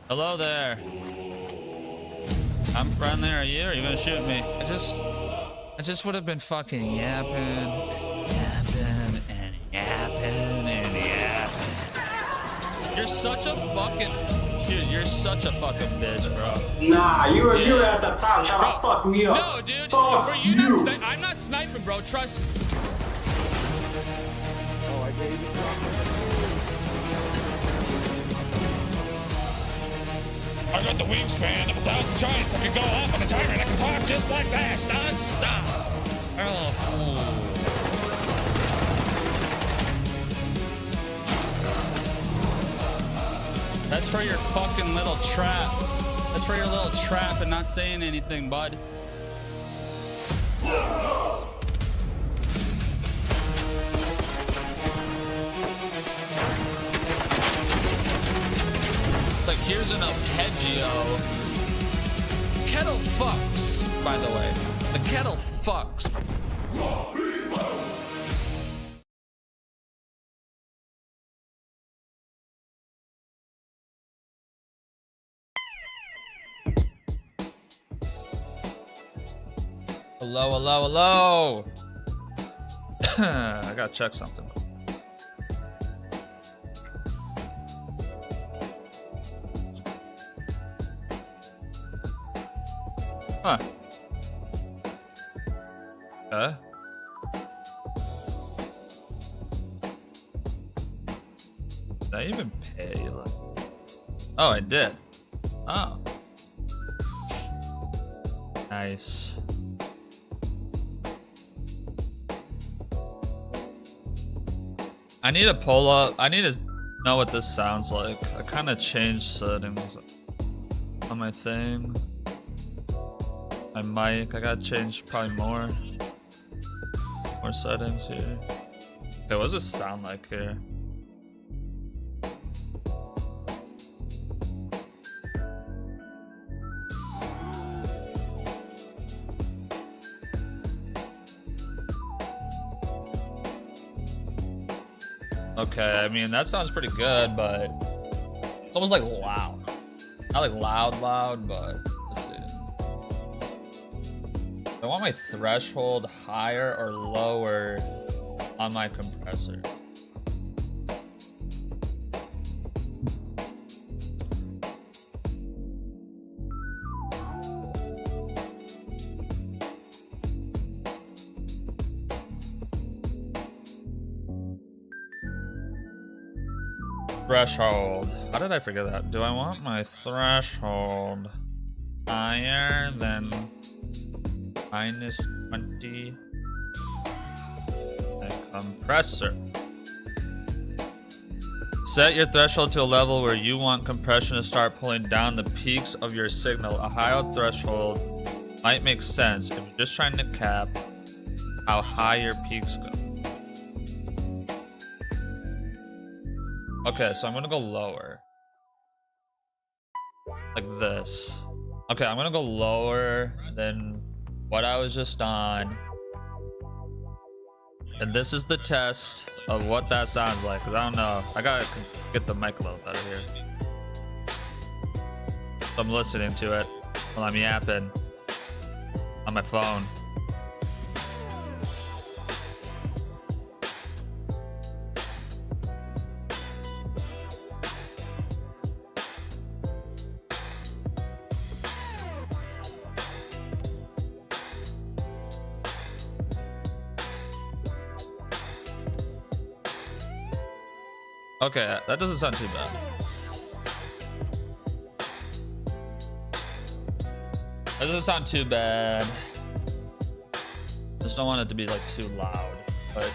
Hello there. I'm friendly. Are you? Or are you gonna shoot me? I just would have been fucking yapping and yapping. You're such a fucking dude. You're such a fucking bitch, bro. Nah, you at the top trying to fuck me up. No, dude. Fuck Bro, I'm not sniping, bro. Trust me. Oh, I say I got the wingspan of 1,000 giants. I can go up on a tyrant. I can talk just like that, non-stop. Oh, fool. That's for your fucking little trap. That's for your little trap and not saying anything, bud. Like, here's an arpeggio. Kettle fucks, by the way. The kettle fucks. Hello, hello, hello. I gotta check something. Huh. Did I even pay? Oh, I did. Oh. Nice. I need to pull up. I need to know what this sounds like. I kind of changed settings on my thing. My mic, I gotta change probably more settings here. Okay, what does this sound like here? Okay, I mean, that sounds pretty good, but it's almost like loud. Not like loud, but let's see. I want my threshold higher or lower on my compressor. Threshold. How did I forget that? Do I want my threshold higher than -20? My compressor. Set your threshold to a level where you want compression to start pulling down the peaks of your signal. A higher threshold might make sense if you're just trying to cap how high your peaks go. Okay, so I'm gonna go lower. Like this. Okay, I'm gonna go lower than what I was just on. And this is the test of what that sounds like, because I don't know. I gotta get the mic a little better here. So I'm listening to it while I'm yapping on my phone. Okay, that doesn't sound too bad. That doesn't sound too bad. Just don't want it to be like too loud, but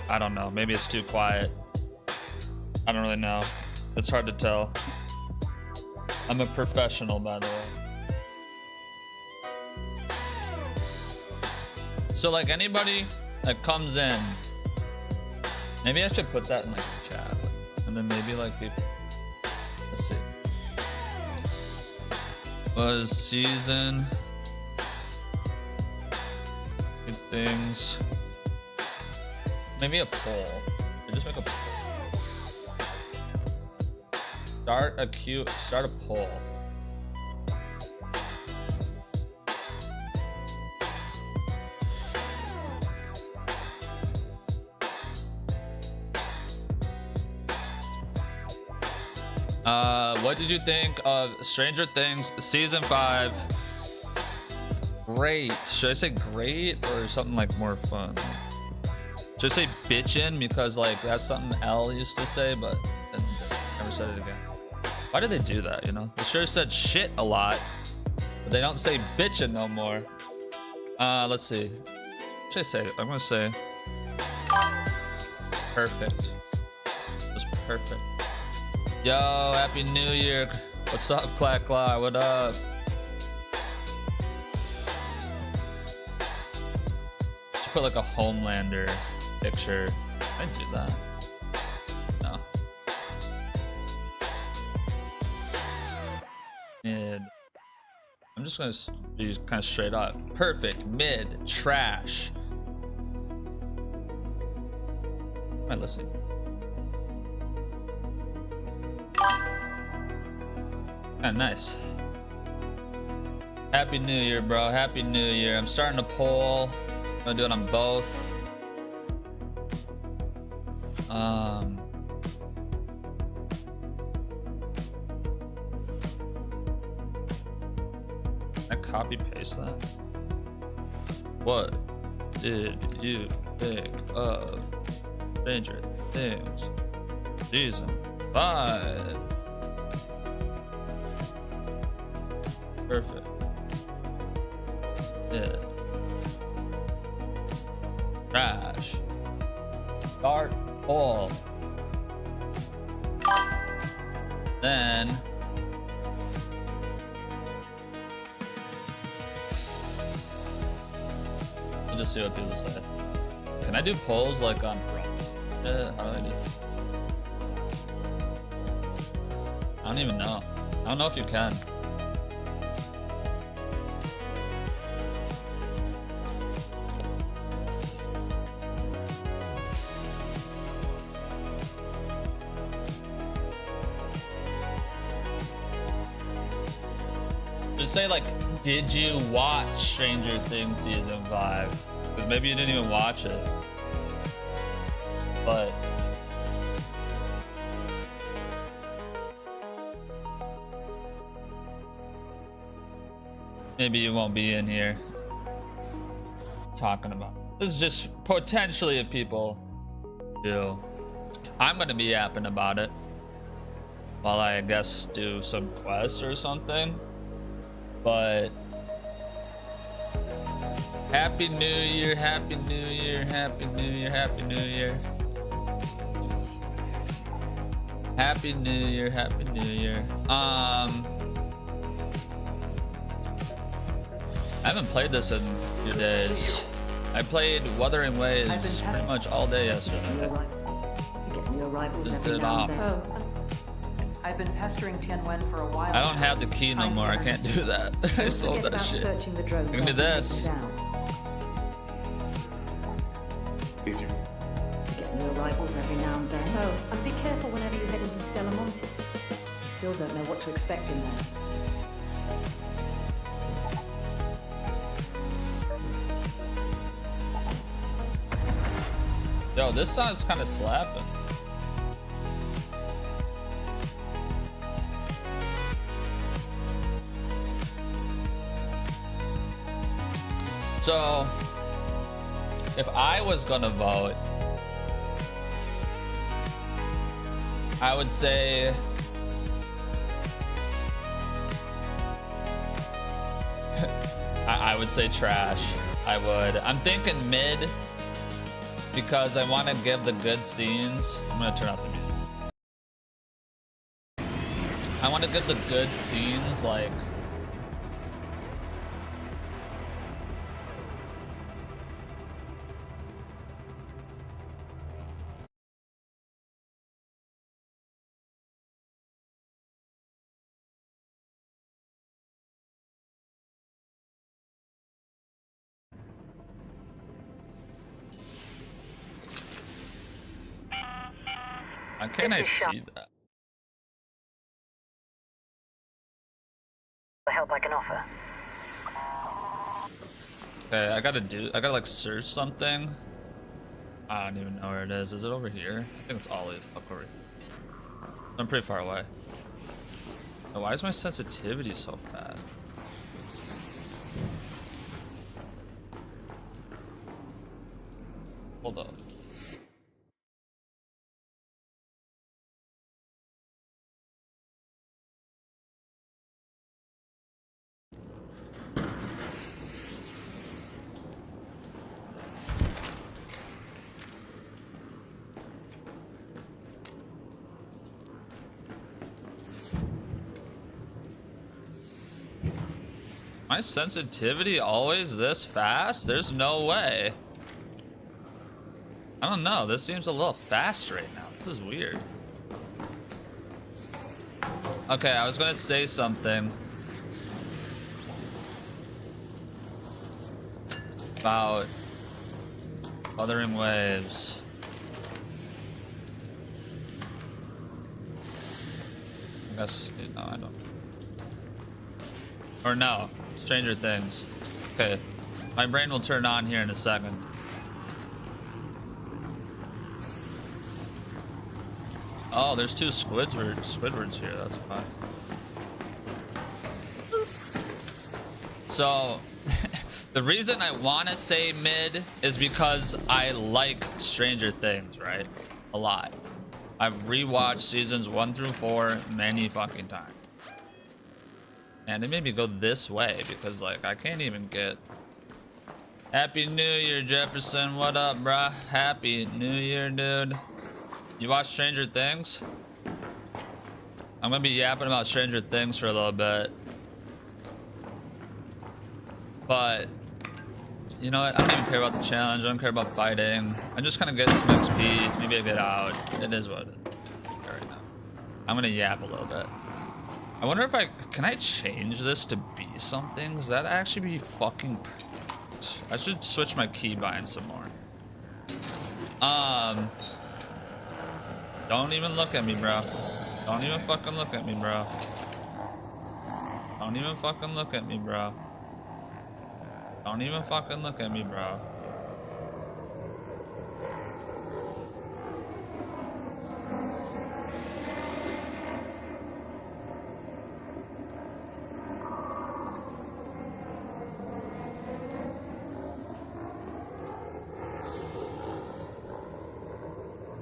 I don't know. Maybe it's too quiet. I don't really know. It's hard to tell. I'm a professional, by the way. So like anybody that comes in, maybe I should put that in like the chat. And then maybe like people, let's see. Was season good things. Maybe a poll. Just make a poll. Start a poll. What did you think of Stranger Things season 5? Great. Should I say great or something like more fun? Should I say bitchin', because like that's something Elle used to say, but then never said it again. Why did they do that? You know, they sure said shit a lot, but they don't say bitchin' no more. Let's see. What should I say? I'm gonna say perfect. It was perfect. Yo, happy New Year. What's up, Clack Claw? What up? Should put like a Homelander picture. I do that. No. Mid. I'm just gonna be kind of straight up. Perfect. Mid. Trash. What am I listening to? Ah, nice. Happy New Year, bro. Happy New Year. I'm starting a poll. I'm gonna do it on both. Can I copy paste that? What did you think of Stranger Things season 5? Perfect. Yeah. Trash. Start all. Then we'll just see what people say. Can I do polls like on yeah, how do I do that? I don't even know. I don't know if you can. Just say like, did you watch Stranger Things season 5? Because maybe you didn't even watch it. But maybe you won't be in here talking about it. This is just potentially if people do. I'm gonna be yapping about it while I guess do some quests or something. But Happy New Year, Happy New Year, Happy New Year, Happy New Year. Happy New Year, Happy New Year. I haven't played this in a few days. I played Wuthering Waves pretty much all day yesterday. Just did it off. I've been pestering Tianwen for a while. I don't have the key no more. I can't do that. I sold that shit. Give me this. Get new arrivals every now and then. Oh, and be careful whenever you head into Stella Montis. You still don't know what to expect in there. Yo, this song's kind of slapping. So, if I was gonna vote, I would say I would say trash. I would. I'm thinking mid because I want to give the good scenes. I'm gonna turn off the music. I want to give the good scenes like. How can I see that? offer. Okay, I gotta like search something. I don't even know where it is. Is it over here? I think it's all the fuck over here. I'm pretty far away. Oh, why is my sensitivity so fast? Hold up. My sensitivity always this fast? There's no way. I don't know. This seems a little fast right now. This is weird. Okay, I was gonna say something about Wuthering Waves. I guess, no, I don't. Or no, Stranger Things. Okay, my brain will turn on here in a second. Oh, there's two Squidwards here, that's fine. So, the reason I want to say mid is because I like Stranger Things, right? A lot. I've rewatched seasons 1 through 4 many fucking times. And it made me go this way because, like, I can't even get... Happy New Year, Jefferson. What up, bruh? Happy New Year, dude. You watch Stranger Things? I'm gonna be yapping about Stranger Things for a little bit. But, you know what? I don't even care about the challenge. I don't care about fighting. I'm just gonna get some XP. Maybe I get out. It is what it is right now. I'm gonna yap a little bit. I wonder if can I change this to be something? Does that actually be fucking... I should switch my keybind some more. Don't even look at me, bro. Don't even fucking look at me, bro. Don't even fucking look at me, bro. Don't even fucking look at me, bro.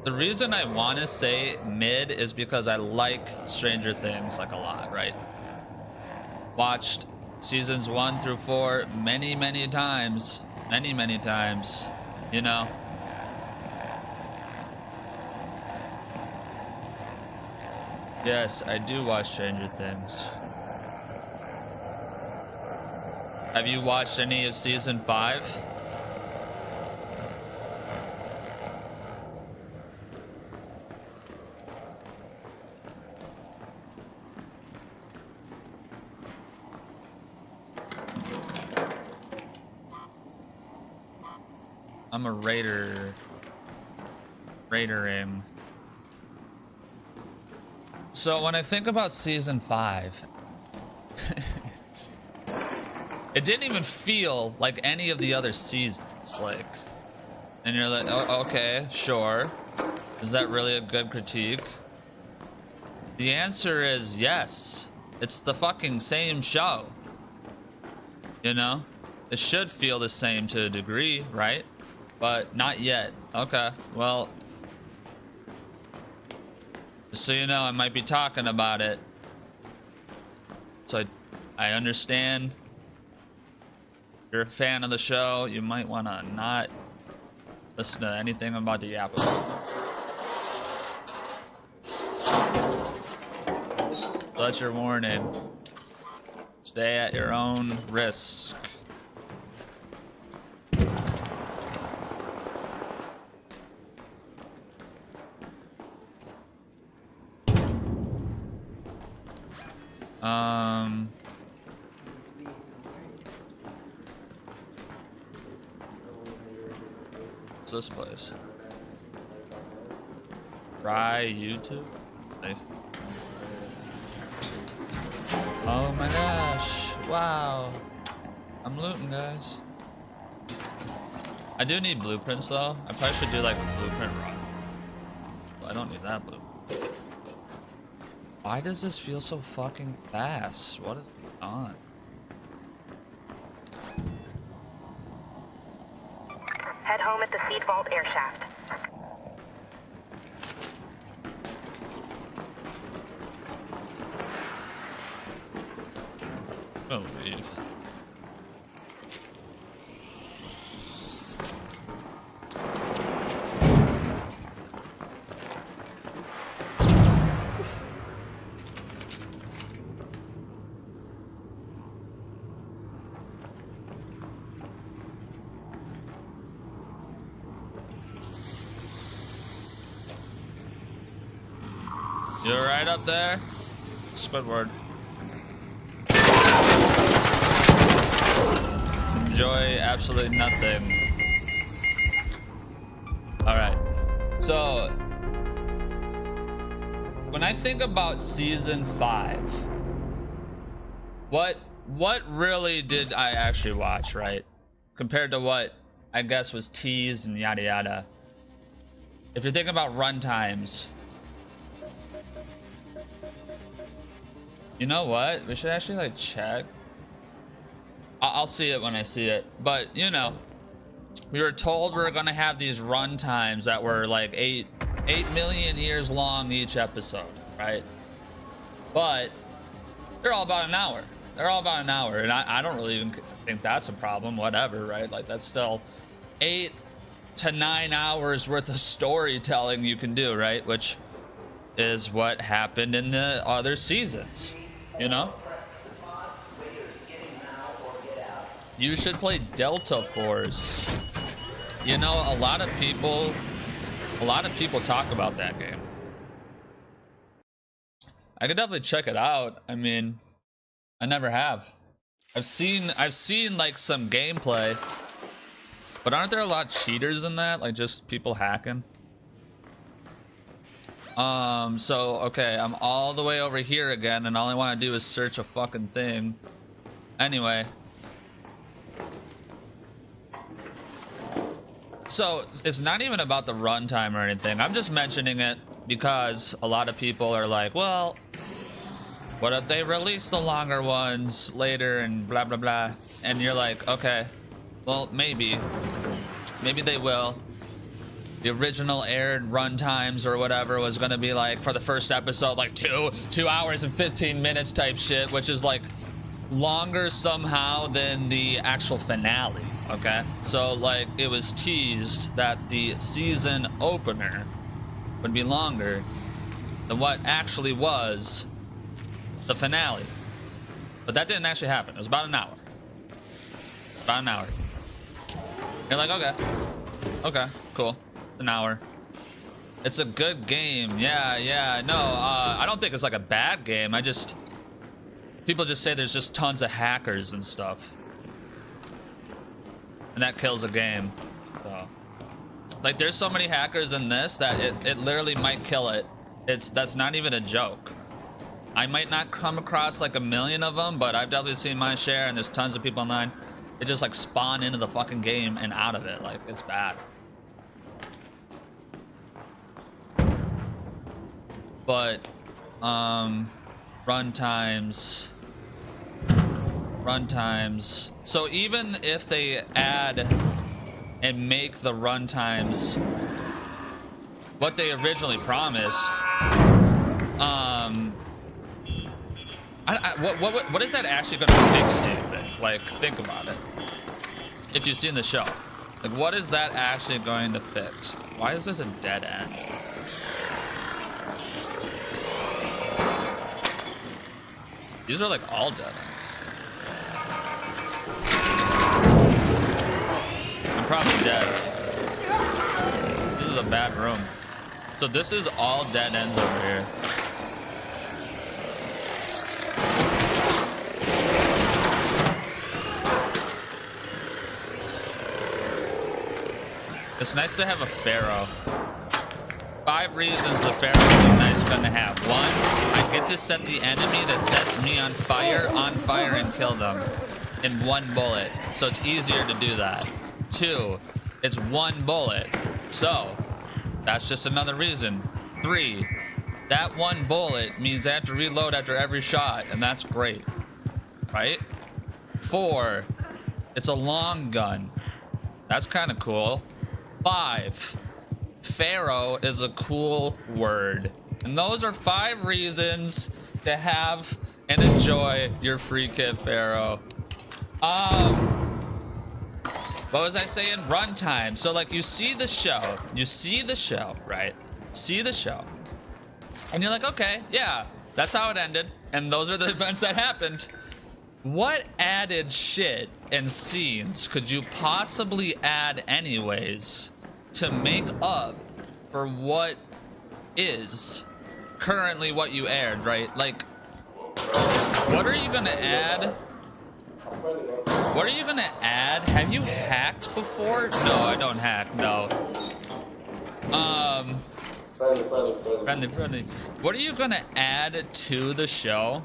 The reason I want to say mid is because I like Stranger Things like a lot, right? Watched seasons 1 through 4 many times. Many times, you know? Yes, I do watch Stranger Things. Have you watched any of season 5? I'm a raidering. So when I think about season 5, it didn't even feel like any of the other seasons, like, and you're like, oh, okay, sure. Is that really a good critique? The answer is yes. It's the fucking same show. You know? It should feel the same to a degree, right? But not yet. Okay, well, just so you know, I might be talking about it. So I understand. If you're a fan of the show, you might want to not listen to anything I'm about to yap about. So that's your warning. Stay at your own risk. What's this place? Try YouTube? Like, oh my gosh. Wow. I'm looting, guys. I do need blueprints though. I probably should do like a blueprint run. Well, I don't need that blueprint. Why does this feel so fucking fast? What is going on? Head home at the seed vault air shaft. I'll leave. You're right up there, Squidward. Enjoy absolutely nothing. All right. So when I think about season 5, what really did I actually watch, right? Compared to what I guess was teased and yada yada. If you're thinking about run times, you know what? We should actually like check. I'll see it when I see it. But you know, we were told we were gonna have these run times that were like 8 million years long each episode, right? But they're all about an hour. They're all about an hour, and I don't really even think that's a problem. Whatever, right? Like that's still 8 to 9 hours worth of storytelling you can do, right? Which is what happened in the other seasons. You know, you should play Delta Force. You know, a lot of people talk about that game. I could definitely check it out. I mean, I never have. I've seen like some gameplay, but aren't there a lot of cheaters in that? Like just people hacking? So, okay, I'm all the way over here again, and all I want to do is search a fucking thing. Anyway. So, it's not even about the runtime or anything. I'm just mentioning it because a lot of people are like, well, what if they release the longer ones later and blah, blah, blah. And you're like, okay, well, maybe they will. The original aired run times or whatever was gonna be like for the first episode like 2 hours and 15 minutes type shit, which is like longer somehow than the actual finale. Okay, so like it was teased that the season opener would be longer than what actually was the finale, but that didn't actually happen. It was about an hour. You're like, okay, cool. An hour. It's a good game. Yeah. No, I don't think it's like a bad game. People just say there's just tons of hackers and stuff, and that kills a game. So, like, there's so many hackers in this that it literally might kill it. That's not even a joke. I might not come across like a million of them, but I've definitely seen my share, and there's tons of people online. They just like spawn into the fucking game and out of it. Like, it's bad. But run times. So even if they add and make the run times what they originally promised, what is that actually going to fix, do you think? Like, think about it. If you've seen the show, like, what is that actually going to fix? Why is this a dead end? These are like all dead ends. I'm probably dead. This is a bad room. So this is all dead ends over here. It's nice to have a pharaoh. 5 reasons the Pharaoh is a nice gun to have. 1, I get to set the enemy that sets me on fire and kill them in 1 bullet. So it's easier to do that. 2, it's 1 bullet. So that's just another reason. 3, that 1 bullet means I have to reload after every shot, and that's great, right? 4, it's a long gun. That's kind of cool. 5, Pharaoh is a cool word. And those are 5 reasons to have and enjoy your free kit Pharaoh. What was I saying? Runtime. So like you see the show, right? See the show. And you're like, okay, yeah, that's how it ended. And those are the events that happened. What added shit and scenes could you possibly add anyways to make up for what is currently what you aired, right? Like, what are you gonna add? What are you gonna add? Have you hacked before? No, I don't hack, no. Friendly. What are you gonna add to the show?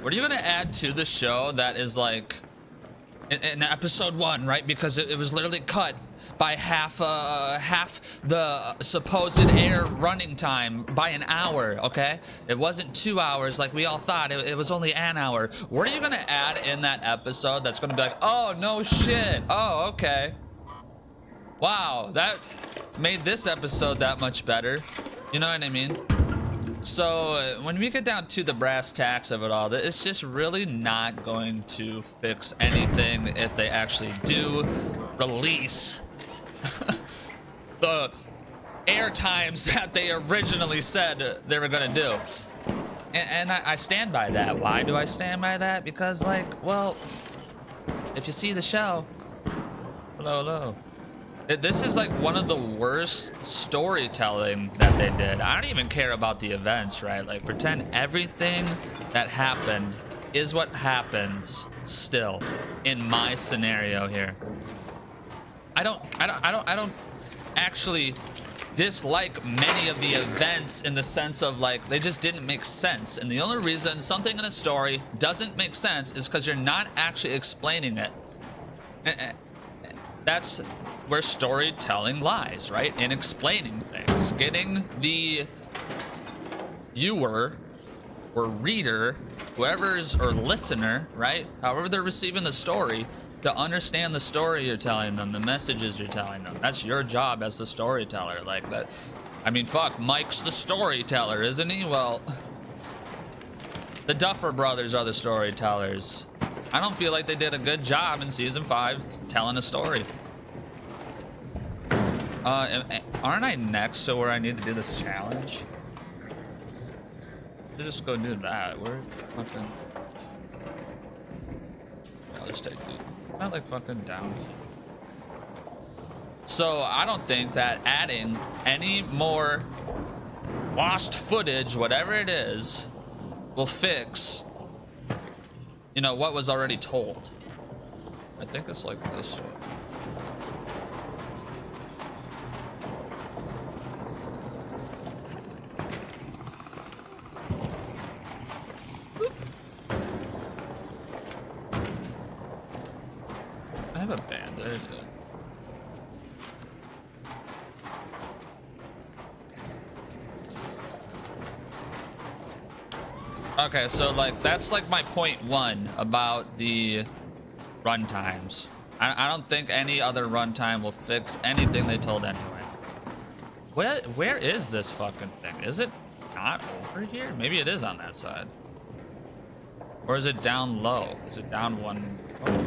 What are you gonna add to the show that is like in episode 1, right? Because it was literally cut by half the supposed air running time by an hour, okay? It wasn't 2 hours like we all thought. It was only an hour. What are you gonna add in that episode that's gonna be like, oh, no shit. Oh, okay. Wow, that made this episode that much better. You know what I mean? So when we get down to the brass tacks of it all, it's just really not going to fix anything if they actually do release the air times that they originally said they were gonna do. And I stand by that. Why do I stand by that? Because, like, well, if you see the show, hello. This is like one of the worst storytelling that they did. I don't even care about the events, right? Like, pretend everything that happened is what happens still in my scenario here. I don't actually dislike many of the events in the sense of, like, they just didn't make sense. And the only reason something in a story doesn't make sense is because you're not actually explaining it. That's where storytelling lies, right? In explaining things, getting the viewer or reader, whoever's, or listener, right? However they're receiving the story, to understand the story you're telling them, the messages you're telling them. That's your job as the storyteller. Like that. I mean, fuck, Mike's the storyteller, isn't he? Well, the Duffer Brothers are the storytellers. I don't feel like they did a good job in season 5 telling a story. Aren't I next to where I need to do this challenge? I'll just go do that. Where fucking... I'll just take the... Not like fucking down. So I don't think that adding any more lost footage, whatever it is, will fix, you know, what was already told. I think it's like this way. I have a bandage. Okay, so like that's like my point 1 about the run times. I don't think any other runtime will fix anything they told anyway. Where is this fucking thing? Is it not over here? Maybe it is on that side. Or is it down low? Is it down one? Oh.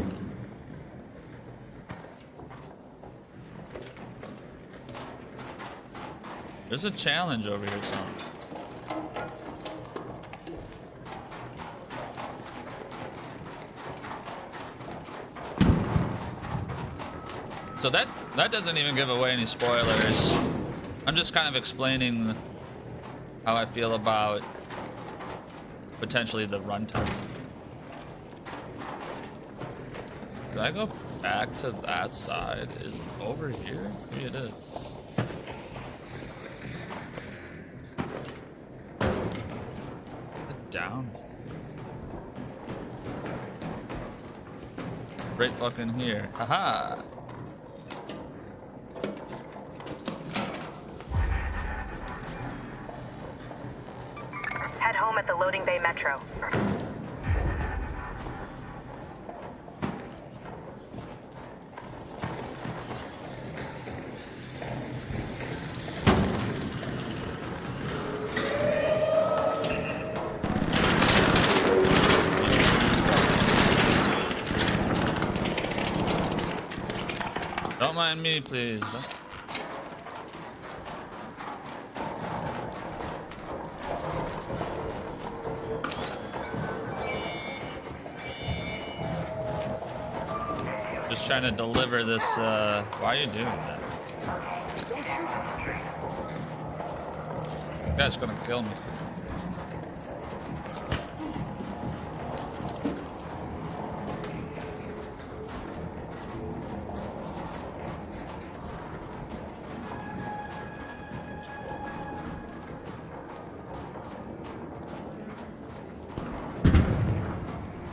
There's a challenge over here somewhere. So that doesn't even give away any spoilers. I'm just kind of explaining how I feel about potentially the runtime. Did I go back to that side? Is it over here? Maybe it is. down. Right fucking here. Haha. Head home at the loading bay metro. Don't mind me, please. Just trying to deliver this, why are you doing that? You guys gonna kill me.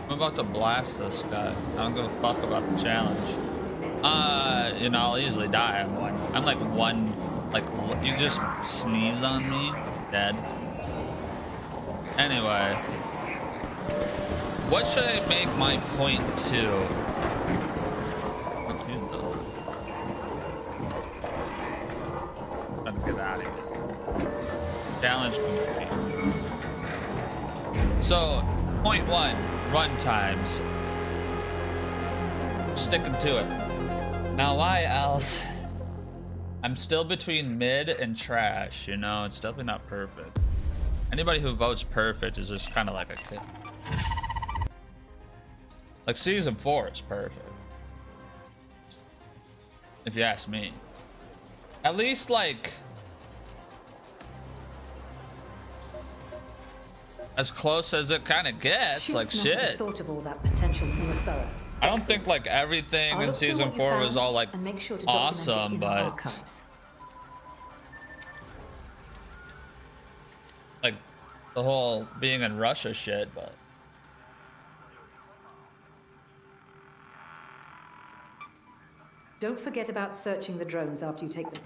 I'm about to blast this guy. I don't give a fuck about the challenge. You know, I'll easily die. I'm like one, like, you just sneeze on me, dead. Anyway. What should I make my point to? I'm trying to get out of here. Challenge complete. So, point 1. Run times. Sticking to it. Now why else? I'm still between mid and trash, you know, it's definitely not perfect. Anybody who votes perfect is just kind of like a kid. Like season 4 is perfect. If you ask me. At least like as close as it kind of gets, like shit. Thought of all that potential UFO. I don't think like everything in season 4 was all like awesome, but like the whole being in Russia shit, but don't forget about searching the drones after you take them.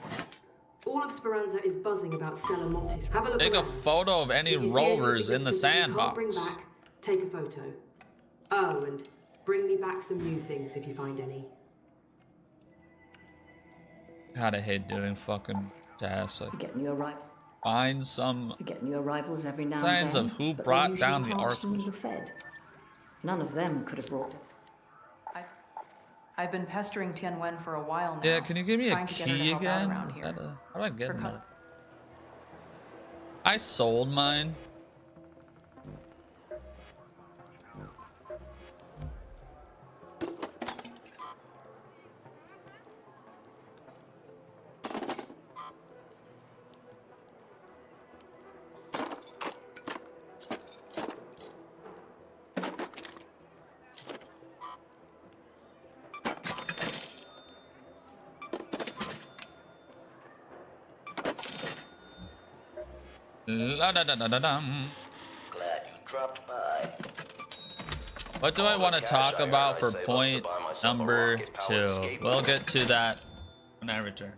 All of Speranza is buzzing about Stella Montis. Have a look. Take a photo of any rovers in the sandbox. Bring back, take a photo. Oh, and bring me back some new things if you find any. God, I hate doing fucking tasks. Like, getting your right. Find some getting your rivals every now signs and then, of who brought down the Ark. Fed. None of them could have brought it. I've been pestering Tianwen for a while now. Yeah, can you give me a trying to get her to key help out again? around Is here. that a, how do I get Her that? I sold mine. La da da da da dum. Glad you dropped by. What do I want to talk about for point number 2? We'll get to that when I return.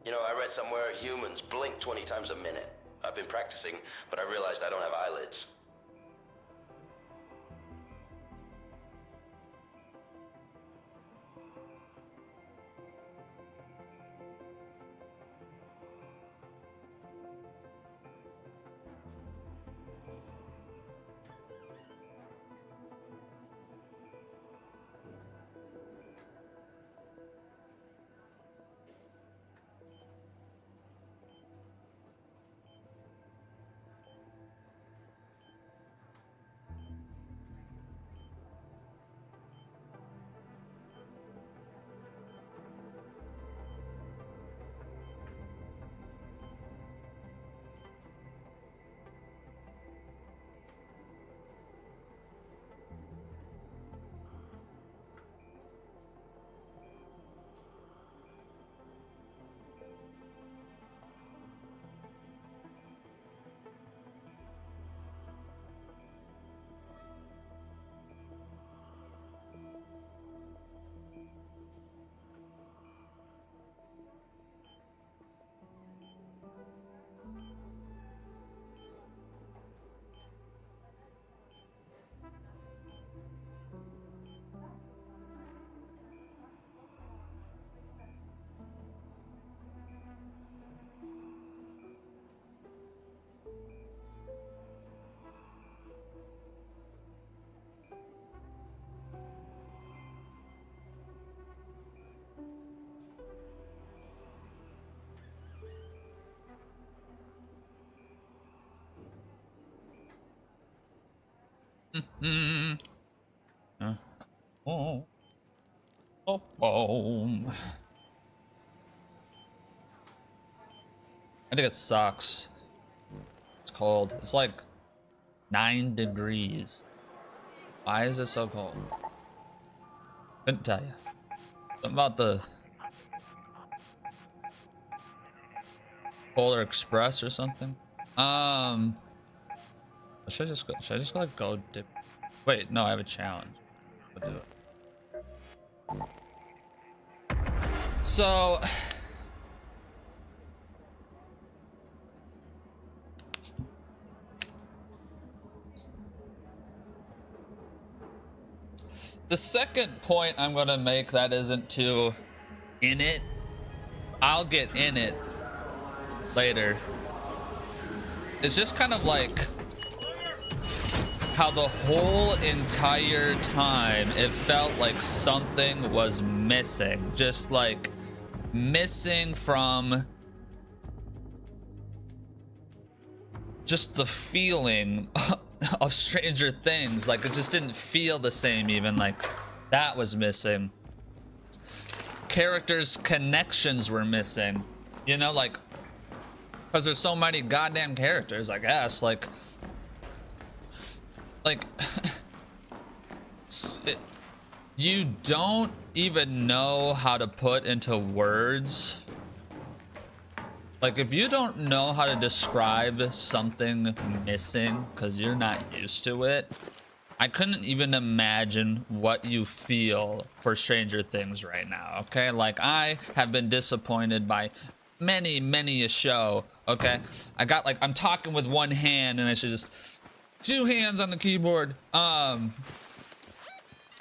You know, I read somewhere humans blink 20 times a minute. I've been practicing, but I realized I don't have eyelids. Oh. Oh. Oh. I think it sucks. It's cold. It's like 9 degrees. Why is it so cold? Couldn't tell you. Something about the Polar Express or something. Should I just go like go dip? Wait, no, I have a challenge. I'll do it. So the second point I'm gonna make that isn't too in it, I'll get in it later. It's just kind of like how the whole entire time it felt like something was missing. Just like missing from just the feeling of Stranger Things. Like it just didn't feel the same, even like that was missing. Characters' connections were missing, you know, like because there's so many goddamn characters, I guess. Like you don't even know how to put into words. Like if you don't know how to describe something missing because you're not used to it, I couldn't even imagine what you feel for Stranger Things right now, okay? Like I have been disappointed by many a show, okay? I got like, I'm talking with one hand and I should just 2 hands on the keyboard. Even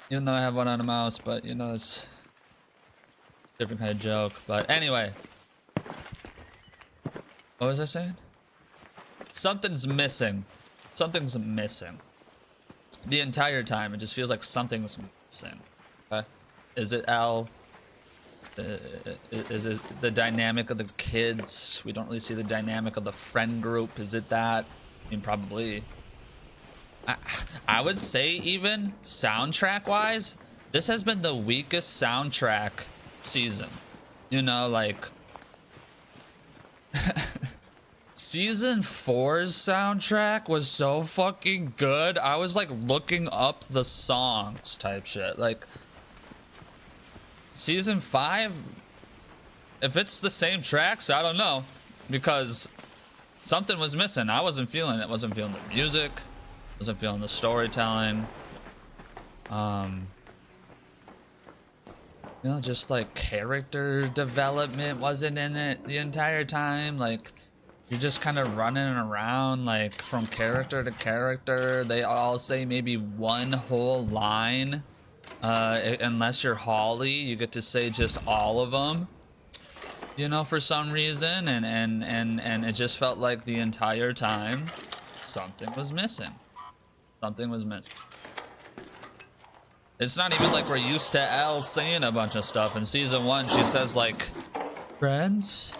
though I have one on a mouse, but you know, it's a different kind of joke. But anyway, what was I saying? Something's missing. Something's missing. The entire time, it just feels like something's missing. Okay? Is it L? Is it the dynamic of the kids? We don't really see the dynamic of the friend group. Is it that? I mean, probably. I would say even soundtrack wise, this has been the weakest soundtrack season. You know, like season 4's soundtrack was so fucking good. I was like looking up the songs type shit. Like season 5, if it's the same tracks, I don't know, because something was missing. I wasn't feeling it. Wasn't feeling the music. Wasn't feeling the storytelling. You know, just like character development wasn't in it the entire time. Like you're just kind of running around like from character to character. They all say maybe one whole line. Unless you're Holly, you get to say just all of them. You know, for some reason, and it just felt like the entire time something was missing. Something was missing. It's not even like we're used to Elle saying a bunch of stuff. In season 1, she says like, friends?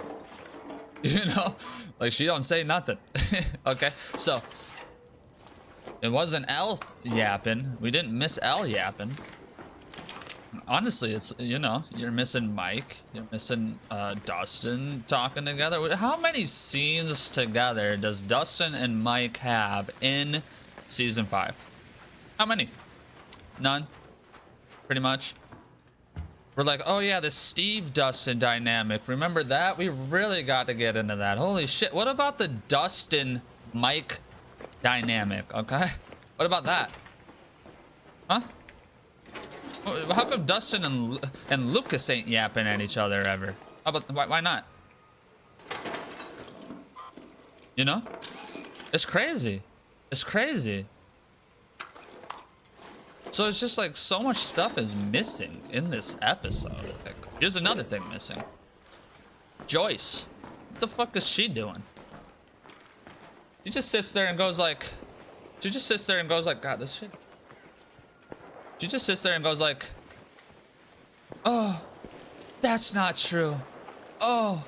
You know? Like she don't say nothing. Okay? So, it wasn't Elle yapping. We didn't miss Elle yapping. Honestly, it's, you know, you're missing Mike. You're missing Dustin talking together. How many scenes together does Dustin and Mike have in season 5? How many? None. Pretty much. We're like, oh yeah, the Steve Dustin dynamic. Remember that? We really got to get into that. Holy shit. What about the Dustin Mike dynamic? Okay. What about that? Huh? How come Dustin and Lucas ain't yapping at each other ever? How about why not? You know? It's crazy. It's crazy. So it's just like so much stuff is missing in this episode. Like, here's another thing missing. Joyce. What the fuck is she doing? She just sits there and goes like... God, this shit... She just sits there and goes like... Oh, that's not true. Oh.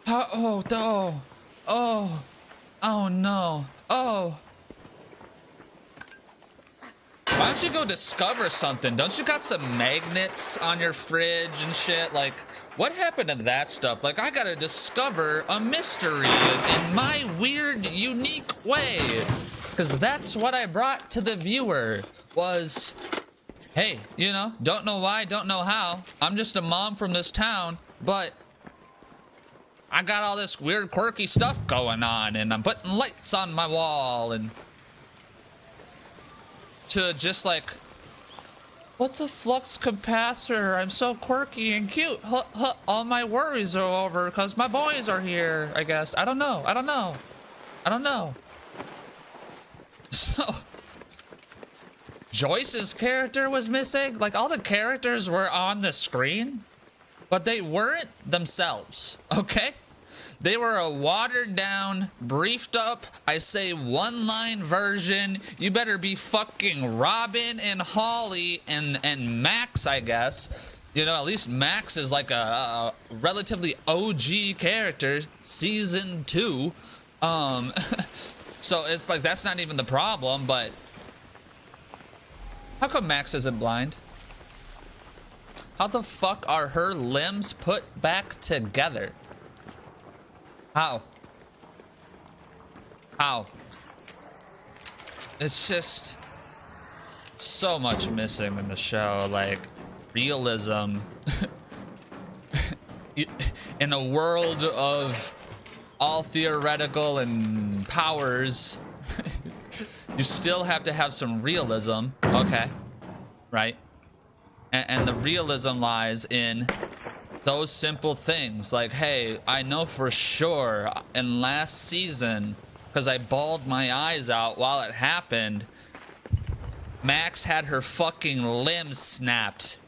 How... Oh, oh. Oh. Oh, no. Oh. don't you go discover something? Don't you got some magnets on your fridge and shit? Like, what happened to that stuff? Like, I gotta discover a mystery in my weird, unique way. Because that's what I brought to the viewer was, hey, you know, don't know why, don't know how. I'm just a mom from this town, but I got all this weird, quirky stuff going on, and I'm putting lights on my wall, and to just like, what's a flux capacitor? I'm so quirky and cute. All my worries are over because my boys are here, I guess. I don't know. So, Joyce's character was missing. Like, all the characters were on the screen, but they weren't themselves, okay? They were a watered down, briefed up, I say one-line version. You better be fucking Robin and Holly and Max, I guess. You know, at least Max is like a relatively OG character, season 2. So it's like, that's not even the problem, but how come Max isn't blind? How the fuck are her limbs put back together? How? It's just so much missing in the show, like realism. In a world of all theoretical and powers, you still have to have some realism, okay? Right? And the realism lies in those simple things, like, hey, I know for sure in last season, because I bawled my eyes out while it happened, Max had her fucking limbs snapped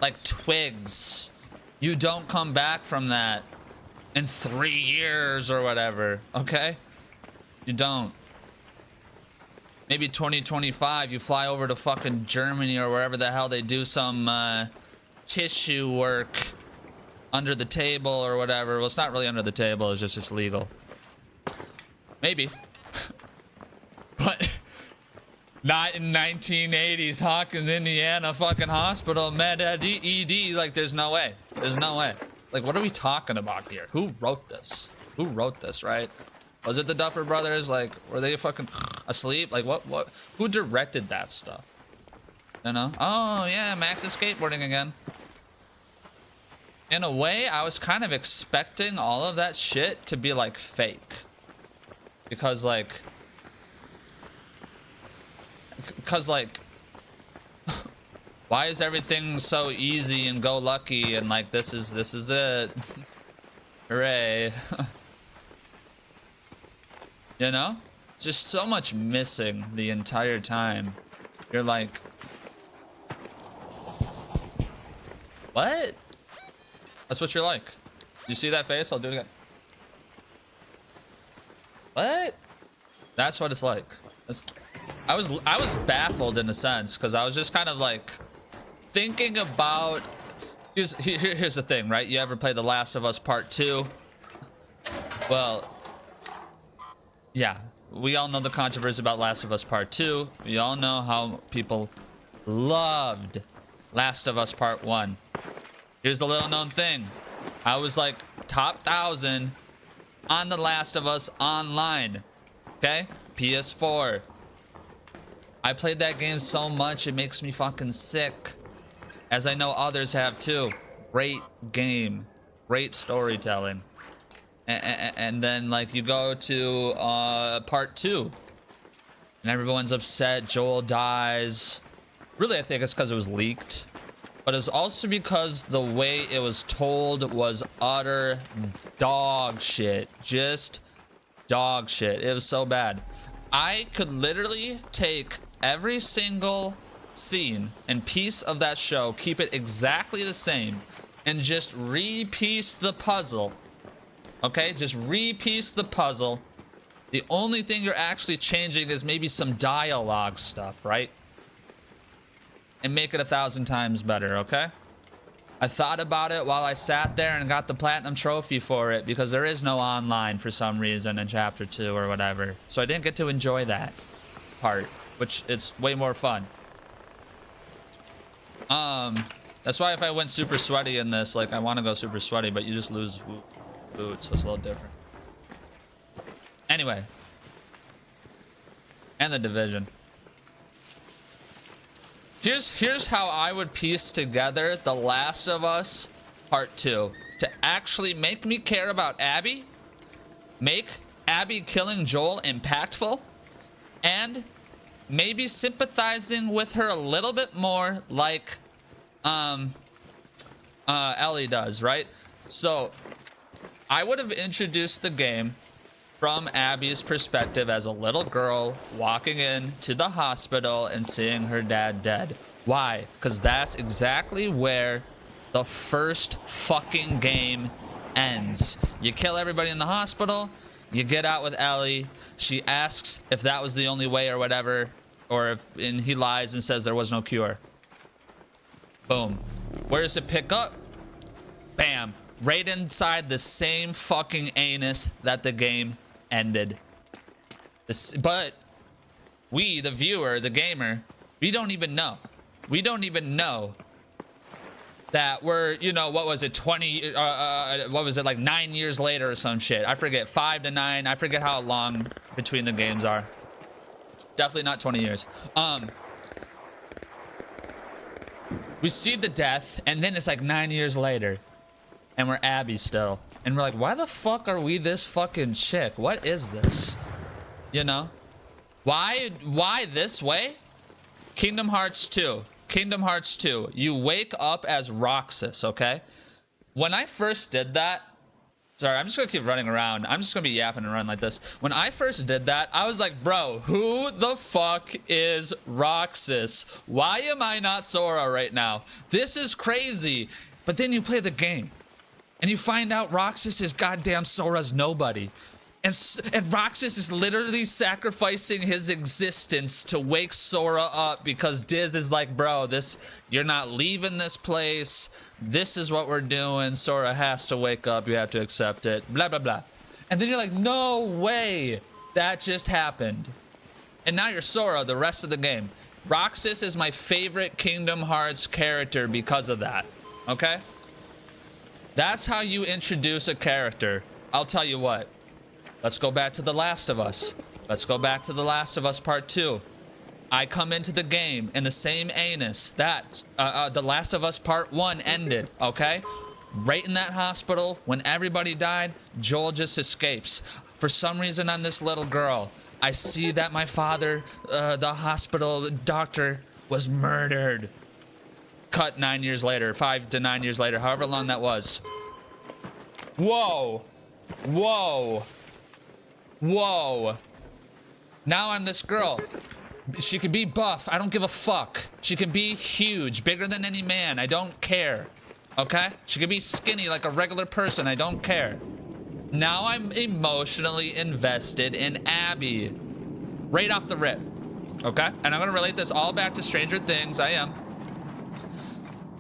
like twigs. You don't come back from that in 3 years or whatever, okay? You don't. Maybe 2025 you fly over to fucking Germany or wherever the hell they do some tissue work under the table or whatever. Well, it's not really under the table, it's just legal. Maybe. But not in 1980s Hawkins, Indiana fucking hospital, med ED. Like, there's no way. There's no way. Like, what are we talking about here? Who wrote this? Who wrote this, right? Was it the Duffer Brothers? Like, were they fucking asleep? Like, what? Who directed that stuff? You know? Oh, yeah, Max is skateboarding again. In a way, I was kind of expecting all of that shit to be, like, fake. Because, like, why is everything so easy and go lucky and, like, this is it. Hooray. You know? Just so much missing the entire time. You're like, what? That's what you're like. You see that face? I'll do it again. What? That's what it's like. I was baffled in a sense, because I was just kind of like thinking about. Here's the thing, right? You ever play The Last of Us Part 2? Well, yeah, we all know the controversy about Last of Us Part 2. We all know how people loved Last of Us Part 1. Here's the little known thing. I was like top 1,000 on The Last of Us Online. Okay? PS4. I played that game so much it makes me fucking sick. As I know others have too. Great game. Great storytelling. And then, like, you go to part 2 and everyone's upset. Joel dies. Really, I think it's because it was leaked, but it was also because the way it was told was utter dog shit. Just dog shit. It was so bad. I could literally take every single scene and piece of that show, keep it exactly the same, and just re-piece the puzzle. Okay, just re-piece the puzzle. The only thing you're actually changing is maybe some dialogue stuff, right? And make it 1,000 times better, okay? I thought about it while I sat there and got the platinum trophy for it, because there is no online for some reason in chapter 2 or whatever. So I didn't get to enjoy that part, which is way more fun. That's why if I went super sweaty in this, like I want to go super sweaty, but you just lose boots, so it's a little different. Anyway. And the division. Here's how I would piece together The Last of Us Part 2 to actually make me care about Abby, make Abby killing Joel impactful, and maybe sympathizing with her a little bit more like Ellie does, right? So I would have introduced the game from Abby's perspective as a little girl walking into the hospital and seeing her dad dead. Why? Because that's exactly where the first fucking game ends. You kill everybody in the hospital, you get out with Ellie, she asks if that was the only way or whatever, and he lies and says there was no cure. Boom. Where does it pick up? Bam. Right inside the same fucking anus that the game ended. But we, the viewer, the gamer, we don't even know. We don't even know that we're, you know, what was it, what was it, like 9 years later or some shit. I forget, 5 to 9. I forget how long between the games are. Definitely not 20 years. We see the death, and then it's like 9 years later, and we're Abby still. And we're like, why the fuck are we this fucking chick? What is this? You know? Why this way? Kingdom Hearts 2. Kingdom Hearts 2. You wake up as Roxas, okay? When I first did that... Sorry, I'm just gonna keep running around. I'm just gonna be yapping and run like this. When I first did that, I was like, bro, who the fuck is Roxas? Why am I not Sora right now? This is crazy. But then you play the game. And you find out Roxas is goddamn Sora's nobody. And Roxas is literally sacrificing his existence to wake Sora up because Diz is like, bro, you're not leaving this place. This is what we're doing. Sora has to wake up. You have to accept it. Blah, blah, blah. And then you're like, no way. That just happened. And now you're Sora the rest of the game. Roxas is my favorite Kingdom Hearts character because of that. Okay? That's how you introduce a character. I'll tell you what. Let's go back to The Last of Us. Let's go back to The Last of Us Part 2. I come into the game in the same anus that The Last of Us Part 1 ended, okay? Right in that hospital, when everybody died, Joel just escapes. For some reason, I'm this little girl. I see that my father, the hospital doctor, was murdered. Cut 9 years later, 5 to 9 years later, however long that was. Whoa. Whoa. Whoa. Now I'm this girl. She can be buff. I don't give a fuck. She can be huge, bigger than any man. I don't care. Okay? She can be skinny like a regular person. I don't care. Now I'm emotionally invested in Abby. Right off the rip. Okay? And I'm going to relate this all back to Stranger Things. I am.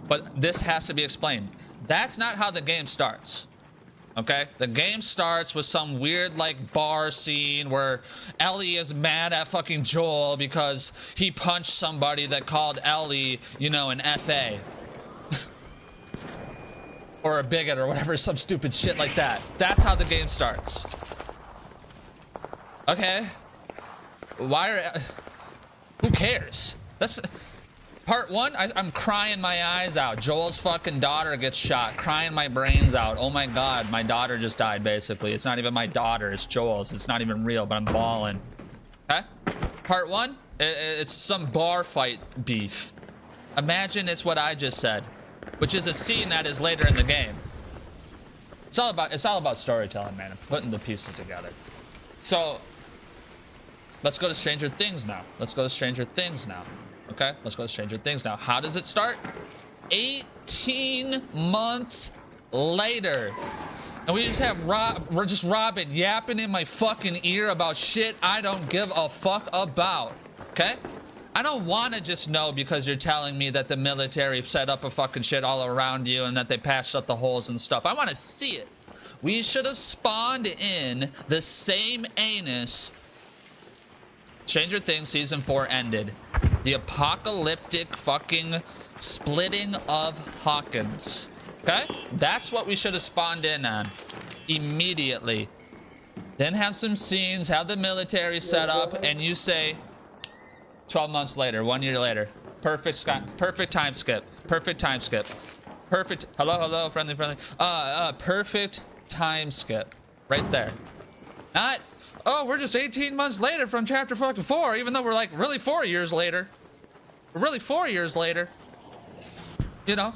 But this has to be explained. That's not how the game starts. Okay? The game starts with some weird, like, bar scene where Ellie is mad at fucking Joel because he punched somebody that called Ellie, you know, an FA. Or a bigot or whatever, some stupid shit like that. That's how the game starts. Okay? Why are... Who cares? That's... Part 1, I'm crying my eyes out. Joel's fucking daughter gets shot, crying my brains out. Oh my god, my daughter just died, basically. It's not even my daughter, it's Joel's. It's not even real, but I'm bawling. Okay? Part 1, it's some bar fight beef. Imagine it's what I just said, which is a scene that is later in the game. It's all about storytelling, man, and putting the pieces together. So, let's go to Stranger Things now. Let's go to Stranger Things now. Okay, let's go to Stranger Things now. How does it start? 18 months later. And we just have Robin yapping in my fucking ear about shit I don't give a fuck about. Okay? I don't want to just know because you're telling me that the military set up a fucking shit all around you and that they patched up the holes and stuff. I want to see it. We should have spawned in the same anus. Stranger Things Season 4 ended. The apocalyptic fucking splitting of Hawkins. Okay? That's what we should have spawned in on immediately. Then have some scenes, have the military set up, and you say 12 months later, 1 year later. Perfect time skip. Perfect time skip. Perfect. Hello, friendly. Perfect time skip. Right there. Not, oh, we're just 18 months later from chapter fucking 4, even though we're like really 4 years later. We're really 4 years later. You know?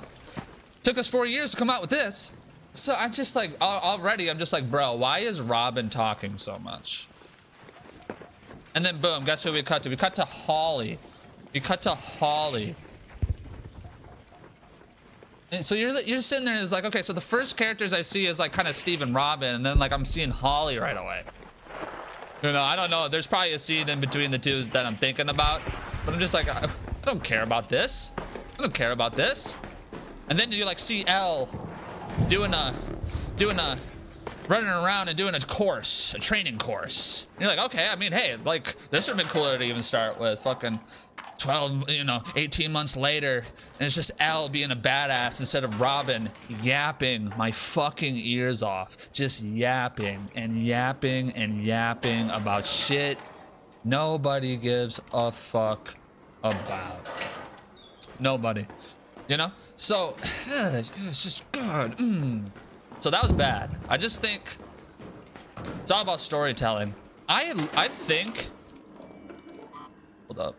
Took us 4 years to come out with this. So I'm just like, already I'm just like, bro, why is Robin talking so much? And then boom, guess who we cut to? We cut to Holly. We cut to Holly. And so you're sitting there and it's like, okay, so the first characters I see is like kind of Steve and Robin, and then like I'm seeing Holly right away. You know, I don't know. There's probably a scene in between the two that I'm thinking about, but I'm just like, I don't care about this. I don't care about this. And then you like see Elle doing a running around and doing a course, a training course. And you're like, okay, I mean, hey, like this would have been cooler to even start with. Fucking 12, 18 months later, and it's just Elle being a badass instead of Robin yapping my fucking ears off, just yapping and yapping and yapping about shit nobody gives a fuck about. Nobody, so it's just good. So that was bad. I just think it's all about storytelling. I think, hold up,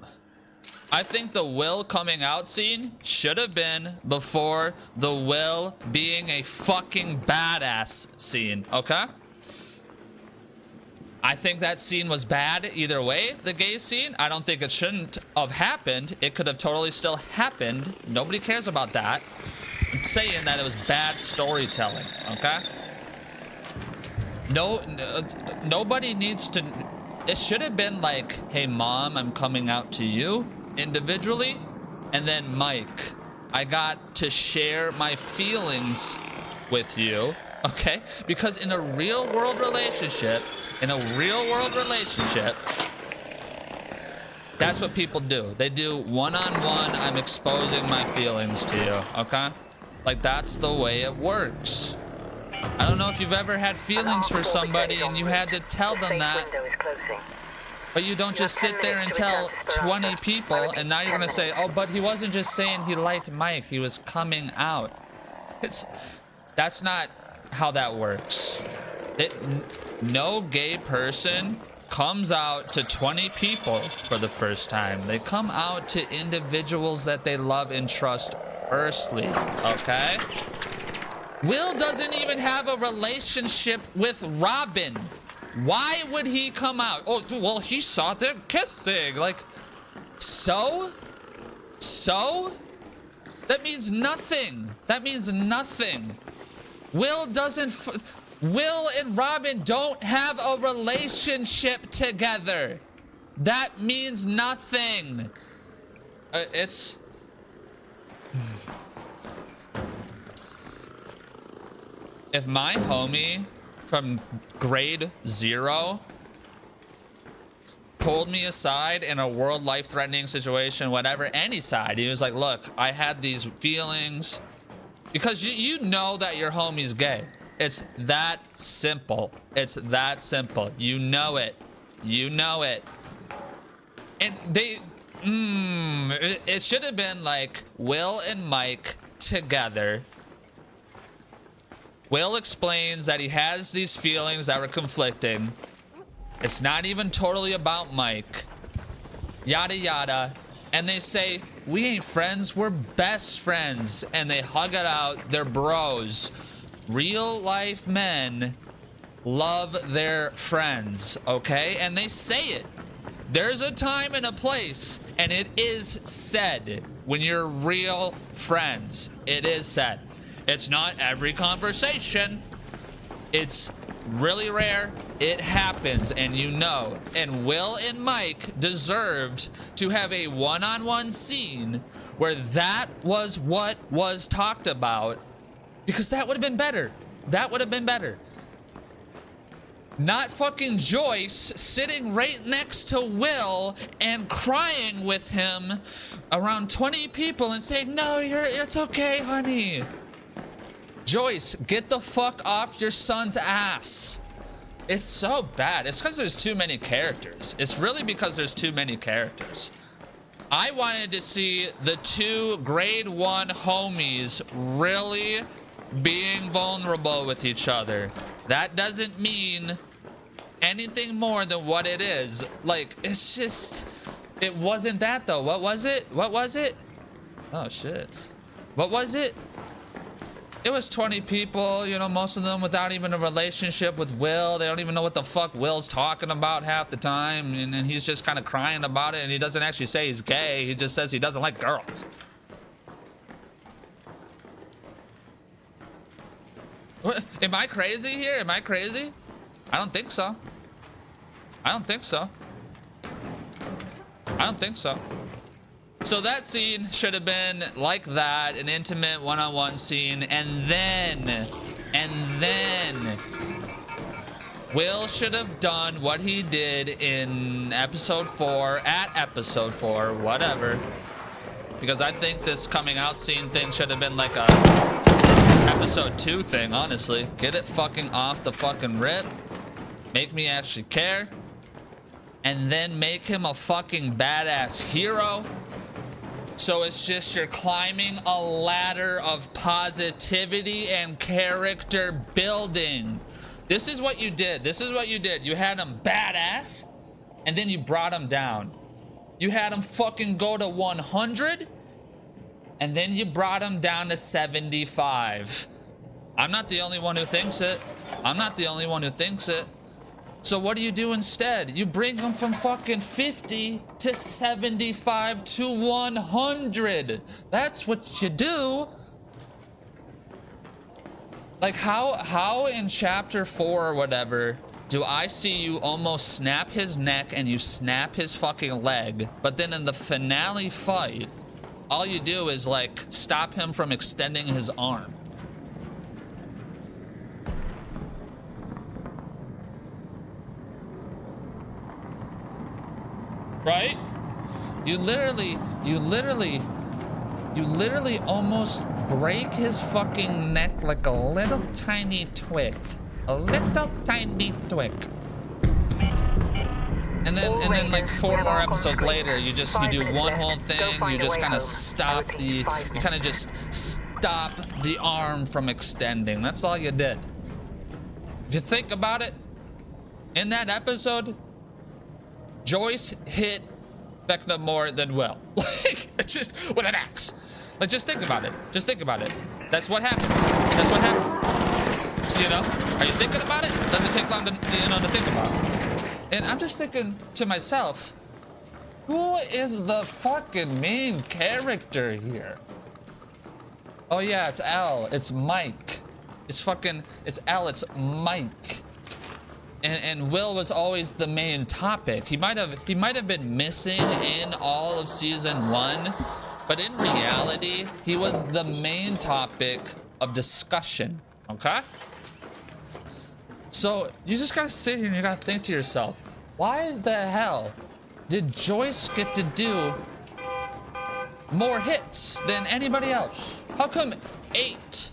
I think the Will coming out scene should have been before the Will being a fucking badass scene, okay? I think that scene was bad either way, the gay scene. I don't think it shouldn't have happened. It could have totally still happened. Nobody cares about that. I'm saying that it was bad storytelling, okay? Nobody needs to... It should have been like, hey, Mom, I'm coming out to you individually. And then, Mike, I got to share my feelings with you, okay? Because in a real-world relationship... that's what people do. They do one-on-one, I'm exposing my feelings to you, okay? Like, that's the way it works. I don't know if you've ever had feelings for somebody and you had to tell them that, but you don't just sit there and tell 20 people and now you're gonna say, oh, but he wasn't just saying he liked Mike, he was coming out. That's not how that works. No gay person comes out to 20 people for the first time. They come out to individuals that they love and trust firstly, okay? Will doesn't even have a relationship with Robin. Why would he come out? Oh, well, he saw them kissing. Like, so? That means nothing. That means nothing. Will and Robin don't have a relationship together. That means nothing. If my homie from grade 0 pulled me aside in a world life-threatening situation, whatever, any side, he was like, look, I had these feelings, because you know that your homie's gay. It's that simple. It's that simple. You know it. You know it. And it should have been like Will and Mike together. Will explains that he has these feelings that were conflicting. It's not even totally about Mike. Yada yada. And they say, we ain't friends, we're best friends. And they hug it out, they're bros. Real life men love their friends, okay? And they say it. There's a time and a place, and it is said when you're real friends. It is said. It's not every conversation. It's really rare. It happens, and you know. And Will and Mike deserved to have a one-on-one scene where that was what was talked about, because that would have been better. That would have been better. Not fucking Joyce sitting right next to Will and crying with him around 20 people and saying, no, it's okay, honey. Joyce, get the fuck off your son's ass. It's so bad. It's because there's too many characters. It's really because there's too many characters. I wanted to see the two grade 1 homies really being vulnerable with each other. That doesn't mean anything more than what it is. Like, it's just, it wasn't that though. What was it? What was it? Oh shit. What was it? It was 20 people, you know, most of them without even a relationship with Will. They don't even know what the fuck Will's talking about half the time. And then he's just kind of crying about it. And he doesn't actually say he's gay. He just says he doesn't like girls. What? Am I crazy here? Am I crazy? I don't think so. I don't think so. I don't think so. So that scene should have been like that, an intimate one-on-one scene, and then Will should have done what he did in episode 4, at episode 4, whatever. Because I think this coming out scene thing should have been like a episode 2 thing, honestly. Get it fucking off the fucking rip. Make me actually care. And then make him a fucking badass hero. So it's just you're climbing a ladder of positivity and character building. This is what you did. This is what you did. You had him badass, and then you brought him down. You had him fucking go to 100, and then you brought him down to 75. I'm not the only one who thinks it. I'm not the only one who thinks it. So what do you do instead? You bring him from fucking 50 to 75 to 100. That's what you do. Like how in chapter 4 or whatever do I see you almost snap his neck and you snap his fucking leg, but then in the finale fight, all you do is like stop him from extending his arm? Right? You literally almost break his fucking neck like a little tiny twig. A little tiny twig. And then like 4 more episodes later, you do one whole thing, you just kind of stop the arm from extending. That's all you did. If you think about it, in that episode, Joyce hit Vecna more than Will. Like, just with an axe. Like, just think about it. Just think about it. That's what happened. That's what happened. You know? Are you thinking about it? Does it take long to, to think about? And I'm just thinking to myself, who is the fucking main character here? Oh yeah, it's L. It's Mike. It's L. It's Mike. And Will was always the main topic. He might have been missing in all of season 1, but in reality, he was the main topic of discussion. Okay? So you just gotta sit here and you gotta think to yourself, why the hell did Joyce get to do more hits than anybody else? How come 8?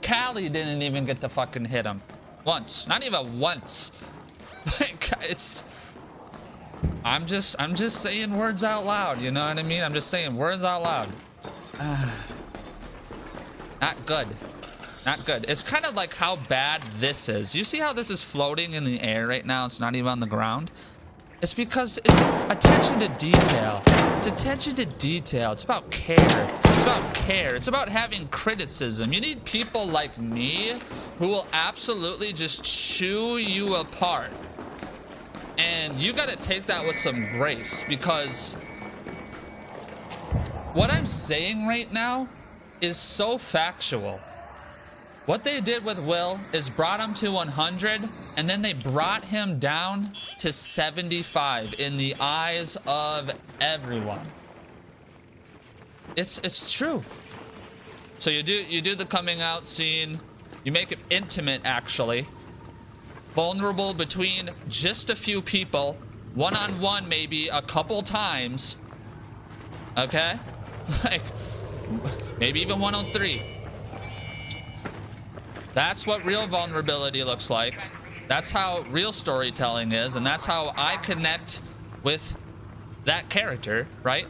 Callie didn't even get to fucking hit him. Once, not even once. Like, I'm just saying words out loud, you know what I mean? I'm just saying words out loud. Not good. Not good. It's kind of like how bad this is. You see how this is floating in the air right now? It's not even on the ground. It's because it's attention to detail. It's attention to detail. It's about care. It's about care. It's about having criticism. You need people like me who will absolutely just chew you apart. And you gotta take that with some grace, because what I'm saying right now is so factual. What they did with Will is brought him to 100, and then they brought him down to 75 in the eyes of everyone. It's true. So you do the coming out scene. You make it intimate, actually. vulnerable between just a few people, one-on-one maybe a couple times, okay? Like, maybe even 1-on-3. That's what real vulnerability looks like. That's how real storytelling is, and that's how I connect with that character, right?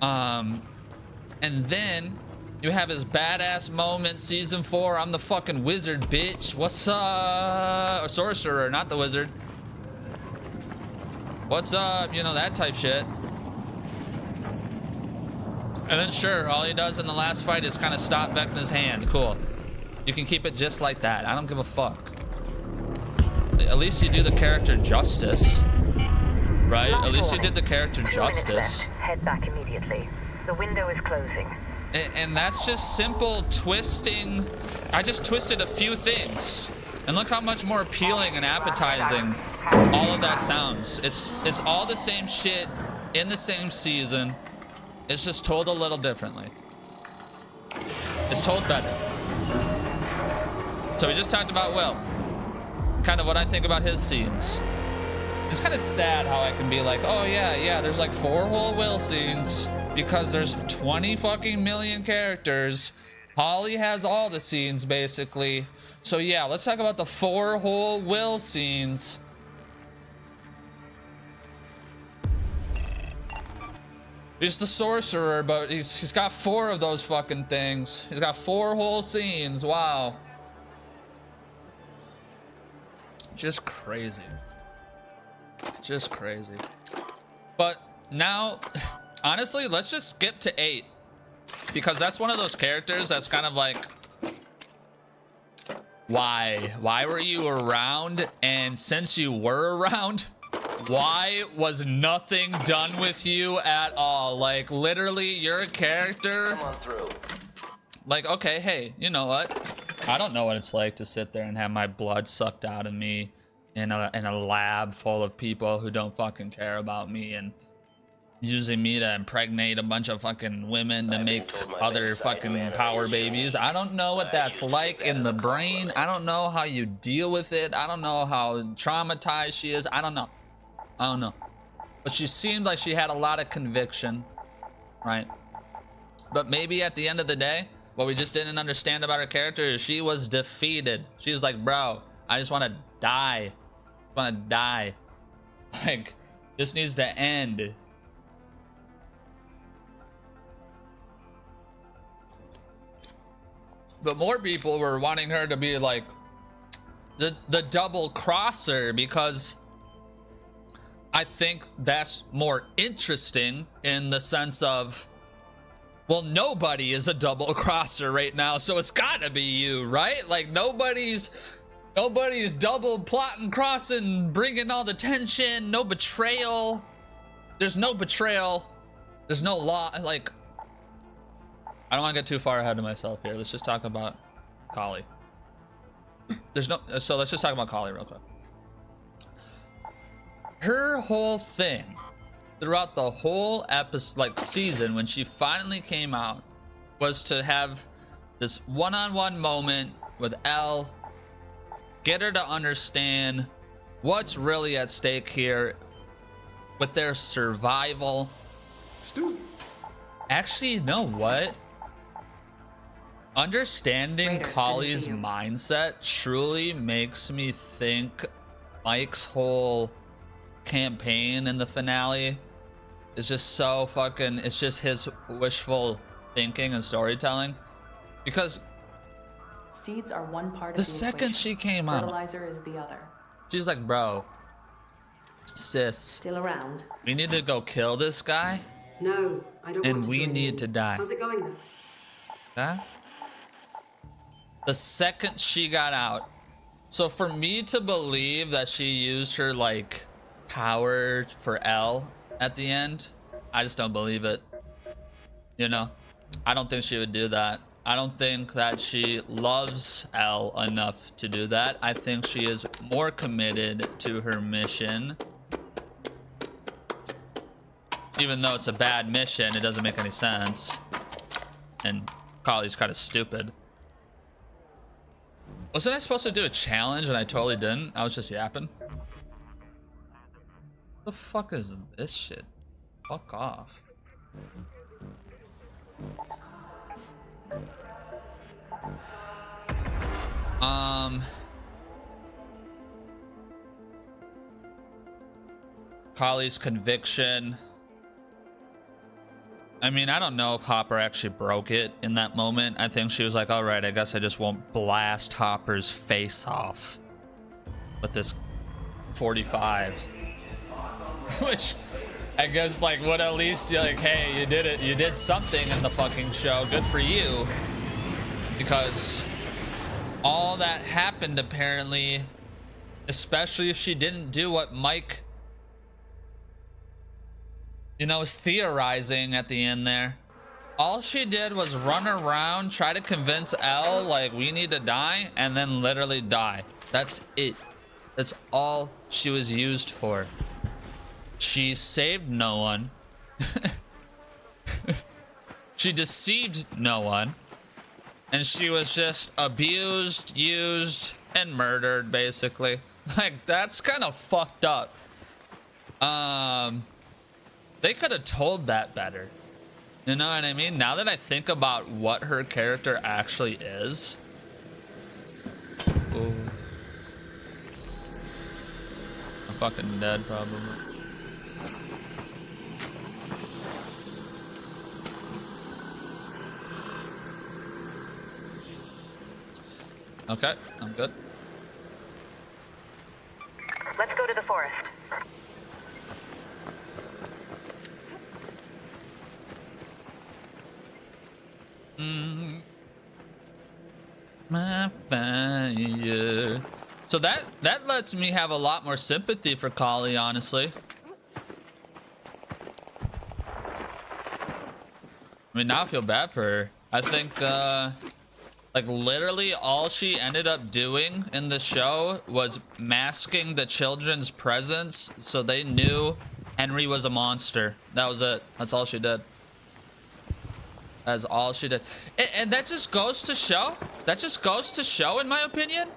And then you have his badass moment, season 4. I'm the fucking wizard, bitch. What's up? Or sorcerer, not the wizard. What's up? You know, that type shit. And then sure, all he does in the last fight is kind of stop Vecna's hand. Cool. You can keep it just like that. I don't give a fuck. At least you do the character justice. Right? At least you did the character justice. Head back immediately. The window is closing. And that's just simple twisting. I just twisted a few things. And look how much more appealing and appetizing all of that sounds. It's all the same shit in the same season. It's just told a little differently. It's told better. So we just talked about Will. Kind of what I think about his scenes. It's kind of sad how I can be like, oh yeah, there's like 4 whole Will scenes because there's 20 fucking million characters. Holly has all the scenes basically. So yeah, let's talk about the 4 whole Will scenes. He's the sorcerer, but he's got 4 of those fucking things. He's got 4 whole scenes. Wow. Just crazy. Just crazy. But now, honestly, let's just skip to 8. Because that's one of those characters that's kind of like, why? Why were you around? And since you were around, why was nothing done with you at all? Like, literally, you're a character. Come on through. Like, okay, hey, you know what? I don't know what it's like to sit there and have my blood sucked out of me in a lab full of people who don't fucking care about me and using me to impregnate a bunch of fucking women to make other fucking power babies. I don't know what that's like in the brain. I don't know how you deal with it. I don't know how traumatized she is. I don't know. But she seemed like she had a lot of conviction, right? But maybe at the end of the day, what we just didn't understand about her character is she was defeated. She was like, bro, I just want to die. I want to die. Like, this needs to end. But more people were wanting her to be like the double crosser, because I think that's more interesting in the sense of, well, nobody is a double crosser right now, so it's gotta be you, right? Like, nobody's double plotting, crossing, bringing all the tension. No betrayal. There's no betrayal. There's no law. Like, I don't want to get too far ahead of myself here. Let's just talk about Kali. So let's just talk about Kali real quick. Her whole thing throughout the whole episode, like season, when she finally came out, was to have this one-on-one moment with Elle, get her to understand what's really at stake here with their survival. Actually, you know what? Understanding Kali's mindset truly makes me think Mike's whole campaign in the finale is just so fucking, it's just his wishful thinking and storytelling. Because seeds are one part of the second she came out, fertilizer is the other. She's like, bro, sis, Still around? we need to go kill this guy. No, I don't And want to we join need you. to die. How's it going then? Huh? The second she got out. So for me to believe that she used her like power for Elle at the end, I just don't believe it. You know, I don't think she would do that. I don't think that she loves Elle enough to do that. I think she is more committed to her mission. Even though it's a bad mission, it doesn't make any sense. And Kali's kind of stupid. Wasn't I supposed to do a challenge and I totally didn't? I was just yapping. What the fuck is this shit? Fuck off. Collie's conviction. I mean, I don't know if Hopper actually broke it in that moment. I think she was like, all right, I guess I just won't blast Hopper's face off with this 45. Which I guess like would at least like, hey, you did it. You did something in the fucking show. Good for you. Because all that happened apparently, especially if she didn't do what Mike, you know, was theorizing at the end there. All she did was run around, try to convince Elle like we need to die, and then literally die. That's it. That's all she was used for. She saved no one. She deceived no one. And she was just abused, used, and murdered, basically. Like, that's kind of fucked up. They could have told that better. You know what I mean? Now that I think about what her character actually is. Ooh. I'm fucking dead, probably. Okay, I'm good. Let's go to the forest. My fire. So that lets me have a lot more sympathy for Collie, honestly. I mean, now I feel bad for her. I think like literally all she ended up doing in the show was masking the children's presence so they knew Henry was a monster. That was it. That's all she did. That's all she did. And that just goes to show. That just goes to show, in my opinion.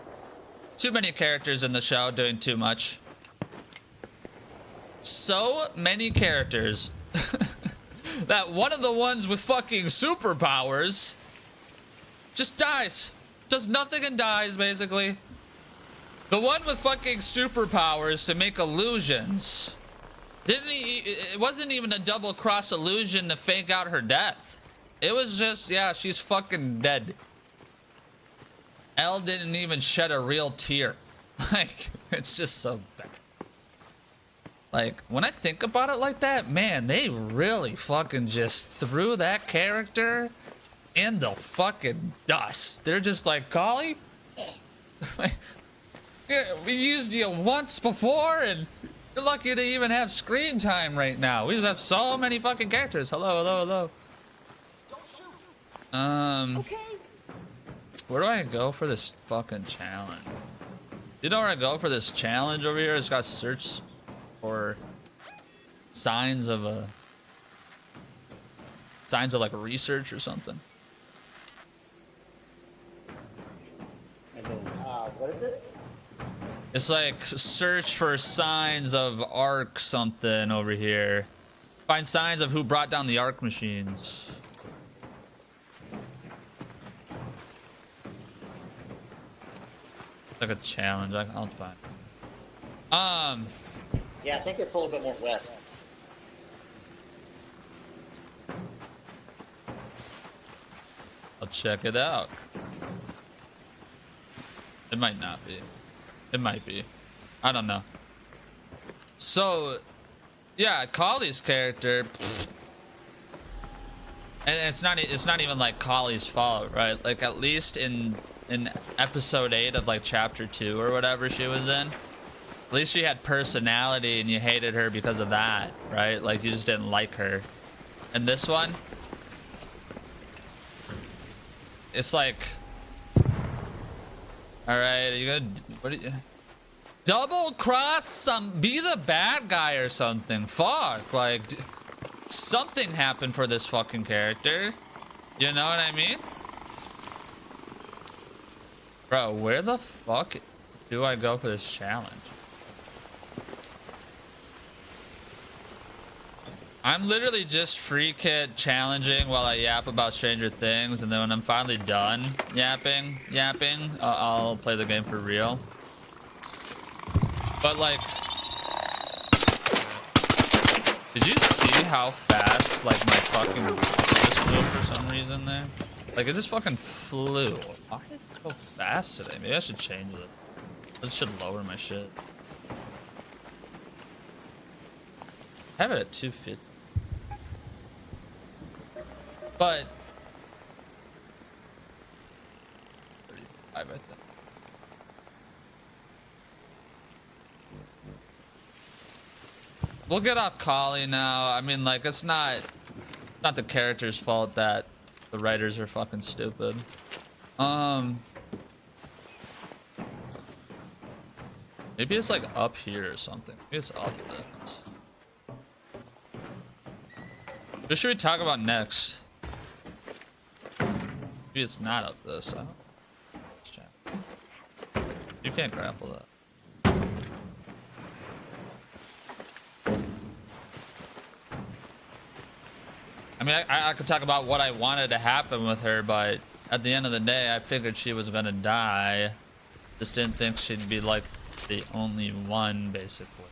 Too many characters in the show doing too much. So many characters. That one of the ones with fucking superpowers just dies. Does nothing and dies, basically. The one with fucking superpowers to make illusions. It wasn't even a double cross illusion to fake out her death. It was just, yeah, she's fucking dead. Elle didn't even shed a real tear. Like, it's just so bad. Like, when I think about it like that, man, they really fucking just threw that character in the fucking dust. They're just like, Collie, we used you once before, and you're lucky to even have screen time right now. We just have so many fucking characters. Hello, hello, hello. Okay. Where do I go for this fucking challenge? You know where I go for this challenge over here? It's got search for signs of like research or something. What is it? It's like search for signs of arc something over here. Find signs of who brought down the arc machines. Like a challenge. I'll find. Yeah, I think it's a little bit more west. I'll check it out. It might not be. It might be. I don't know. So, yeah, Collie's character, and it's not even like Collie's fault, right? Like at least in episode 8 of like chapter 2 or whatever she was in, at least she had personality and you hated her because of that, right? Like you just didn't like her. And this one, it's like, all right, are you gonna, what are you, double cross some, be the bad guy or something? Fuck, like something happened for this fucking character. You know what I mean? Bro, where the fuck do I go for this challenge? I'm literally just free kit challenging while I yap about Stranger Things, and then when I'm finally done yapping, I'll play the game for real. But like, did you see how fast like my fucking just flew for some reason there? Like it just fucking flew. Why is it so fast today? Maybe I should change it. I should lower my shit. I have it at 250. But 35, I think. We'll get off Kali now. I mean, like, it's not the character's fault that the writers are fucking stupid. Maybe it's like up here or something. Maybe it's up this. What should we talk about next? Maybe it's not up this. I don't... Let's check. You can't grapple that. I mean, I could talk about what I wanted to happen with her, but at the end of the day, I figured she was gonna die. Just didn't think she'd be like the only one, basically.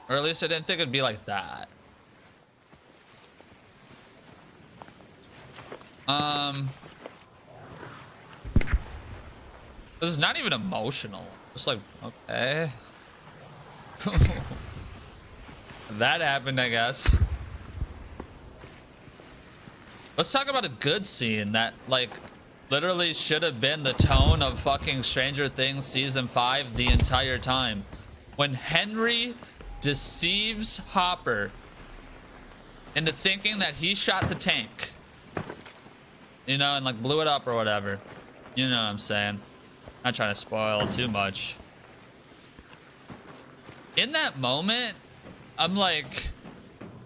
Or at least I didn't think it'd be like that. This is not even emotional. Just like, okay. That happened, I guess. Let's talk about a good scene that, like, literally should have been the tone of fucking Stranger Things season 5 the entire time. When Henry deceives Hopper into thinking that he shot the tank, you know, and like blew it up or whatever. You know what I'm saying? Not trying to spoil too much. In that moment, I'm like,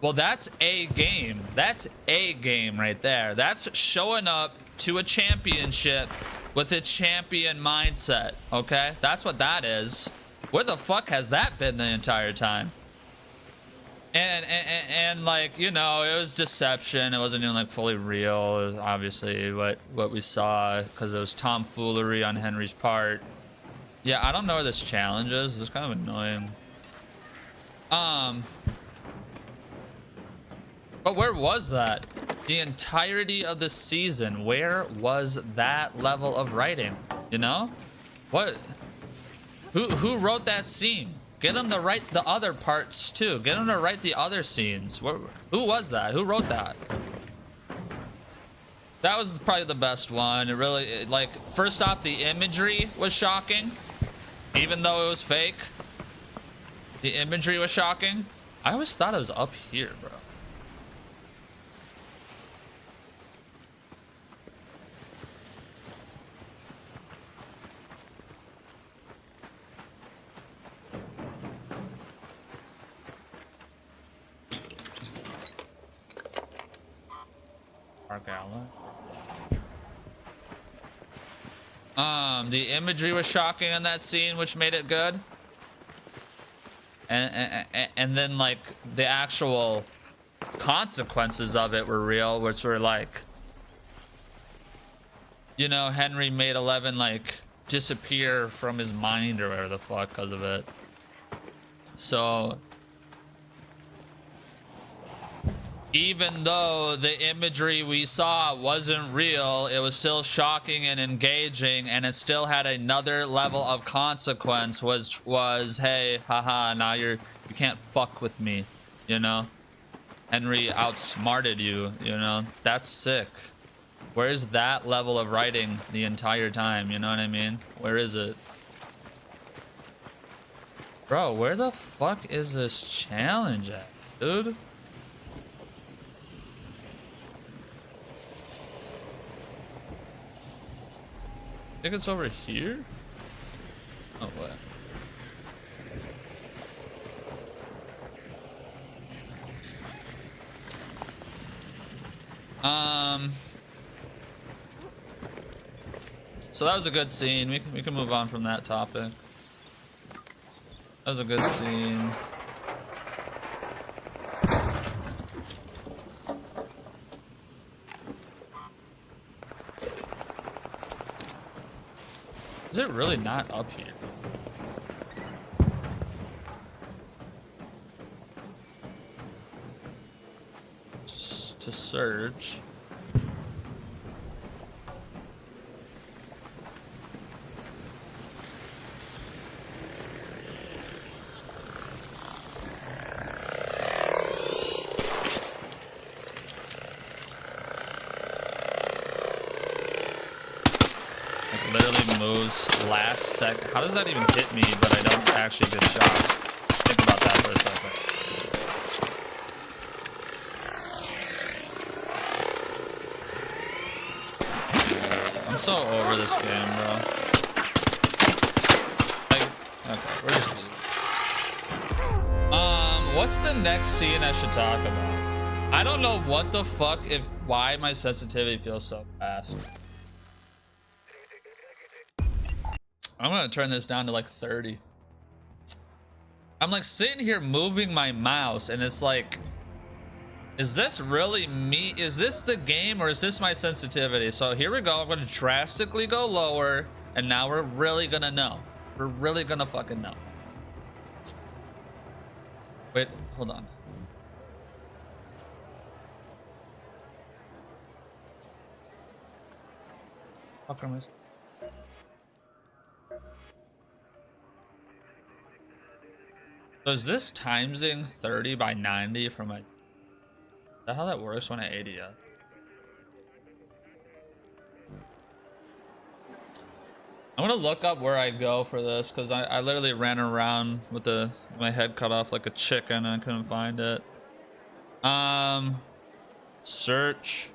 well, that's a game. That's a game right there. That's showing up to a championship with a champion mindset, okay? That's what that is. Where the fuck has that been the entire time? And like, you know, it was deception. It wasn't even like fully real. It was obviously what we saw, because it was tomfoolery on Henry's part. Yeah, I don't know where this challenge is. It's kind of annoying. But where was that? The entirety of the season, where was that level of writing? You know? What? Who wrote that scene? Get them to write the other parts too. Get them to write the other scenes. Who was that? Who wrote that? That was probably the best one. It really, like, first off, the imagery was shocking. Even though it was fake. The imagery was shocking. I always thought it was up here, bro. The imagery was shocking in that scene, which made it good. And then like the actual consequences of it were real, which were like, you know, Henry made 11 like disappear from his mind or whatever the fuck because of it. So even though the imagery we saw wasn't real, it was still shocking and engaging, and it still had another level of consequence, which was, hey, haha, now you can't fuck with me, you know? Henry outsmarted you, you know? That's sick. Where's that level of writing the entire time, you know what I mean? Where is it? Bro, where the fuck is this challenge at, dude? I think it's over here. Oh, what? So that was a good scene. We can move on from that topic. That was a good scene. Is it really not up here? Just to search. Moves last sec. How does that even hit me, but I don't actually get shot? Think about that for a second. I'm so over this game, bro. Like, okay, we're just leaving. What's the next scene I should talk about? I don't know what the fuck why my sensitivity feels so fast. I'm gonna turn this down to like 30. I'm like sitting here moving my mouse and it's like, is this really me? Is this the game or is this my sensitivity? So here we go. I'm gonna drastically go lower and now we're really gonna know. We're really gonna fucking know. Wait, hold on. Fuck am I? So is this timesing 30 by 90 from a... Is that how that works when I 80 it? I'm gonna look up where I go for this because I literally ran around with my head cut off like a chicken and I couldn't find it. Search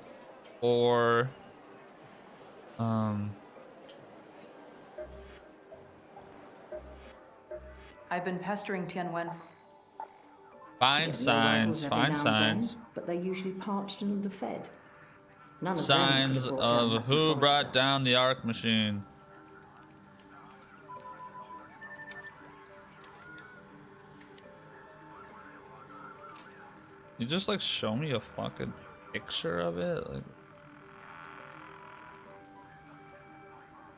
for I've been pestering Tianwen. Find signs, find signs. But they're usually parched and underfed. None of Signs them could have brought down of who Matthew brought Forrester. down the Arc machine. You just like show me a fucking picture of it? Like,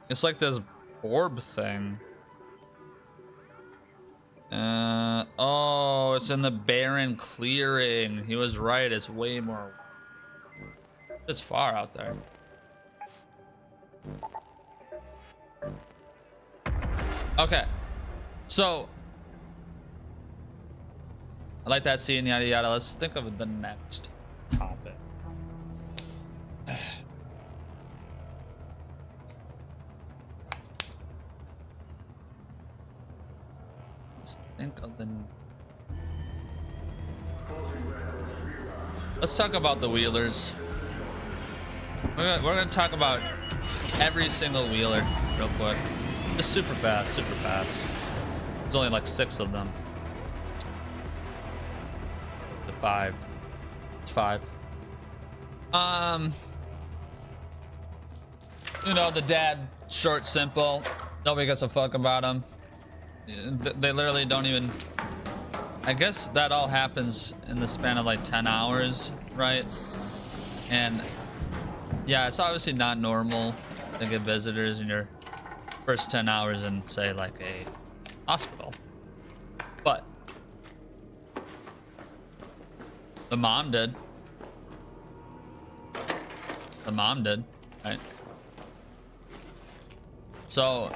it's like this orb thing. Oh, it's in the barren clearing. He was right, it's way more. It's far out there. Okay, so I like that scene, yada yada. Let's think of the next topic. Let's think of the... Let's talk about the wheelers. We're gonna talk about every single wheeler real quick. Just super fast, super fast. There's only like 6 of them. The 5. It's 5. You know, the dad, short, simple. Nobody gives a fuck about him. They literally don't even... I guess that all happens in the span of like 10 hours, right? And yeah, it's obviously not normal to get visitors in your first 10 hours in, say, like a hospital. But the mom did. The mom did, right? So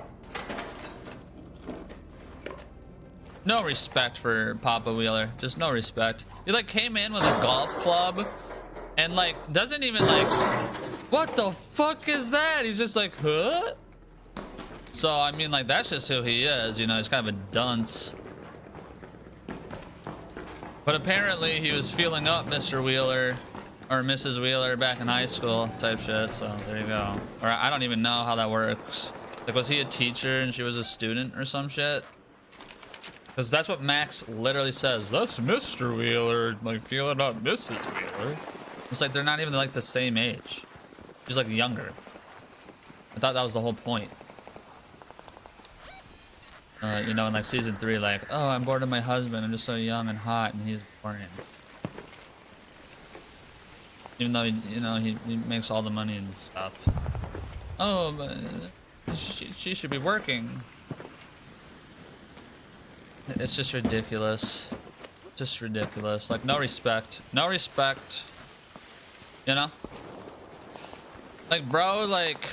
no respect for Papa Wheeler. Just no respect. He like came in with a golf club and like doesn't even like, what the fuck is that? He's just like, huh? So I mean, like, that's just who he is, you know. He's kind of a dunce. But apparently he was feeling up Mr. Wheeler or Mrs. Wheeler back in high school type shit. So there you go. Or I don't even know how that works. Like, was he a teacher and she was a student or some shit? Because that's what Max literally says. That's Mr. Wheeler, like, feeling up Mrs. Wheeler. It's like they're not even like the same age. She's like younger. I thought that was the whole point. You know, in like season 3, like, oh, I'm bored of my husband. I'm just so young and hot, and he's boring. Even though he makes all the money and stuff. Oh, but she should be working. It's just ridiculous. Just ridiculous. Like, no respect. No respect. You know? Like, bro, like...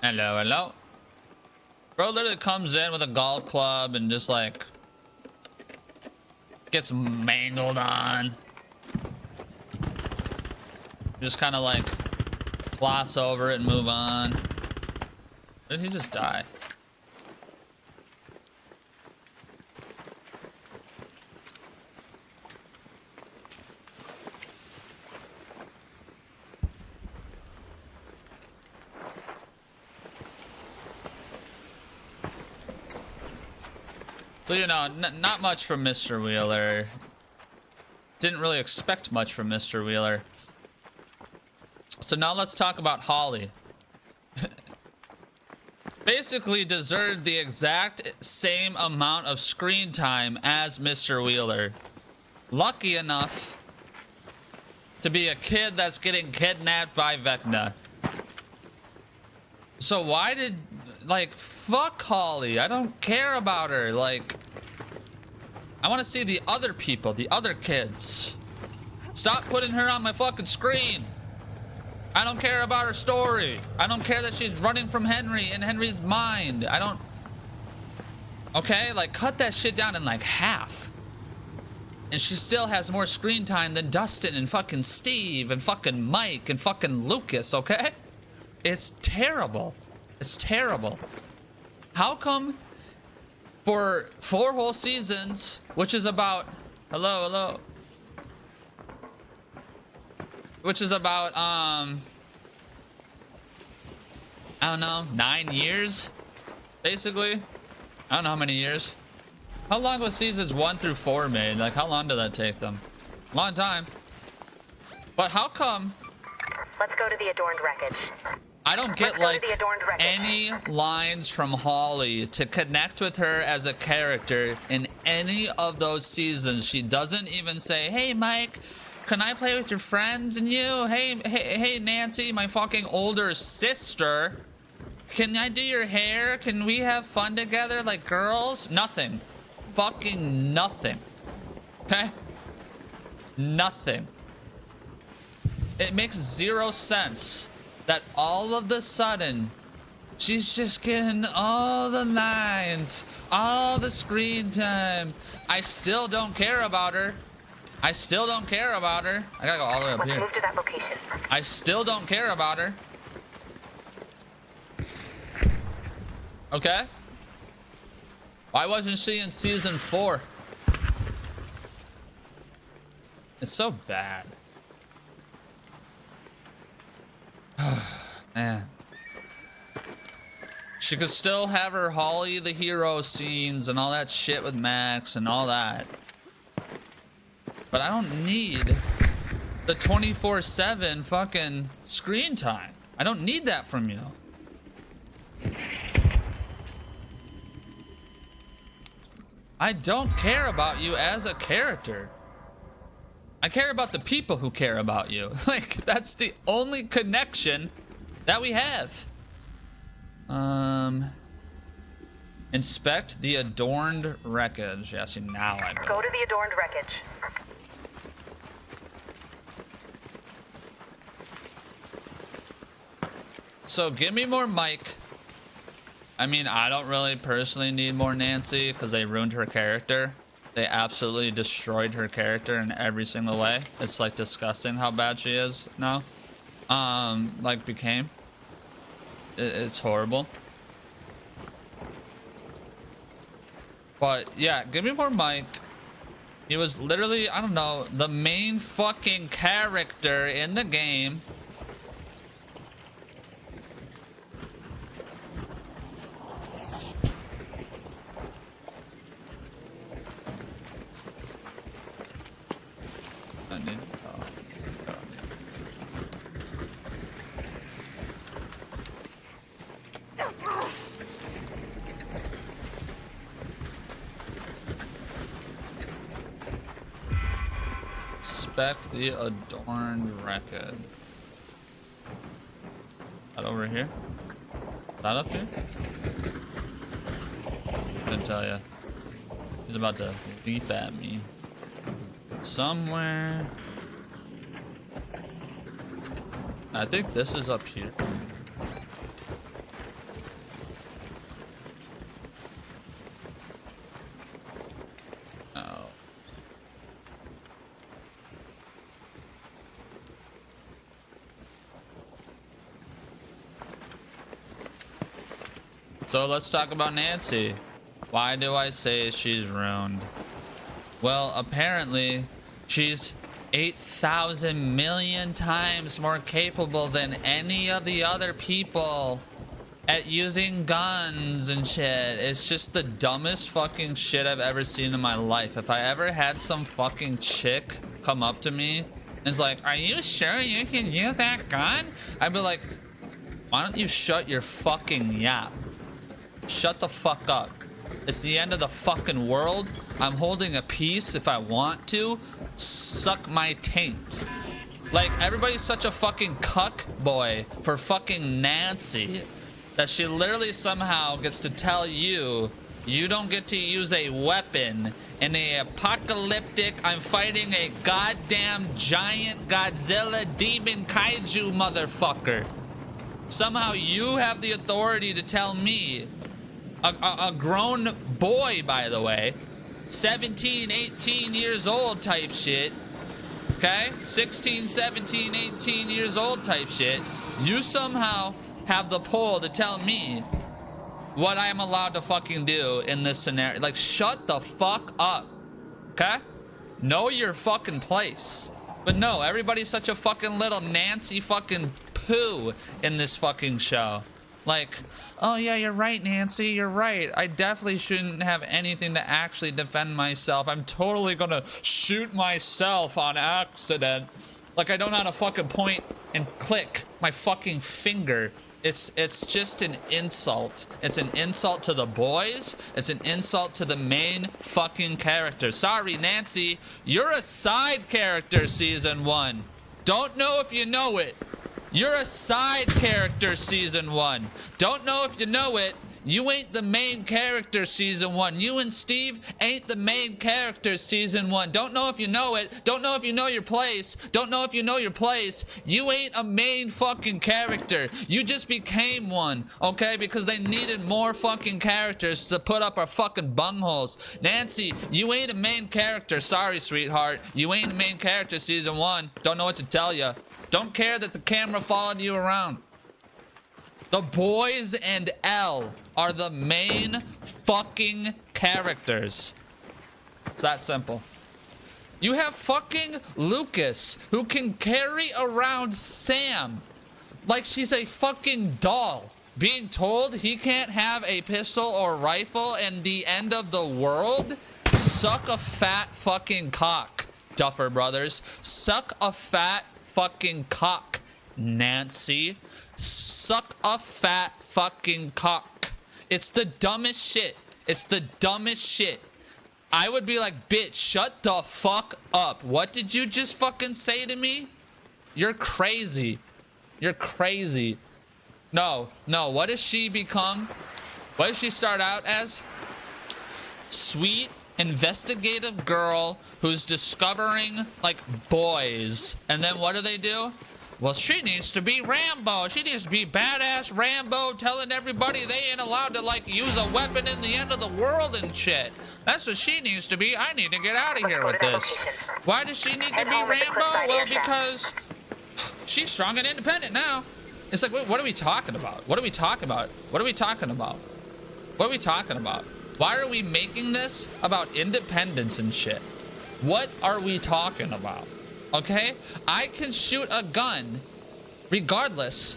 Hello, hello. Bro literally comes in with a golf club and just, like... gets mangled on. Just kind of, like... gloss over it and move on. Did he just die? So, you know, not much from Mr. Wheeler. Didn't really expect much from Mr. Wheeler. So now let's talk about Holly. Basically deserved the exact same amount of screen time as Mr. Wheeler. Lucky enough to be a kid that's getting kidnapped by Vecna. So why did... like, fuck Holly. I don't care about her. Like, I want to see the other people, the other kids. Stop putting her on my fucking screen. I don't care about her story. I don't care that she's running from Henry in Henry's mind. I don't... okay, like, cut that shit down in like half. And she still has more screen time than Dustin and fucking Steve and fucking Mike and fucking Lucas, okay? It's terrible. It's terrible. How come for 4 whole seasons, which is about... hello. Which is about, I don't know, 9 years, basically. I don't know how many years. How long was seasons 1 through 4 made? Like, how long did that take them? Long time. But how come... let's go to the adorned wreckage. I don't get, like, any lines from Holly to connect with her as a character in any of those seasons. She doesn't even say, hey, Mike... can I play with your friends and you? Hey, Nancy, my fucking older sister. Can I do your hair? Can we have fun together like girls? Nothing. Fucking nothing. Okay? Nothing. It makes 0 sense that all of the sudden she's just getting all the lines, all the screen time. I still don't care about her. I still don't care about her. I gotta go all the way up here. Let's move to that location. I still don't care about her. Okay? Why wasn't she in season 4? It's so bad. Man. She could still have her Holly the hero scenes and all that shit with Max and all that. But I don't need the 24/7 fucking screen time. I don't need that from you. I don't care about you as a character. I care about the people who care about you. Like, that's the only connection that we have. Inspect the adorned wreckage. Yeah, see, now I go. Go to the adorned wreckage. So give me more Mike. I mean, I don't really personally need more Nancy because they ruined her character. They absolutely destroyed her character in every single way. It's like disgusting how bad she is now. Like became. It's horrible. But yeah, give me more Mike. He was literally, I don't know, the main fucking character in the game. Inspect the adorned record. That over here? That up here? Couldn't tell ya. He's about to leap at me. Somewhere. I think this is up here. Oh. So let's talk about Nancy. Why do I say she's ruined? Well, apparently she's 8,000 million times more capable than any of the other people at using guns and shit. It's just the dumbest fucking shit I've ever seen in my life. If I ever had some fucking chick come up to me and is like, are you sure you can use that gun? I'd be like, why don't you shut your fucking yap? Shut the fuck up. It's the end of the fucking world. I'm holding a piece if I want to. Suck my taint. Like, everybody's such a fucking cuck boy for fucking Nancy that she literally somehow gets to tell you you don't get to use a weapon in a apocalyptic, I'm fighting a goddamn giant Godzilla demon kaiju motherfucker. Somehow you have the authority to tell me, a grown boy, by the way, 17, 18 years old type shit, okay? 16, 17, 18 years old type shit. You somehow have the pull to tell me what I am allowed to fucking do in this scenario. Like, shut the fuck up, okay? Know your fucking place. But no, everybody's such a fucking little Nancy fucking poo in this fucking show. Like, oh yeah, you're right, Nancy, you're right. I definitely shouldn't have anything to actually defend myself. I'm totally gonna shoot myself on accident. Like, I don't know how to fucking point and click my fucking finger. It's just an insult. It's an insult to the boys. It's an insult to the main fucking character. Sorry, Nancy, you're a side character, season 1. Don't know if you know it. You're a side character, season 1. Don't know if you know it. You ain't the main character, season 1. You and Steve ain't the main characters, season 1. Don't know if you know it. Don't know if you know your place. Don't know if you know your place. You ain't a main fucking character. You just became one, okay? Because they needed more fucking characters to put up our fucking bungholes. Nancy, you ain't a main character. Sorry, sweetheart. You ain't a main character, season 1. Don't know what to tell you. Don't care that the camera followed you around. The boys and Elle are the main fucking characters. It's that simple. You have fucking Lucas, who can carry around Sam like she's a fucking doll, being told he can't have a pistol or rifle and the end of the world. Suck a fat fucking cock, Duffer Brothers. Suck a fat fucking cock, Nancy. Suck a fat fucking cock. It's the dumbest shit. It's the dumbest shit. I would be like, bitch, shut the fuck up. What did you just fucking say to me? You're crazy. You're crazy. No, what does she become? What does she start out as? Sweet, investigative girl who's discovering, like, boys. And then what do? Well, she needs to be Rambo. She needs to be badass Rambo, telling everybody they ain't allowed to, like, use a weapon in the end of the world and shit. That's what she needs to be. I need to get out of here with this. Why does she need to be Rambo? Well, because she's strong and independent now. It's like, what are we talking about? What are we talking about? What are we talking about? What are we talking about? Why are we making this about independence and shit? What are we talking about? Okay? I can shoot a gun regardless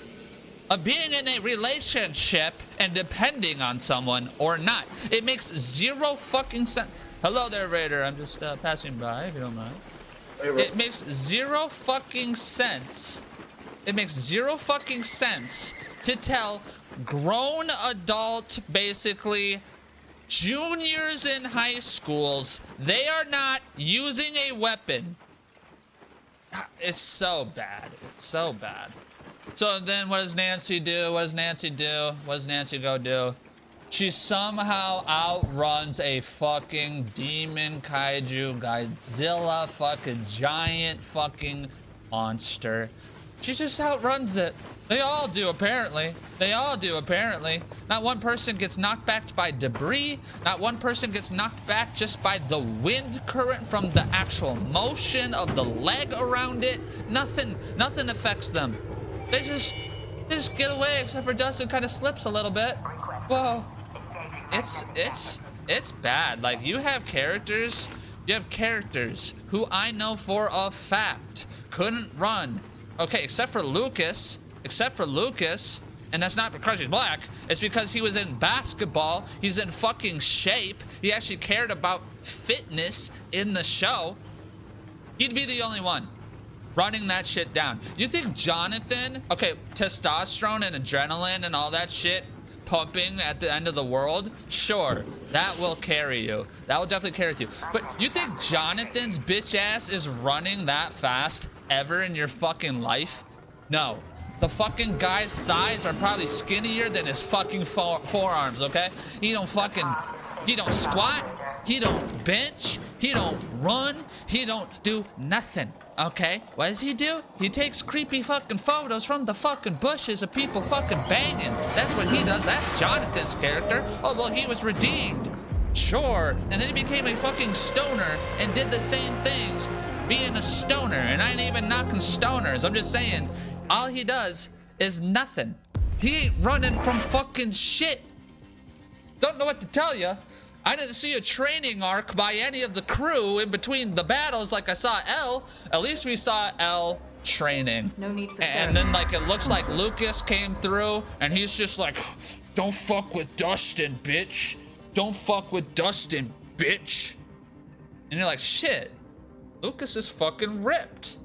of being in a relationship and depending on someone or not. It makes zero fucking sense. Hello there, Raider. I'm just passing by, if you don't mind. It makes zero fucking sense. It makes zero fucking sense to tell grown adult, basically, juniors in high schools, they are not using a weapon. It's so bad. It's so bad. So then what does Nancy do? What does Nancy do? What does Nancy go do? She somehow outruns a fucking demon kaiju Godzilla fucking giant fucking monster. She just outruns it. They all do, apparently. They all do, apparently. Not one person gets knocked back by debris. Not one person gets knocked back just by the wind current from the actual motion of the leg around it. Nothing affects them. They just get away, except for Dustin kind of slips a little bit. Whoa. It's bad. Like, you have characters who I know for a fact couldn't run. Okay, except for Lucas, and that's not because he's black, it's because he was in basketball, he's in fucking shape, he actually cared about fitness in the show. He'd be the only one running that shit down. You think Jonathan, okay, testosterone and adrenaline and all that shit pumping at the end of the world, sure, that will carry you. That will definitely carry you. But you think Jonathan's bitch ass is running that fast ever in your fucking life? No. The fucking guy's thighs are probably skinnier than his fucking forearms, okay? He don't squat, he don't bench, he don't run, he don't do nothing, okay? What does he do? He takes creepy fucking photos from the fucking bushes of people fucking banging. That's what he does. That's Jonathan's character. Oh, well, he was redeemed. Sure. And then he became a fucking stoner and did the same things being a stoner. And I ain't even knocking stoners. I'm just saying, all he does is nothing. He ain't running from fucking shit. Don't know what to tell you. I didn't see a training arc by any of the crew in between the battles like I saw Elle. At least we saw Elle training. No need for and then like it looks like Lucas came through and he's just like, don't fuck with Dustin, bitch. Don't fuck with Dustin, bitch. And you're like, shit, Lucas is fucking ripped.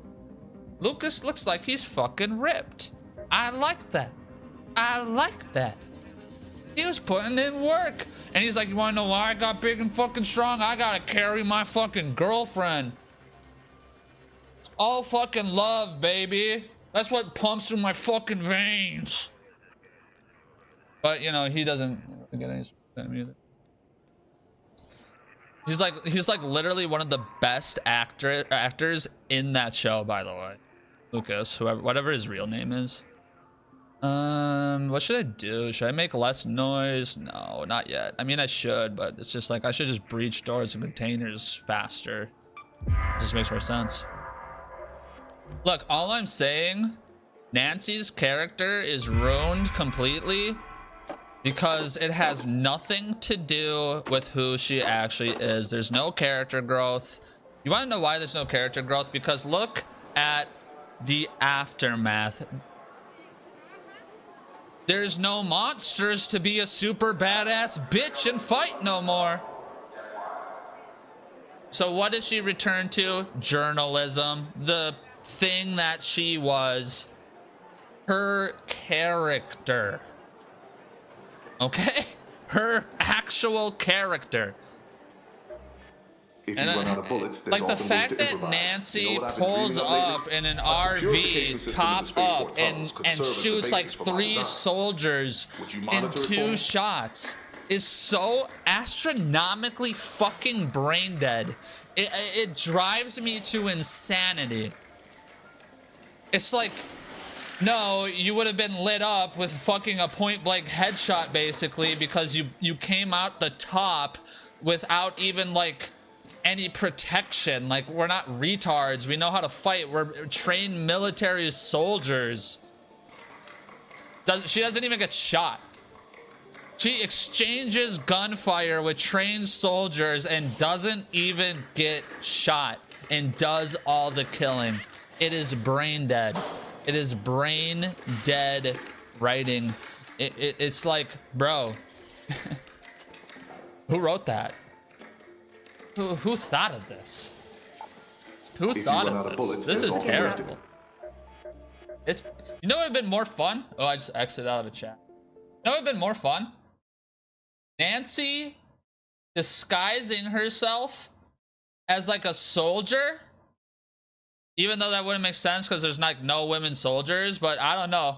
Lucas looks like he's fucking ripped. I like that. I like that. He was putting in work. And he's like, you wanna know why I got big and fucking strong? I gotta carry my fucking girlfriend. It's all fucking love, baby. That's what pumps through my fucking veins. But, you know, he doesn't get any either. He's like literally one of the best actors in that show, by the way. Lucas, whatever his real name is. What should I do? Should I make less noise? No, not yet. I mean, I should, but it's just like I should just breach doors and containers faster. It just makes more sense. Look, all I'm saying, Nancy's character is ruined completely because it has nothing to do with who she actually is. There's no character growth. You want to know why there's no character growth? Because look at the aftermath. There's no monsters to be a super badass bitch and fight no more. So what does she return to? Journalism. The thing that she was. Her character. Okay? Her actual character. If you run out of bullets, there's like the often fact ways to that improvise. Nancy You know what I've been pulls dreaming of up lately? in an A RV purification system in the top spaceport up tunnels could and serve as the shoots like basis for my 3 design. soldiers Would you in monitor it for 2 me? shots is so astronomically fucking brain dead. It drives me to insanity. It's like, no, you would have been lit up with fucking a point blank headshot basically because you came out the top without even like any protection. Like, we're not retards. We know how to fight. We're trained military soldiers. She doesn't even get shot. She exchanges gunfire with trained soldiers and doesn't even get shot and does all the killing. It is brain dead. It is brain dead writing. It's like, bro, who wrote that? Who thought of this? Who thought of this? This is terrible. It's, you know what would have been more fun? Oh, I just exited out of a chat. You know what would have been more fun? Nancy disguising herself as like a soldier Even though that wouldn't make sense because there's like no women soldiers, but I don't know.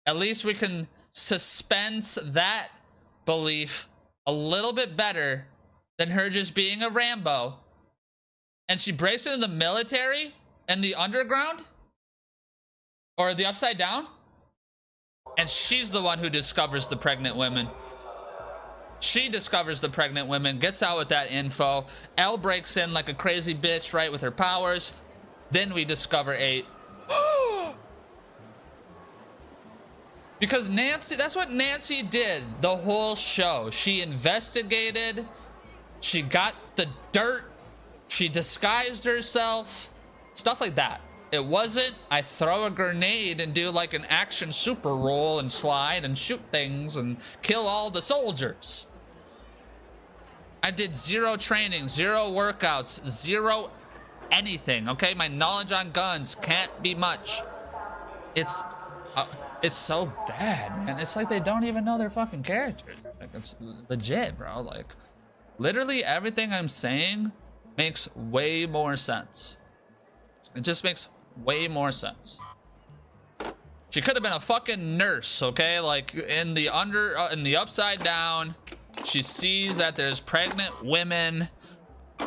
At least we can suspense that belief a little bit better than her just being a Rambo. And she breaks into the military and the underground or the upside down. And she's the one who discovers the pregnant women. She discovers the pregnant women, gets out with that info. Elle breaks in like a crazy bitch, right, with her powers. Then we discover 8. Because Nancy, that's what Nancy did the whole show. She investigated. She got the dirt. She disguised herself. Stuff like that. It wasn't, I throw a grenade and do like an action super roll and slide and shoot things and kill all the soldiers. I did 0 training, 0 workouts, 0 anything, okay? My knowledge on guns can't be much. It's so bad, man. It's like they don't even know their fucking characters. Like, it's legit, bro. Like, literally everything I'm saying makes way more sense. It just makes way more sense. She could have been a fucking nurse, okay? Like, in the upside down, she sees that there's pregnant women,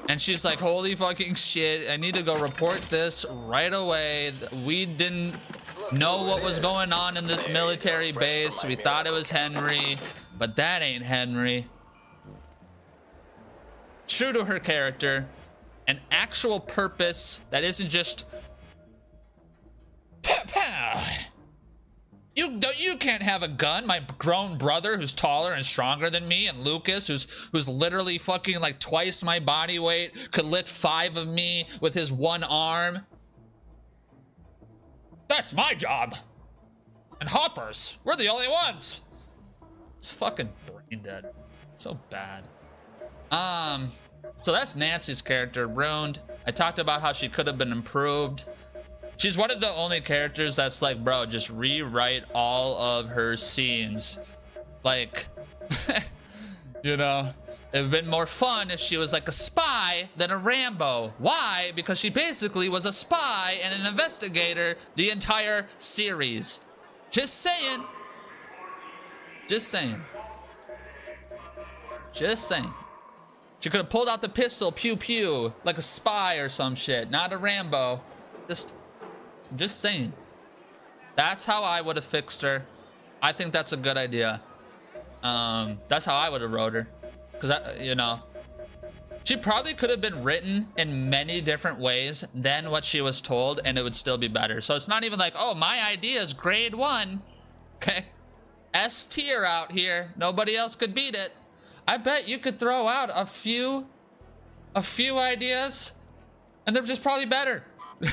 and she's like, holy fucking shit, I need to go report this right away. We didn't know what was going on in this military base. We thought it was Henry, but that ain't Henry. True to her character, an actual purpose that isn't just you can't have a gun. My grown brother who's taller and stronger than me, and Lucas who's literally fucking like twice my body weight, could lift 5 of me with his 1 arm. That's my job. And Hoppers, we're the only ones. It's fucking brain dead. So bad. So that's Nancy's character, ruined. I talked about how she could have been improved. She's one of the only characters that's like, bro, just rewrite all of her scenes. Like, you know, it would have been more fun if she was like a spy than a Rambo. Why? Because she basically was a spy and an investigator the entire series. Just saying. Just saying. Just saying. She could have pulled out the pistol, pew pew, like a spy or some shit, not a Rambo. Just saying. That's how I would have fixed her. I think that's a good idea. That's how I would have wrote her. Because, you know, she probably could have been written in many different ways than what she was told, and it would still be better. So it's not even like, oh, my idea is grade 1. Okay. S tier out here. Nobody else could beat it. I bet you could throw out a few ideas, and they're just probably better.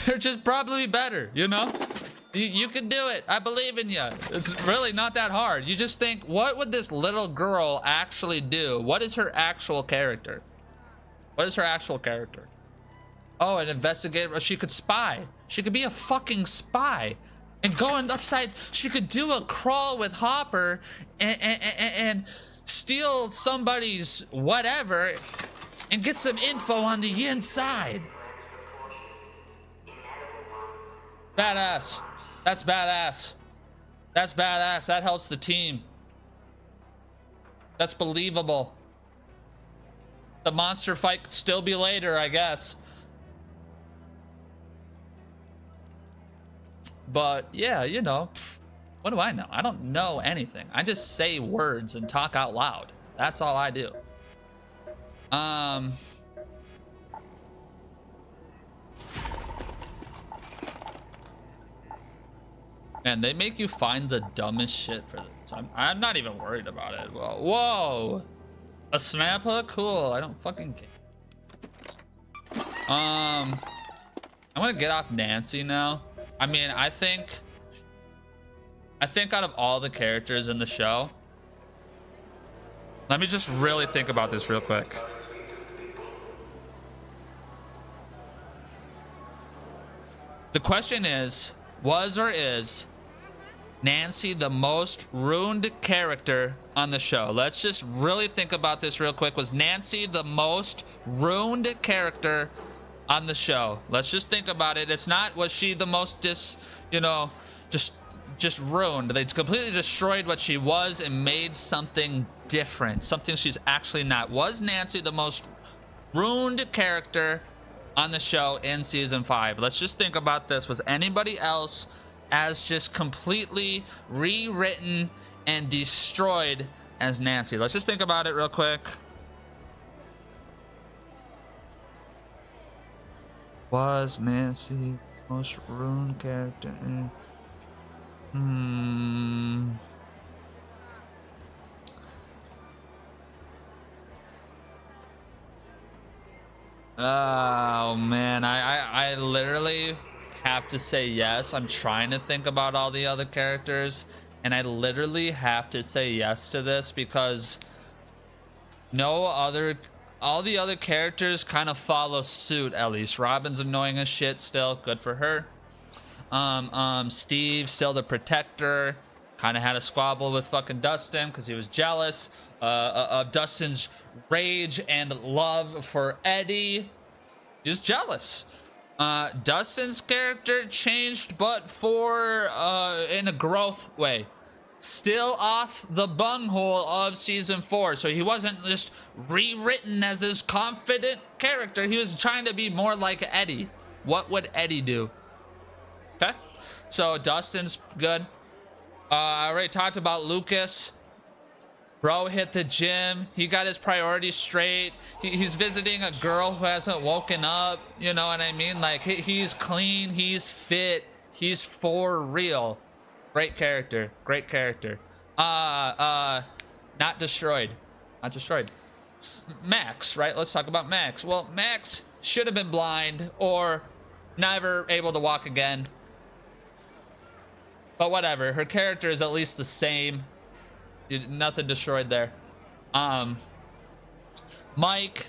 They're just probably better, you know? You can do it. I believe in you. It's really not that hard. You just think, what would this little girl actually do? What is her actual character? What is her actual character? Oh, an investigator. She could spy. She could be a fucking spy. And going upside, she could do a crawl with Hopper and steal somebody's whatever and get some info on the inside. Badass. That's badass. That's badass. That helps the team. That's believable. The monster fight could still be later, I guess. But yeah, you know, what do I know? I don't know anything. I just say words and talk out loud. That's all I do. And they make you find the dumbest shit for this. I'm not even worried about it. Whoa. A snap hook? Cool. I don't fucking care. I'm gonna get off Nancy now. I mean, I think out of all the characters in the show, let me just really think about this real quick. The question is, was or is Nancy the most ruined character on the show? Let's just really think about this real quick. Was Nancy the most ruined character on the show. Let's just think about it. It's not, was she the most just ruined. They completely destroyed what she was and made something different, something she's actually not. Was Nancy the most ruined character on the show in season 5? Let's just think about this. Was anybody else as just completely rewritten and destroyed as Nancy? Let's just think about it real quick. Was Nancy the most ruined character? Oh man, I literally have to say yes. I'm trying to think about all the other characters, and I literally have to say yes to this because all the other characters kind of follow suit. At least Robin's annoying as shit still, good for her. Steve still the protector, kind of had a squabble with fucking Dustin because he was jealous of Dustin's rage and love for Eddie. He was jealous. Dustin's character changed, but for in a growth way. Still off the bunghole of season 4, so he wasn't just rewritten as this confident character. He was trying to be more like Eddie. What would Eddie do? Okay, so Dustin's good. I already talked about Lucas. Bro hit the gym. He got his priorities straight. He's visiting a girl who hasn't woken up. You know what I mean? Like, he's clean. He's fit. He's for real. Great character. Great character. Not destroyed. Not destroyed. Max, right? Let's talk about Max. Well, Max should have been blind or never able to walk again. But whatever. Her character is at least the same. Nothing destroyed there. Mike.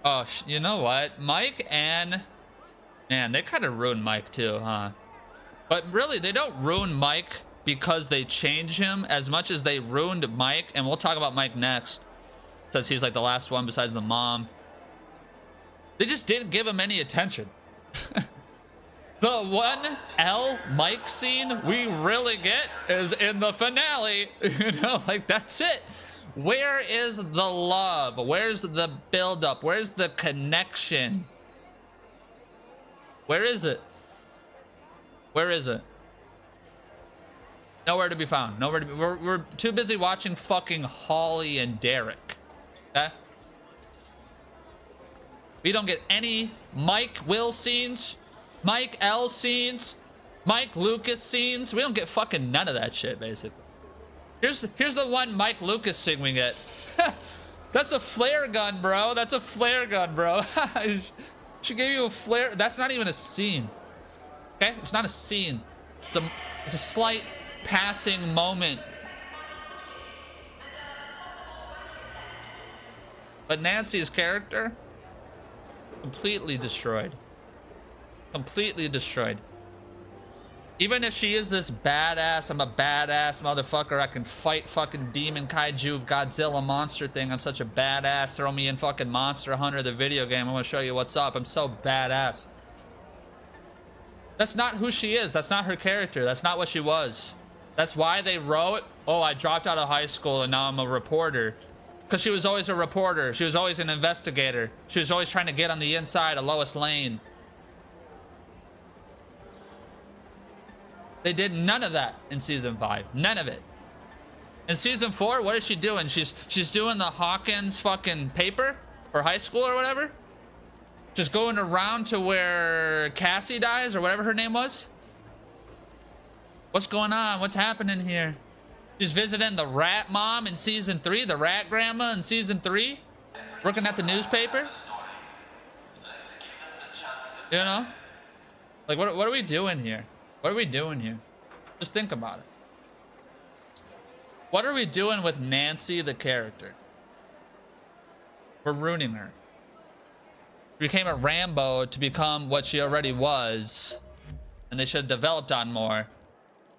Oh, you know what? Mike and... Man, they kind of ruined Mike too, huh? But really, they don't ruin Mike because they change him as much as they ruined Mike. And we'll talk about Mike next. Says he's like the last one besides the mom. They just didn't give him any attention. The one L Mike scene we really get is in the finale. You know, like, that's it. Where is the love? Where's the buildup? Where's the connection? Where is it? Where is it? Nowhere to be found. Nowhere to be. We're too busy watching fucking Holly and Derek. Okay? We don't get any Mike Will scenes. Mike L scenes, Mike Lucas scenes. We don't get fucking none of that shit, basically. Here's the one Mike Lucas scene we get. That's a flare gun, bro. That's a flare gun, bro. She gave you a flare. That's not even a scene. Okay, it's not a scene. It's a slight passing moment. But Nancy's character, completely destroyed. Completely destroyed. Even if she is this badass, I'm a badass motherfucker, I can fight fucking demon kaiju Godzilla monster thing, I'm such a badass, throw me in fucking Monster Hunter the video game, I'm gonna show you what's up, I'm so badass. That's not who she is. That's not her character. That's not what she was. That's why they wrote, oh, I dropped out of high school and now I'm a reporter. Because she was always a reporter. She was always an investigator. She was always trying to get on the inside of Lois Lane. They did none of that in season 5. None of it. In season 4, what is she doing? She's doing the Hawkins fucking paper for high school or whatever. Just going around to where Cassie dies or whatever her name was. What's going on? What's happening here? She's visiting the rat mom in season 3, the rat grandma in season 3, working at the newspaper. You know? Like, what are we doing here? What are we doing here? Just think about it. What are we doing with Nancy, the character? We're ruining her. She became a Rambo to become what she already was. And they should have developed on more.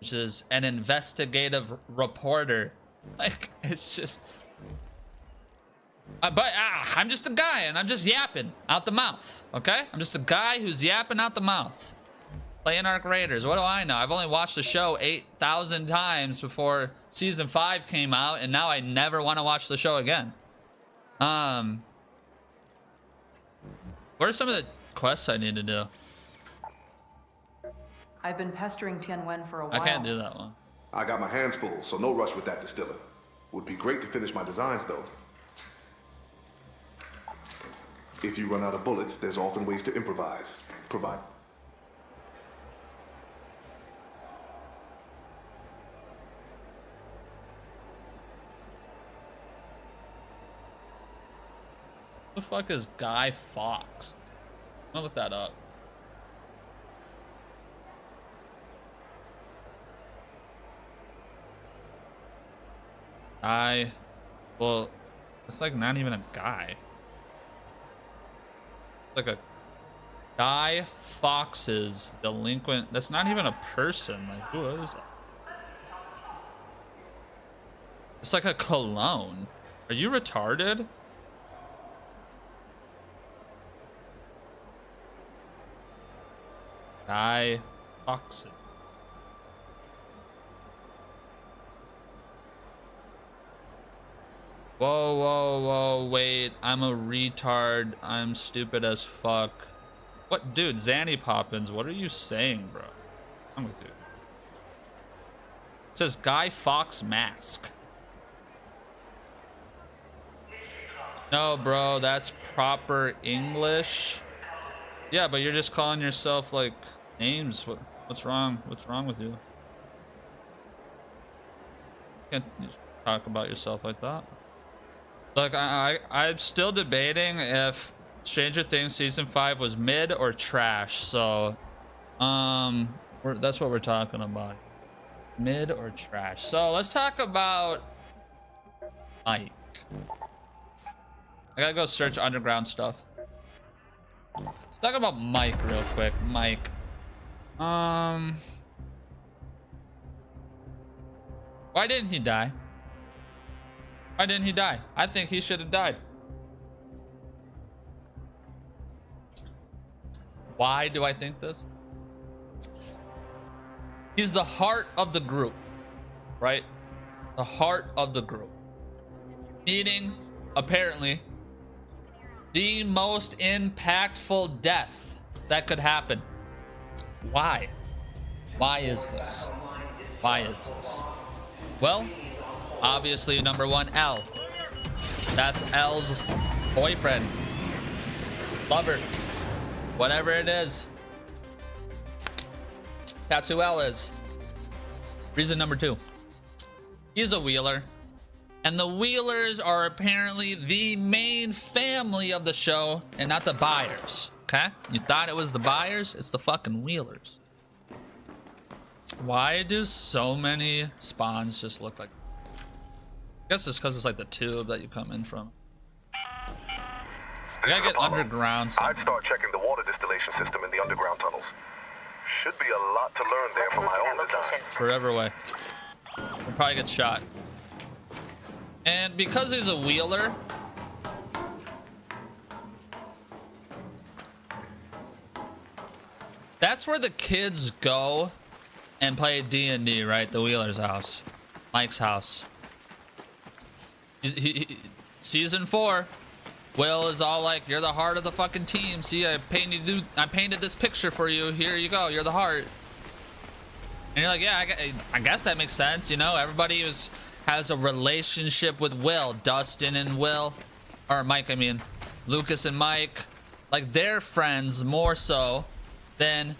Which is an investigative reporter. Like, it's just... I'm just a guy and I'm just yapping out the mouth, okay? I'm just a guy who's yapping out the mouth. Playing Arc Raiders, what do I know? I've only watched the show 8,000 times before season 5 came out, and now I never want to watch the show again. What are some of the quests I need to do? I've been pestering Tianwen for a while. I can't do that one. I got my hands full, so no rush with that distiller. Would be great to finish my designs, though. If you run out of bullets, there's often ways to improvise. Provide. What the fuck is Guy Fawkes? I'm gonna look that up. Well, it's like not even a guy. Like a Guy Fawkes' delinquent. That's not even a person. Like, who is that? It's like a cologne. Are you retarded? Guy Fawkes. Whoa, whoa, whoa, wait. I'm a retard. I'm stupid as fuck. What, dude, Zanny Poppins, what are you saying, bro? I'm with you. It says Guy Fawkes mask. No, bro, that's proper English. Yeah, but you're just calling yourself, like, names. What's wrong? What's wrong with you? Can't talk about yourself like that. Look, I'm still debating if Stranger Things season 5 was mid or trash. So, that's what we're talking about. Mid or trash. So let's talk about Mike. I gotta go search underground stuff. Let's talk about Mike real quick. Mike. Why didn't he die? Why didn't he die? I think he should have died. Why do I think this? He's the heart of the group, right? The heart of the group. Meaning, apparently, the most impactful death that could happen. Why? Why is this? Why is this? Well, obviously, number one, L. That's L's boyfriend, lover, whatever it is. That's who L is. Reason number two, he's a Wheeler. And the Wheelers are apparently the main family of the show and not the Byers. Okay? You thought it was the Byers? It's the fucking Wheelers. Why do so many spawns just look like... I guess it's because it's like the tube that you come in from. You gotta get underground somewhere. I'd start checking the water distillation system in the underground tunnels. Should be a lot to learn there for my own design. Forever away. We'll probably get shot. And because he's a Wheeler, that's where the kids go and play D&D, right? The Wheeler's house, Mike's house. Season 4, Will is all like, "You're the heart of the fucking team. See, I painted this picture for you. Here you go. You're the heart." And you're like, "Yeah, I guess that makes sense. You know, everybody has a relationship with Will. Dustin and Will, or Mike, I mean, Lucas and Mike, like they're friends more so than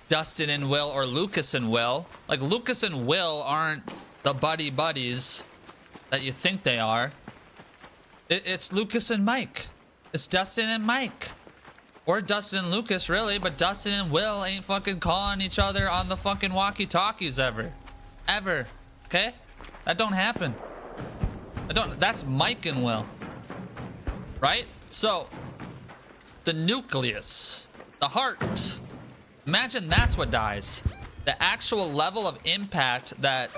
Dustin and Will or Lucas and Will. Like Lucas and Will aren't the buddies that you think they are. It's Lucas and Mike. It's Dustin and Mike, or Dustin and Lucas, really. But Dustin and Will ain't fucking calling each other on the fucking walkie-talkies ever. Okay? That don't happen. That's Mike and Will, right? So the nucleus, the heart, imagine that's what dies. The actual level of impact that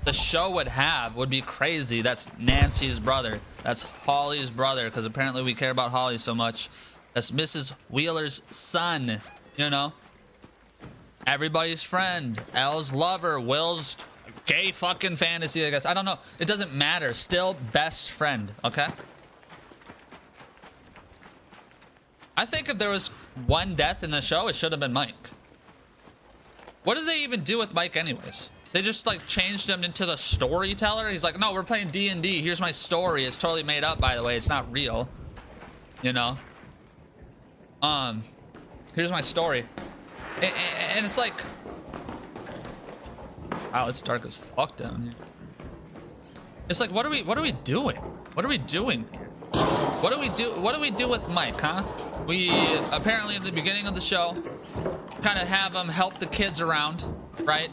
the show would have would be crazy. That's Nancy's brother. That's Holly's brother, because apparently we care about Holly so much. That's Mrs. Wheeler's son, you know? Everybody's friend. Elle's lover. Will's gay fucking fantasy, I guess. I don't know. It doesn't matter. Still best friend, okay? I think if there was one death in the show, it should have been Mike. What did they even do with Mike anyways? They just like changed him into the storyteller. He's like, no, we're playing D&D. Here's my story. It's totally made up, by the way. It's not real. You know? Here's my story. And it's like, wow, it's dark as fuck down here. It's like, what are we doing? What are we doing here? What do we do with Mike, huh? We apparently at the beginning of the show kind of have him help the kids around, right?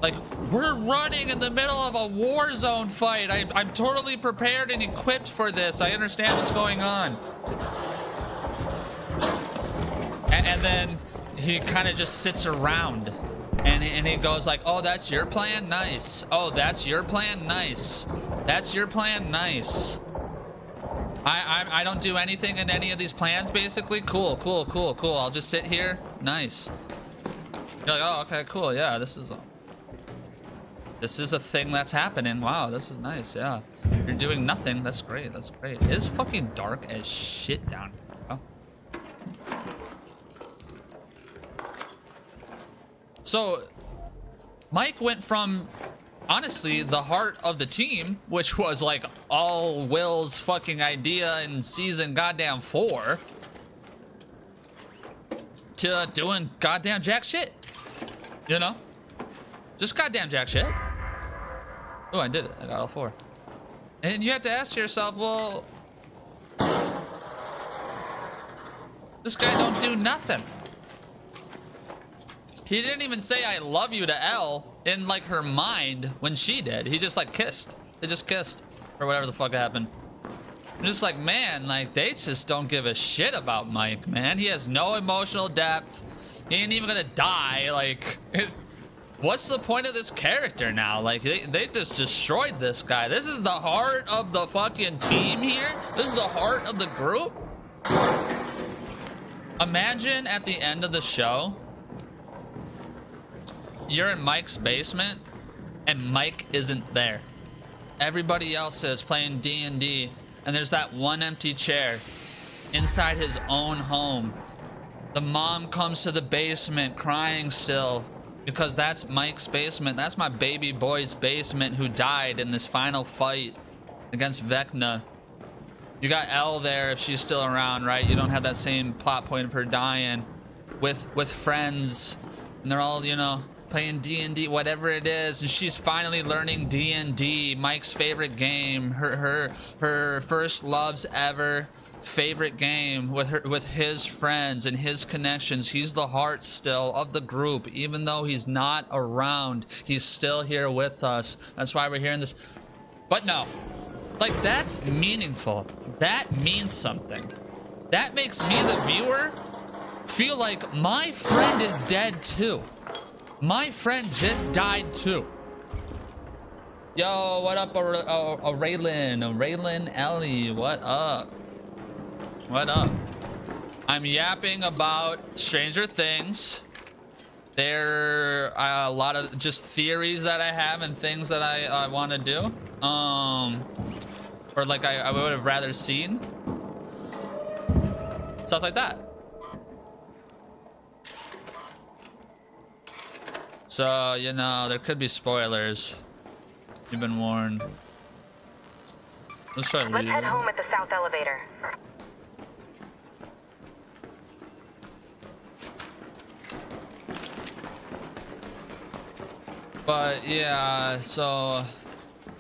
Like, we're running in the middle of a war zone fight. I'm totally prepared and equipped for this. I understand what's going on. And then he kind of just sits around and he goes like, oh, that's your plan? Nice. Oh, that's your plan? Nice. That's your plan? Nice. I don't do anything in any of these plans, basically. Cool, cool, cool, cool. I'll just sit here. Nice. You're like, oh, okay, cool. Yeah, this is a thing that's happening. Wow, this is nice. Yeah, you're doing nothing. That's great. That's great. It is fucking dark as shit down here, bro. So Mike went from honestly the heart of the team, which was like all Will's fucking idea in season goddamn 4, to doing goddamn jack shit, you know? Just goddamn jack shit. Oh, I did it. I got all 4. And you have to ask yourself, well, this guy don't do nothing. He didn't even say I love you to Elle in like her mind when she did. He just like kissed. They just kissed or whatever the fuck happened. I'm just like, man, like they just don't give a shit about Mike, man. He has no emotional depth. He ain't even gonna die. Like, what's the point of this character now? Like they just destroyed this guy. This is the heart of the fucking team here. This is the heart of the group. Imagine at the end of the show, you're in Mike's basement and Mike isn't there. Everybody else is playing D&D and there's that one empty chair inside his own home. The mom comes to the basement crying still because that's Mike's basement. That's my baby boy's basement who died in this final fight against Vecna. You got Elle there if she's still around, right? You don't have that same plot point of her dying with friends and they're all, you know, playing D&D, whatever it is, and she's finally learning D&D, Mike's favorite game, her first love's ever favorite game with his friends and his connections. He's the heart still of the group, even though he's not around. He's still here with us. That's why we're hearing this. But no, like that's meaningful. That means something. That makes me, the viewer, feel like my friend is dead too. My friend just died too. Yo, what up, Raylan Ellie, what up? What up? I'm yapping about Stranger Things. There are a lot of just theories that I have and things that I want to do. Or like I would have rather seen. Stuff like that. So, you know, there could be spoilers. You've been warned. Let's try to Let's head home at the south elevator. But yeah, so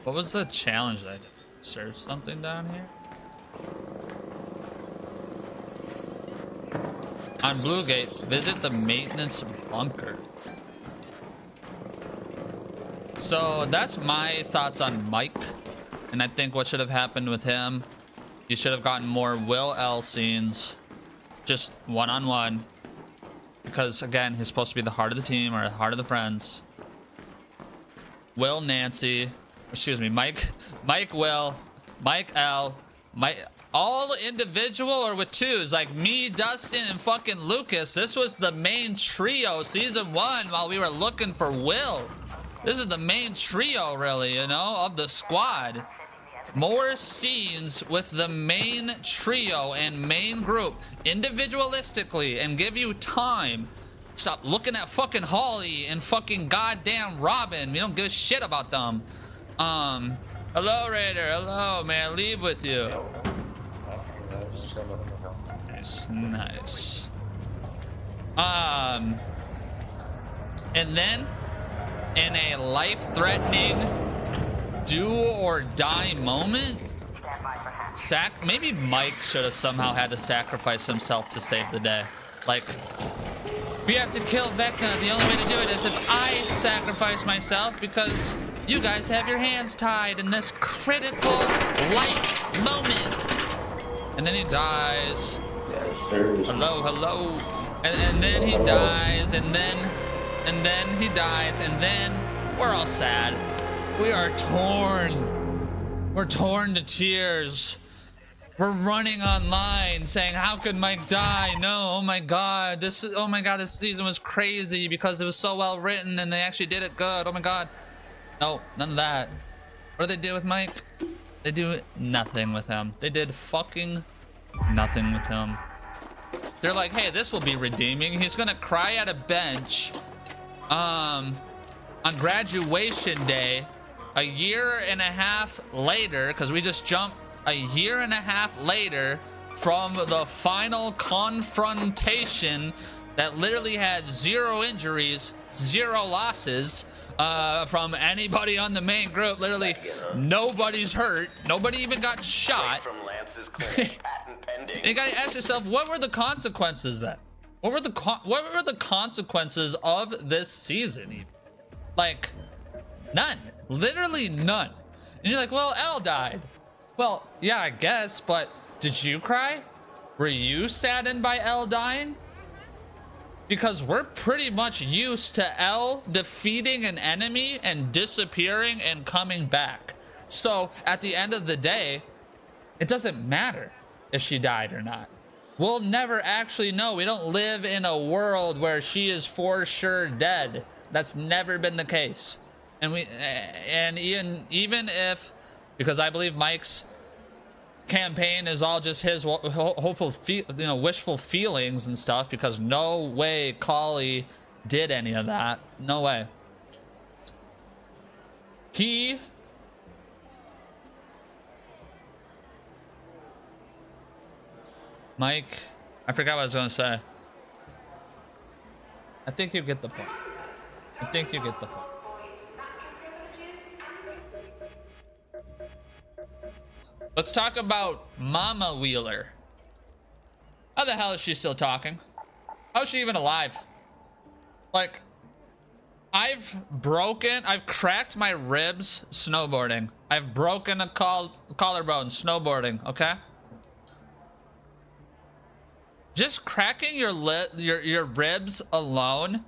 what was the challenge that I did? Search something down here? On Bluegate, visit the maintenance bunker. So that's my thoughts on Mike, and I think what should have happened with him, you should have gotten more Will L scenes, just one-on-one, because again, he's supposed to be the heart of the team or the heart of the friends. Will, Nancy, excuse me, Mike, Will, Mike L, Mike, all individual or with twos, like me, Dustin, and fucking Lucas. This was the main trio season 1 while we were looking for Will. This is the main trio, really, you know, of the squad. More scenes with the main trio and main group individualistically and give you time. Stop looking at fucking Holly and fucking goddamn Robin. We don't give a shit about them. Hello, Raider. Hello, man. Leave with you. Nice. And then in a life-threatening do or die moment, maybe Mike should have somehow had to sacrifice himself to save the day. Like, we have to kill Vecna. The only way to do it is if I sacrifice myself, because you guys have your hands tied in this critical life moment. And then he dies. Yes, sir. Hello. And then he dies, and then he dies, and then we're all sad. We are torn. We're torn to tears. We're running online saying, how could Mike die? No, oh my god, this season was crazy because it was so well written and they actually did it good. Oh my god. No, none of that. What do they do with Mike? They do nothing with him. They did fucking nothing with him. They're like, hey, this will be redeeming. He's gonna cry at a bench on graduation day a year and a half later, because we just jumped a year and a half later from the final confrontation that literally had 0 injuries, 0 losses from anybody on the main group. Literally nobody's hurt, nobody even got shot. And you gotta ask yourself, what were the consequences then? What were the consequences of this season even? Like, none. Literally none. And you're like, well, Elle died. Well, yeah, I guess, but did you cry? Were you saddened by Elle dying? Because we're pretty much used to Elle defeating an enemy and disappearing and coming back. So at the end of the day, it doesn't matter if she died or not. We'll never actually know. We don't live in a world where she is for sure dead. That's never been the case. And even if, because I believe Mike's campaign is all just his hopeful, wishful feelings and stuff, because no way Kali did any of that. No way. Mike, I forgot what I was going to say. I think you get the point. Let's talk about Mama Wheeler. How the hell is she still talking? How is she even alive? Like, I've cracked my ribs snowboarding. I've broken a collarbone snowboarding, okay? Just cracking your ribs alone,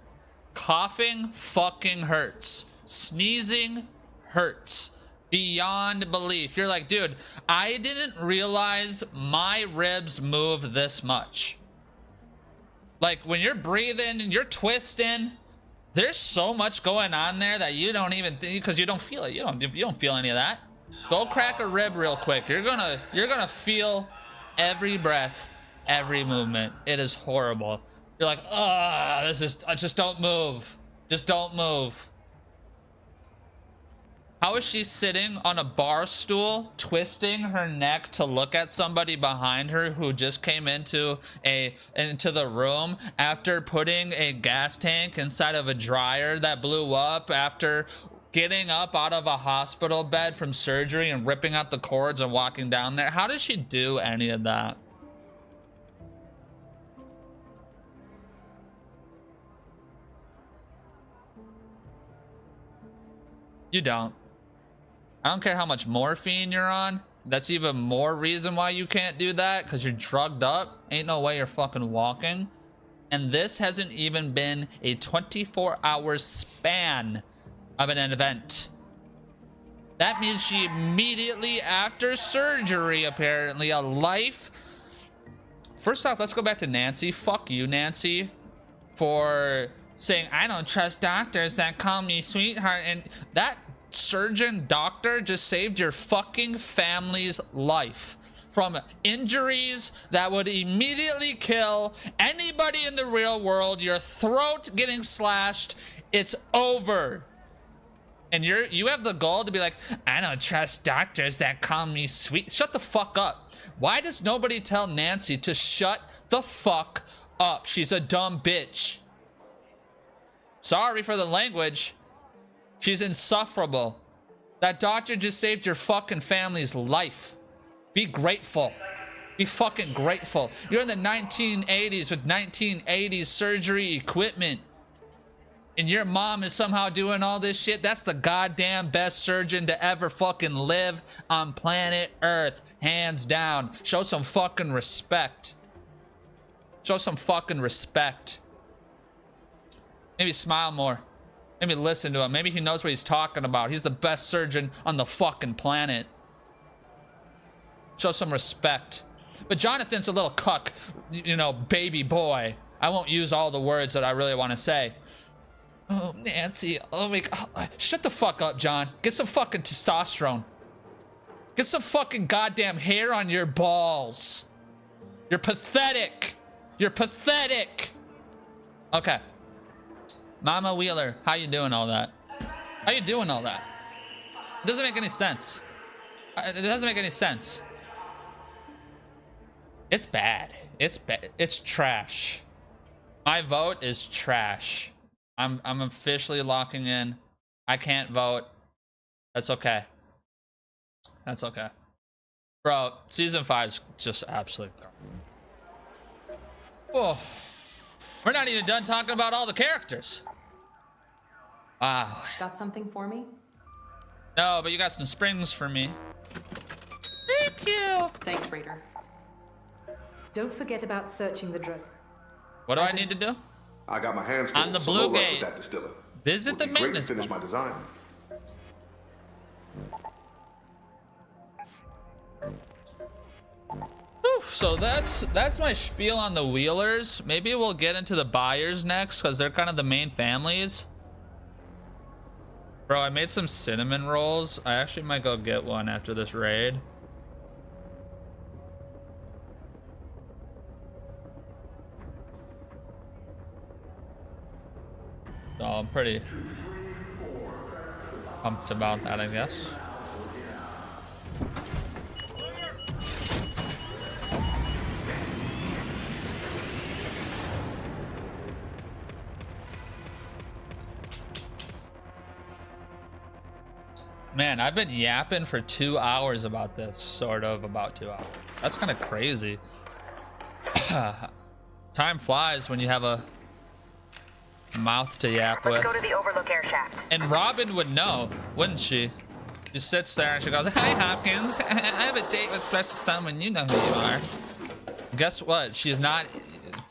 coughing fucking hurts. Sneezing hurts beyond belief. You're like, dude, I didn't realize my ribs move this much. Like, when you're breathing and you're twisting, there's so much going on there that you don't even think, because you don't feel it. You don't feel any of that. Go crack a rib real quick. You're gonna feel every breath, every movement. It is horrible. You're like, just don't move. Just don't move. How is she sitting on a bar stool, twisting her neck to look at somebody behind her who just came into the room after putting a gas tank inside of a dryer that blew up, after getting up out of a hospital bed from surgery and ripping out the cords and walking down there? How does she do any of that? You don't. I don't care how much morphine you're on. That's even more reason why you can't do that, because you're drugged up. Ain't no way you're fucking walking. And this hasn't even been a 24-hour span of an event. That means she immediately after surgery, apparently, a life. First off, let's go back to Nancy. Fuck you, Nancy, for saying, I don't trust doctors that call me sweetheart. And that surgeon doctor just saved your fucking family's life from injuries that would immediately kill anybody in the real world. Your throat getting slashed. It's over. And you have the goal to be like, I don't trust doctors that call me sweet. Shut the fuck up. Why does nobody tell Nancy to shut the fuck up? She's a dumb bitch. Sorry for the language. She's insufferable. That doctor just saved your fucking family's life. Be grateful. Be fucking grateful. You're in the 1980s with 1980s surgery equipment. And your mom is somehow doing all this shit. That's the goddamn best surgeon to ever fucking live on planet Earth. Hands down. Show some fucking respect. Show some fucking respect. Maybe smile more. Maybe listen to him. Maybe he knows what he's talking about. He's the best surgeon on the fucking planet. Show some respect. But Jonathan's a little cuck, you know, baby boy. I won't use all the words that I really want to say. Oh, Nancy. Oh my God. Shut the fuck up, John. Get some fucking testosterone. Get some fucking goddamn hair on your balls. You're pathetic. You're pathetic. Okay. Mama Wheeler, how you doing all that? How you doing all that? It doesn't make any sense. It doesn't make any sense. It's bad. It's bad. It's trash. My vote is trash. I'm officially locking in. I can't vote. That's okay. That's okay. Bro, season 5 is just absolute. Oh, we're not even done talking about all the characters. Wow. Got something for me? No, but you got some springs for me. Thank you. Thanks, Raider. Don't forget about searching the drug. What do I need to do? I got my hands full. On the so blue no rush gate. with that distiller. Visit the Would be great to maintenance finish pump. my design. Whew, so that's my spiel on the Wheelers. Maybe we'll get into the Byers next because they're kind of the main families. Bro, I made some cinnamon rolls. I actually might go get one after this raid. So I'm pretty pumped about that, I guess. Man, I've been yapping for 2 hours about this, sort of about 2 hours. That's kind of crazy. Time flies when you have a mouth to yap with. Let's go to the Overlook air shaft. And Robin would know, wouldn't she? She sits there and she goes, "Hi, Hopkins. I have a date with special someone. You know who you are." Guess what? She's not.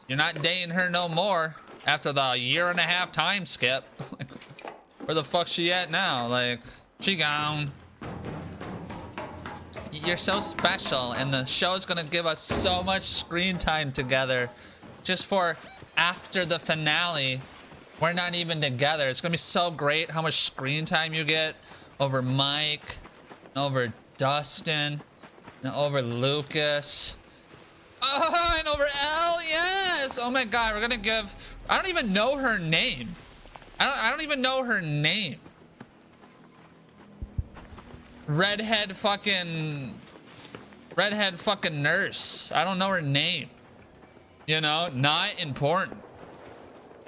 You're not dating her no more after the 1.5-year time skip. Where the fuck's she at now? Like, she gone. You're so special, and the show's gonna give us so much screen time together, just for after the finale. We're not even together. It's gonna be so great how much screen time you get over Mike, over Dustin, and over Lucas. Oh, and over Elle, yes! Oh my God, we're gonna give... I don't even know her name. I don't even know her name. Redhead fucking nurse. I don't know her name. You know, not important.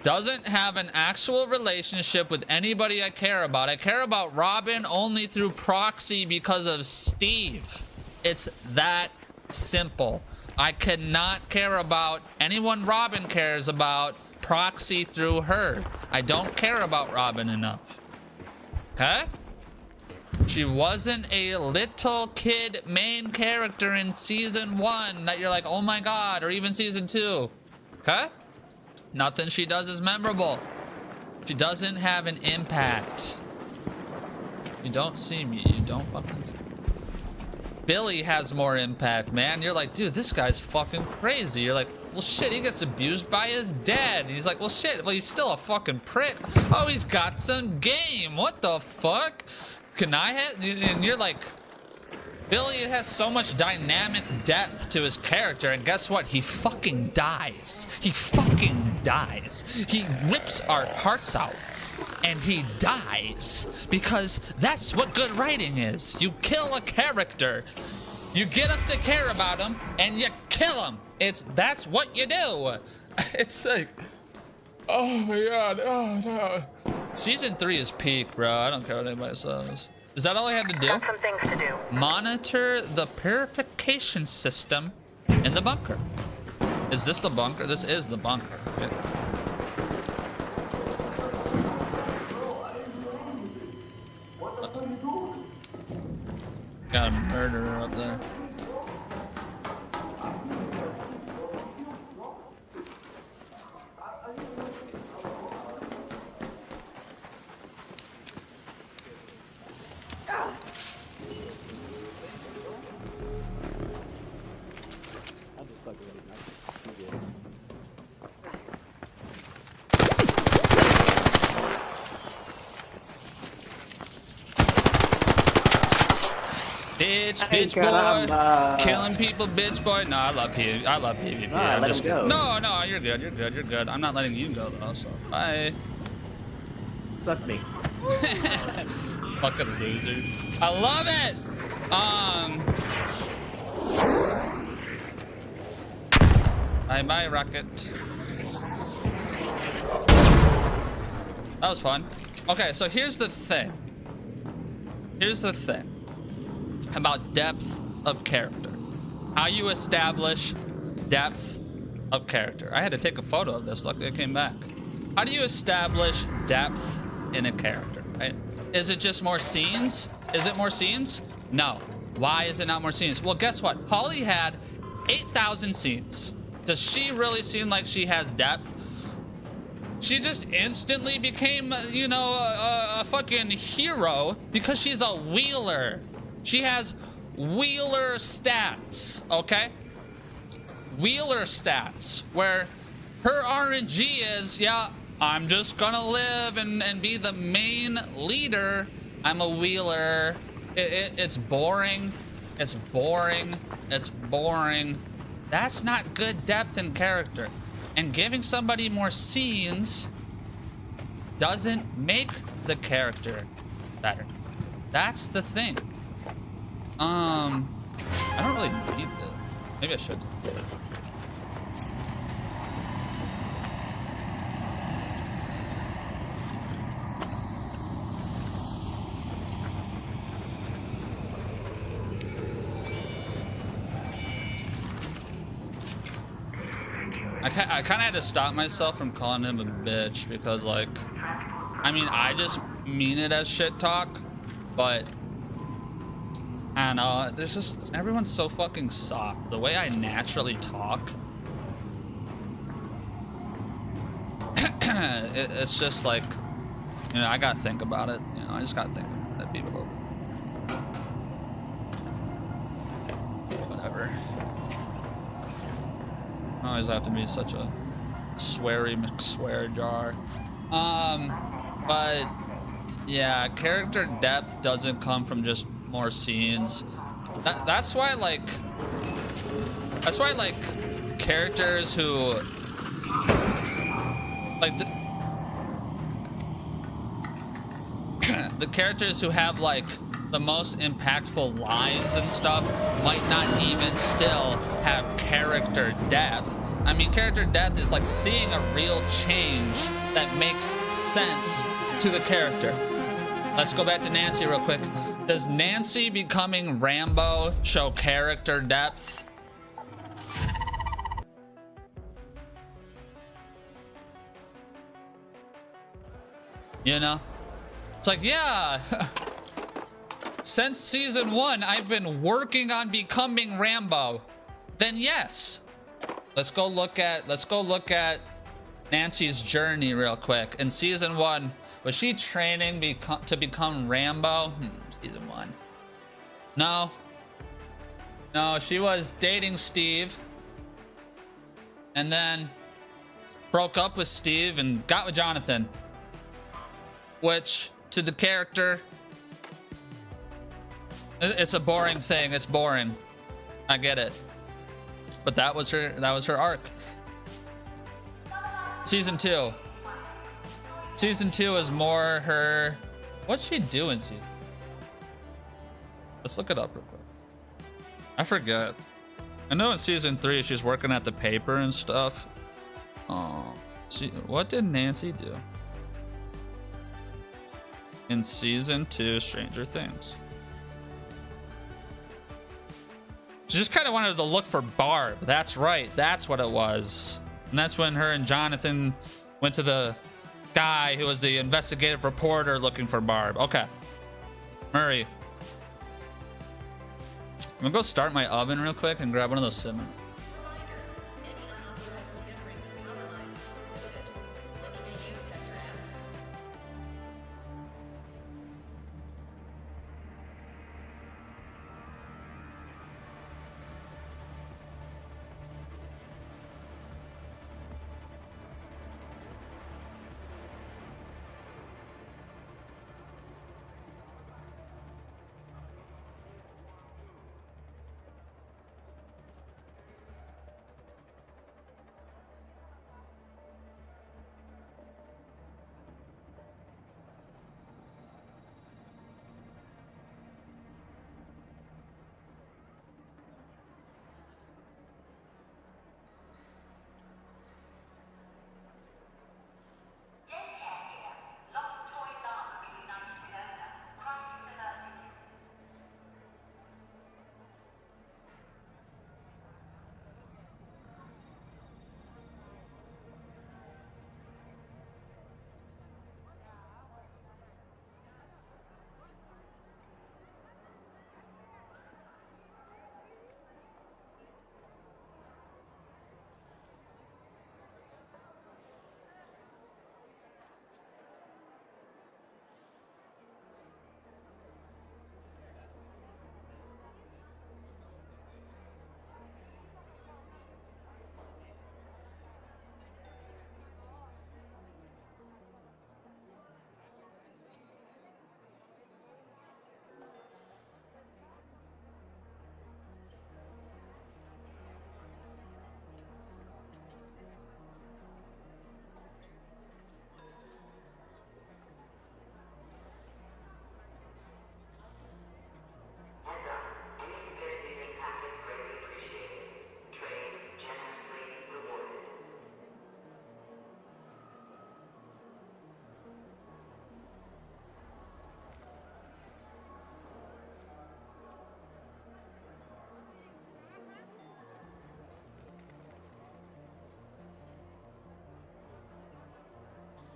Doesn't have an actual relationship with anybody I care about. I care about Robin only through proxy because of Steve. It's that simple. I cannot care about anyone Robin cares about proxy through her. I don't care about Robin enough. Okay? She wasn't a little kid main character in season 1 that you're like, oh my God, or even season 2. Okay? Nothing she does is memorable. She doesn't have an impact. You don't see me. You don't fucking see me. Billy has more impact, man. You're like, dude, this guy's fucking crazy. You're like, well, shit, he gets abused by his dad. And he's like, well, shit, well, he's still a fucking prick. Oh, he's got some game. What the fuck? Can I have? And you're like, Billy has so much dynamic depth to his character, and guess what? He fucking dies. He fucking dies. He rips our hearts out. And he dies because that's what good writing is. You kill a character, you get us to care about him, and you kill him. That's what you do. It's like, oh my god, oh no. Season 3 is peak, bro. I don't care what anybody says. Is that all I had to do? Got some things to do. Monitor the purification system in the bunker. Is this the bunker? This is the bunker. Okay. Got a murderer up there. Bitch boy, killing people, bitch boy. No, I love PvP. I love PvP. No, I'm let just him go. No, you're good. You're good. You're good. I'm not letting you go though. So bye. Suck me. Fucking loser. I love it. Bye, Rocket. That was fun. Okay, so here's the thing. Here's the thing about depth of character. How you establish depth of character. I had to take a photo of this. Luckily, it came back. How do you establish depth in a character, right? Is it just more scenes? Is it more scenes? No. Why is it not more scenes? Well, guess what? Holly had 8,000 scenes. Does she really seem like she has depth? She just instantly became, you know, a fucking hero because she's a wheeler. She has wheeler stats, okay? Wheeler stats, where her RNG is, yeah, I'm just gonna live and be the main leader. I'm a wheeler. It's boring. It's boring. It's boring. That's not good depth in character. And giving somebody more scenes doesn't make the character better. That's the thing. I don't really need this. Maybe I should. I kind of had to stop myself from calling him a bitch because, like, I mean, I just mean it as shit talk, but I don't know, there's just, everyone's so fucking soft. The way I naturally talk, it's just like, you know, I gotta think about it. You know, I just gotta think about people a little bit. Whatever. I always have to be such a sweary McSwear jar. But yeah, character depth doesn't come from just more scenes. That's why like characters who like the characters who have like the most impactful lines and stuff might not even still have character depth. I mean, character depth is like seeing a real change that makes sense to the character. Let's go back to Nancy real quick. Does Nancy becoming Rambo show character depth? You know? It's like, yeah. Since season 1, I've been working on becoming Rambo. Then yes. Let's go look at Nancy's journey real quick. In season 1, Was she training to become Rambo? Season 1. No. No, she was dating Steve. And then broke up with Steve and got with Jonathan. Which, to the character, it's a boring thing. It's boring. I get it. But that was her arc. Season 2. Season 2 is more her... What's she doing season? Let's look it up real quick. I forget. I know in season 3 she's working at the paper and stuff. Oh, what did Nancy do? In season 2, Stranger Things. She just kind of wanted to look for Barb. That's right. That's what it was. And that's when her and Jonathan went to the guy who was the investigative reporter looking for Barb. Okay. Murray. I'm gonna go start my oven real quick and grab one of those cinnamon.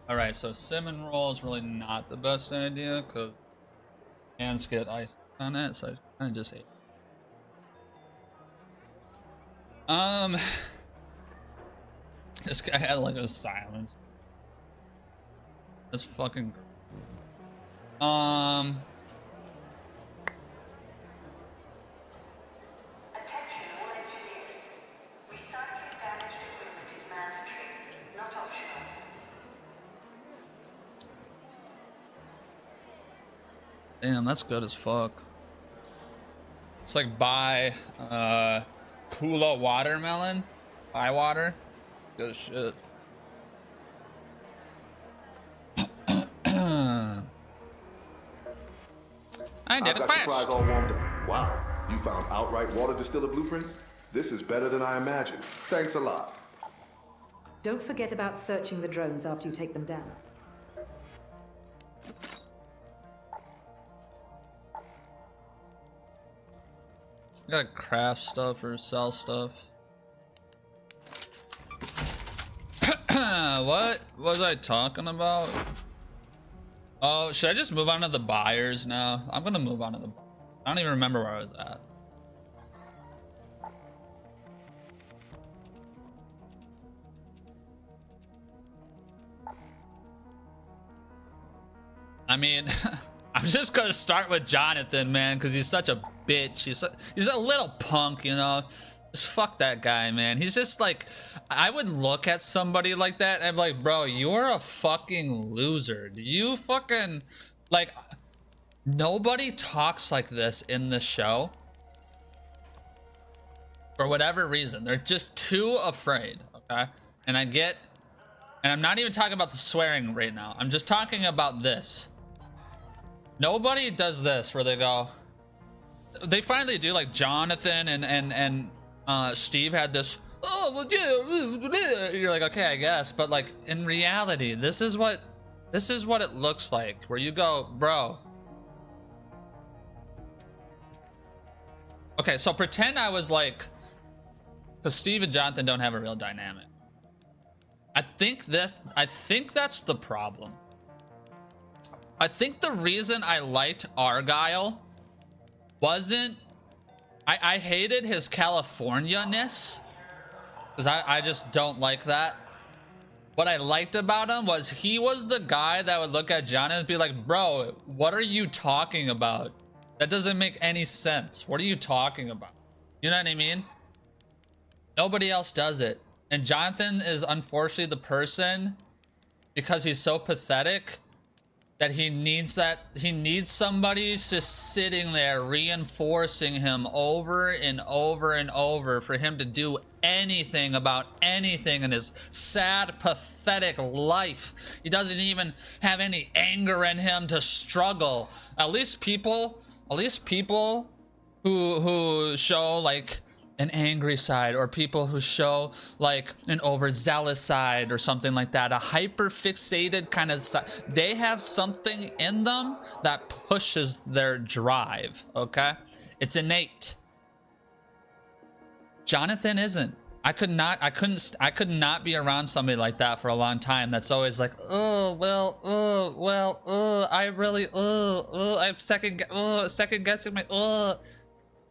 Alright, so cinnamon roll is really not the best idea because hands get ice on it, so I kind of just hate it. This guy had like a silence. That's fucking damn, that's good as fuck. It's like buy Kula watermelon. Buy water. Good as shit. I did I've a got crash. supplies all warmed up. Wow, you found outright water distiller blueprints? This is better than I imagined. Thanks a lot. Don't forget about searching the drones after you take them down. I gotta craft stuff or sell stuff. What was I talking about? Oh, should I just move on to the buyers now? I'm gonna move on to the... I don't even remember where I was at. I mean, I'm just gonna start with Jonathan, man, because he's such a bitch. He's a little punk, you know. Just fuck that guy, man. He's just like, I would look at somebody like that and be like, bro, you're a fucking loser. Do you fucking, like, nobody talks like this in the show. For whatever reason, they're just too afraid, okay? And I get, and I'm not even talking about the swearing right now. I'm just talking about this. Nobody does this where they go, they finally do, like Jonathan and Steve had this, oh, well, yeah, you're like, okay, I guess. But like in reality, this is what it looks like, where you go, bro. Okay, so pretend I was like, because Steve and Jonathan don't have a real dynamic. I think that's the problem. I think the reason I liked Argyle wasn't, I hated his California-ness, because I just don't like that. What I liked about him was he was the guy that would look at Jonathan and be like, bro, what are you talking about? That doesn't make any sense. What are you talking about? You know what I mean? Nobody else does it. And Jonathan is unfortunately the person, because he's so pathetic, that he needs somebody just sitting there reinforcing him over and over and over for him to do anything about anything in his sad, pathetic life. He doesn't even have any anger in him to struggle. At least people who show like an angry side, or people who show like an overzealous side or something like that, a hyper fixated kind of side, they have something in them that pushes their drive, okay? It's innate. Jonathan isn't. I could not be around somebody like that for a long time. That's always like, I'm second guessing my,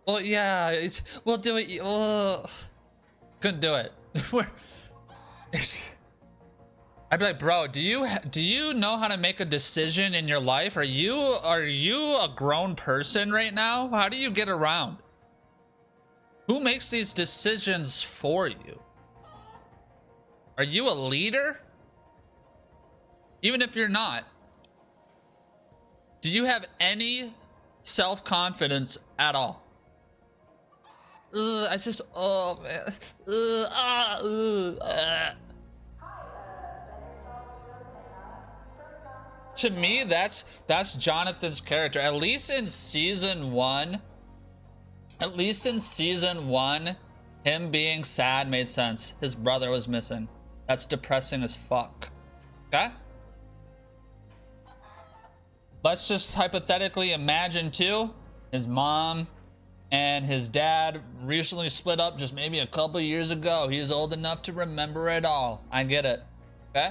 well, yeah, we'll do it. Couldn't do it. I'd be like, bro, do you know how to make a decision in your life? Are you a grown person right now? How do you get around? Who makes these decisions for you? Are you a leader? Even if you're not, do you have any self-confidence at all? I just, oh man. To me, that's Jonathan's character. At least in season one, him being sad made sense. His brother was missing. That's depressing as fuck. Okay? Let's just hypothetically imagine too, his mom and his dad recently split up just maybe a couple years ago. He's old enough to remember it all. I get it. Okay?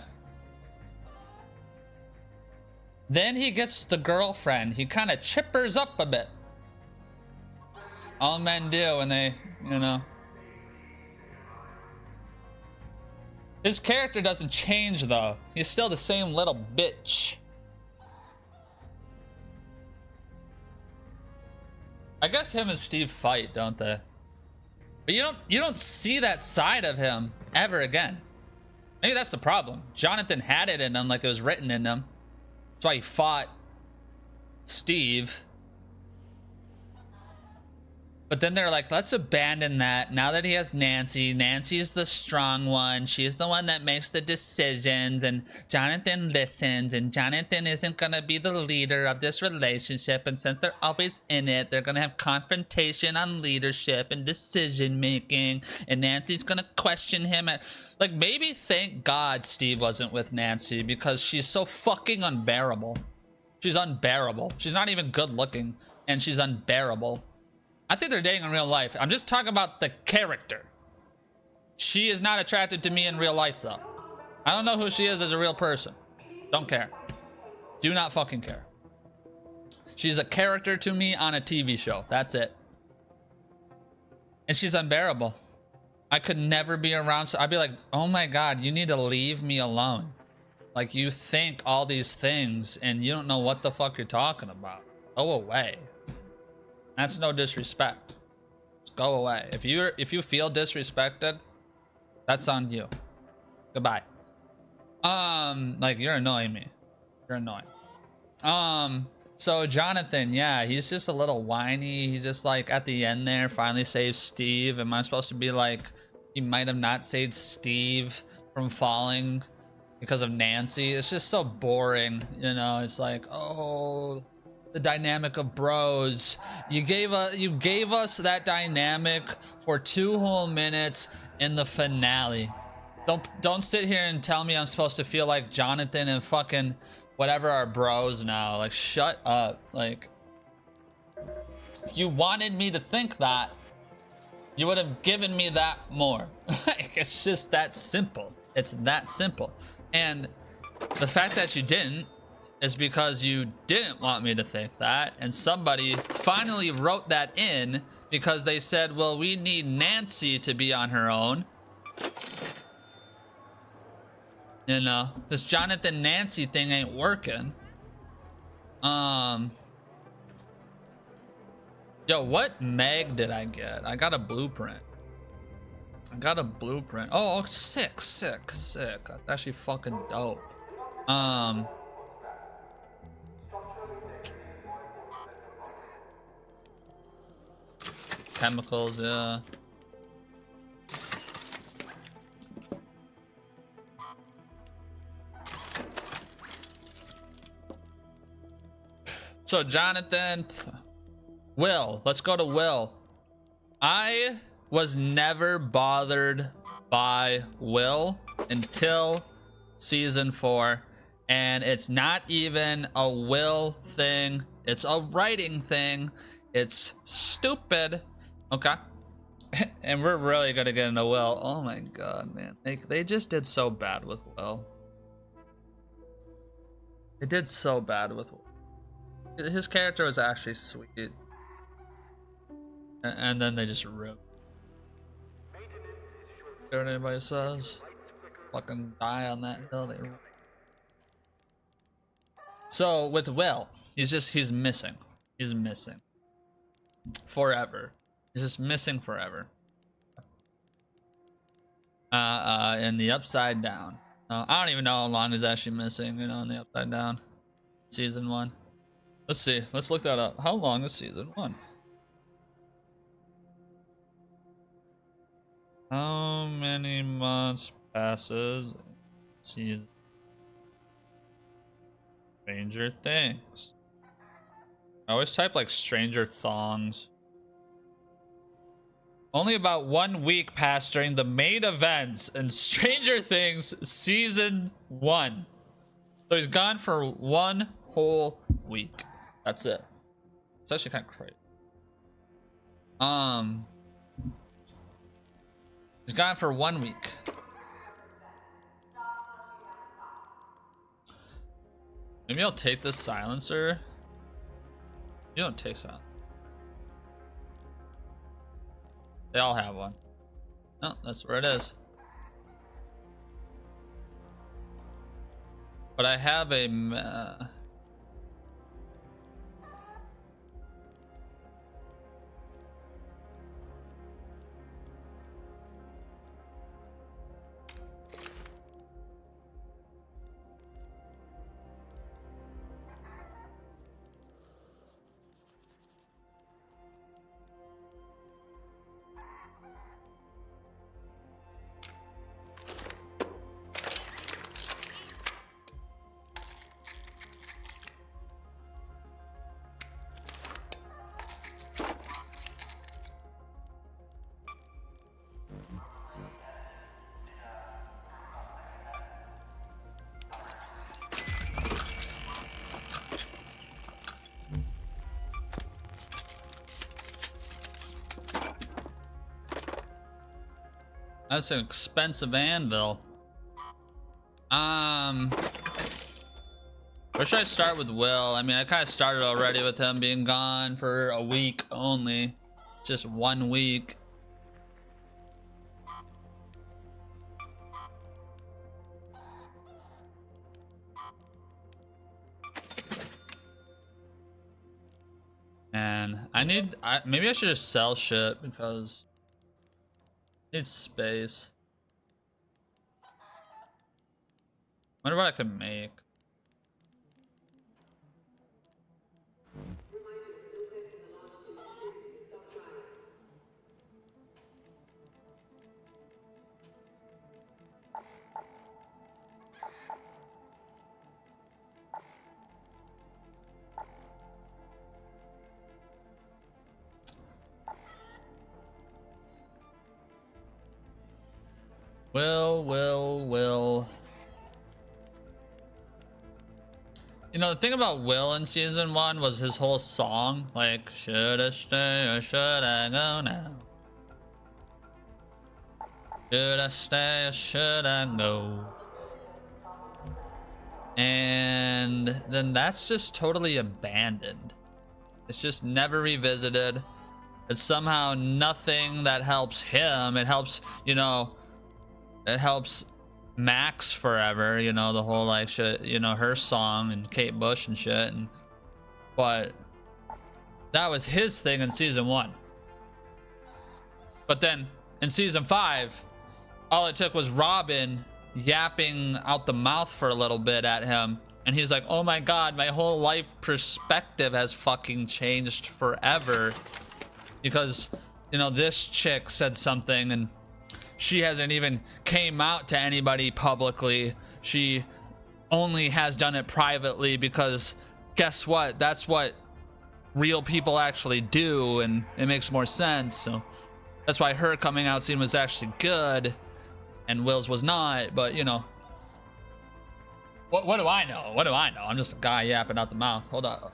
Then he gets the girlfriend. He kind of chippers up a bit. All men do when they, you know. His character doesn't change though. He's still the same little bitch. I guess him and Steve fight, don't they? But you don't see that side of him ever again. Maybe that's the problem. Jonathan had it in him, like it was written in him. That's why he fought Steve. But then they're like, let's abandon that. Now that he has Nancy, Nancy's the strong one. She's the one that makes the decisions, and Jonathan listens, and Jonathan isn't gonna be the leader of this relationship. And since they're always in it, they're gonna have confrontation on leadership and decision making, and Nancy's gonna question him. Like, maybe thank God Steve wasn't with Nancy, because she's so fucking unbearable. She's unbearable. She's not even good looking, and she's unbearable. I think they're dating in real life. I'm just talking about the character. She is not attracted to me in real life, though. I don't know who she is as a real person. Don't care. Do not fucking care. She's a character to me on a TV show. That's it. And she's unbearable. I could never be around. So I'd be like, oh my God, you need to leave me alone. Like, you think all these things and you don't know what the fuck you're talking about. Go away. That's no disrespect. Just go away. If you feel disrespected, that's on you. Goodbye. Like, you're annoying me. You're annoying. So Jonathan, yeah, he's just a little whiny. He's just like at the end there, finally saves Steve. Am I supposed to be like, he might have not saved Steve from falling because of Nancy? It's just so boring, you know. It's like, oh, the dynamic of bros. You gave us that dynamic for 2 whole minutes in the finale. Don't sit here and tell me I'm supposed to feel like Jonathan and fucking whatever are bros now. Like, shut up. Like, if you wanted me to think that, you would have given me that more. Like, it's just that simple. It's that simple. And the fact that you didn't is because you didn't want me to think that, and somebody finally wrote that in because they said, well, we need Nancy to be on her own. You know, this Jonathan Nancy thing ain't working. Yo, what mag did I get? I got a blueprint. Oh, sick. That's actually fucking dope. Chemicals, yeah. So Jonathan, Will, let's go to Will. I was never bothered by Will until season 4, and it's not even a Will thing, it's a writing thing. It's stupid. Okay. And we're really gonna get into Will. Oh my god, man, they just did so bad with Will. They did so bad with Will. His character was actually sweet, and then they just ripped. Care what anybody says? Fucking die on that hill. So with Will, he's missing. He's missing forever. He's just missing forever. In the Upside Down. I don't even know how long he's actually missing. You know, in the Upside Down, season 1. Let's see. Let's look that up. How long is season 1? How many months passes in season? Stranger Things. I always type like Stranger Thongs. Only about 1 week passed during the main events in Stranger Things season 1. So he's gone for 1 whole week. That's it. It's actually kind of crazy. He's gone for 1 week. Maybe I'll take this silencer. You don't take silence. They all have one. No, that's where it is. But I have a... That's an expensive anvil. Where should I start with Will? I mean, I kind of started already with him being gone for a week only. Just 1 week. Maybe I should just sell shit because it's space. Wonder what I could make. Will. You know, the thing about Will in season 1 was his whole song, like, should I stay or should I go now? Should I stay or should I go? And then that's just totally abandoned. It's just never revisited. It's somehow nothing that helps him. It helps, you know, it helps Max forever, you know, the whole like shit, you know, her song and Kate Bush and shit. But that was his thing in season 1. But then in season 5, all it took was Robin yapping out the mouth for a little bit at him. And he's like, oh my God, my whole life perspective has fucking changed forever. Because, you know, this chick said something and she hasn't even came out to anybody publicly. She only has done it privately because guess what? That's what real people actually do, and it makes more sense. So that's why her coming out scene was actually good and Will's was not. But, you know, what do I know? What do I know? I'm just a guy yapping out the mouth. Hold on.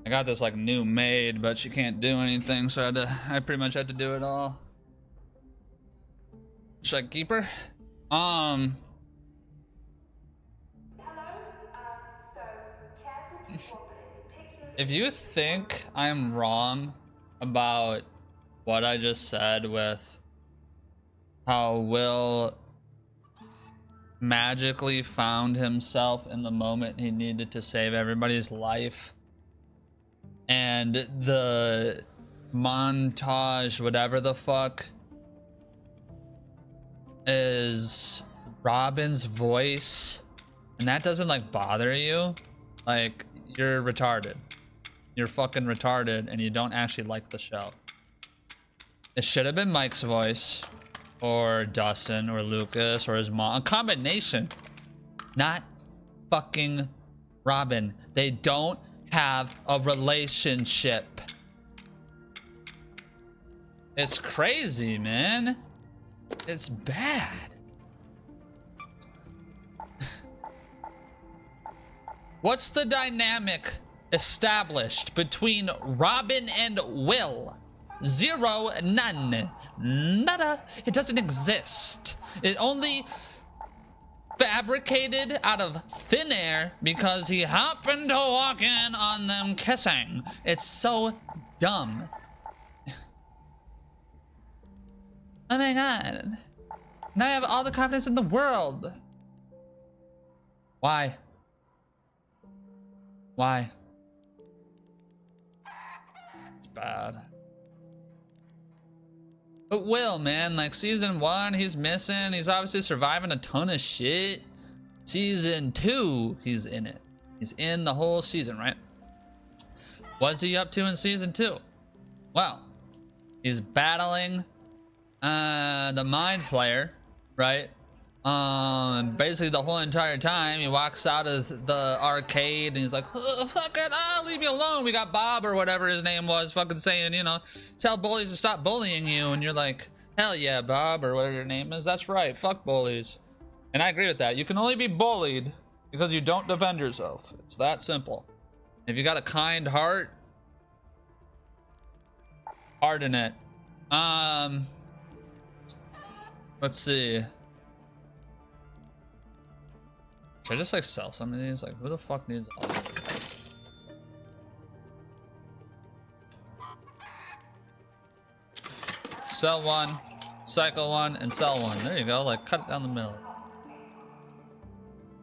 I got this like new maid, but she can't do anything, so I pretty much had to do it all. Should I keep her? If you think I'm wrong about what I just said with how Will magically found himself in the moment he needed to save everybody's life, and the montage, whatever the fuck, is Robin's voice, and that doesn't like bother you, like, you're retarded. You're fucking retarded and you don't actually like the show. It should have been Mike's voice or Dustin or Lucas or his mom, a combination, not fucking Robin. They don't have a relationship. It's crazy, man. It's bad. What's the dynamic established between Robin and Will? Zero, none, nada. It doesn't exist. It only fabricated out of thin air because he happened to walk in on them kissing. It's so dumb. Oh my god. Now I have all the confidence in the world. Why? Why? It's bad. But Will, man, like season 1, he's missing. He's obviously surviving a ton of shit. Season 2, he's in it. He's in the whole season, right? What's he up to in season 2? Well, he's battling the Mind Flayer, right? Basically the whole entire time he walks out of the arcade and he's like, oh, fuck it, leave me alone. We got Bob or whatever his name was fucking saying, you know, tell bullies to stop bullying you, and you're like, hell yeah, Bob, or whatever your name is. That's right, fuck bullies. And I agree with that. You can only be bullied because you don't defend yourself. It's that simple. If you got a kind heart, harden it. Let's see. Should I just like sell some of these? Like, who the fuck needs all of them? Sell one, cycle one, and sell one. There you go. Like, cut it down the middle.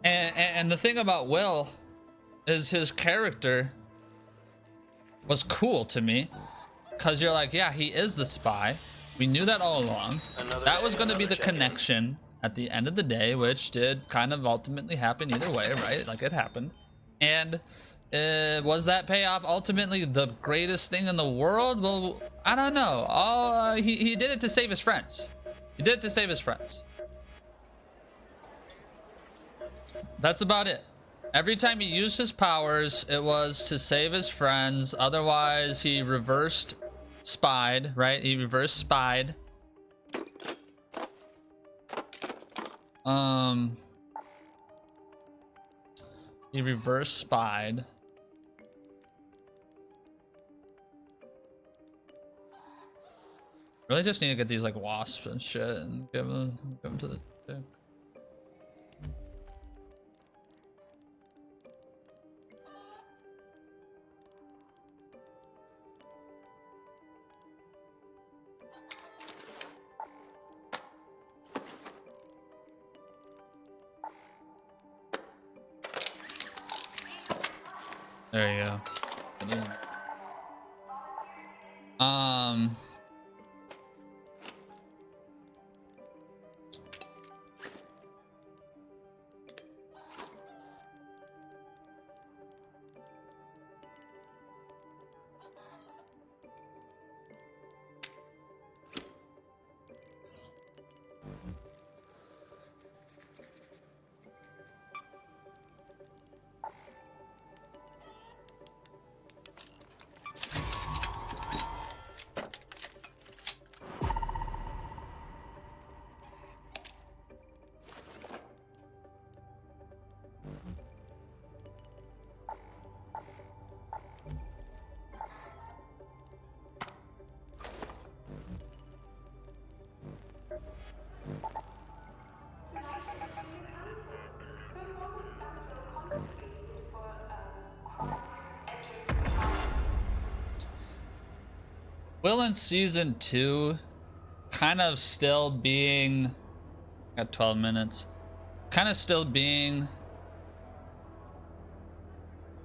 And the thing about Will is his character was cool to me, because you're like, yeah, he is the spy. We knew that all along. That was going to be the connection at the end of the day, which did kind of ultimately happen either way, right? Like, it happened. And was that payoff ultimately the greatest thing in the world? Well, I don't know. He did it to save his friends. He did it to save his friends. That's about it. Every time he used his powers, it was to save his friends. Otherwise, he reversed spied, right? He reverse spied. He reverse spied. Really just need to get these like wasps and shit and give them to the chick. There you go. Will in season 2 kind of still being, got 12 minutes, kind of still being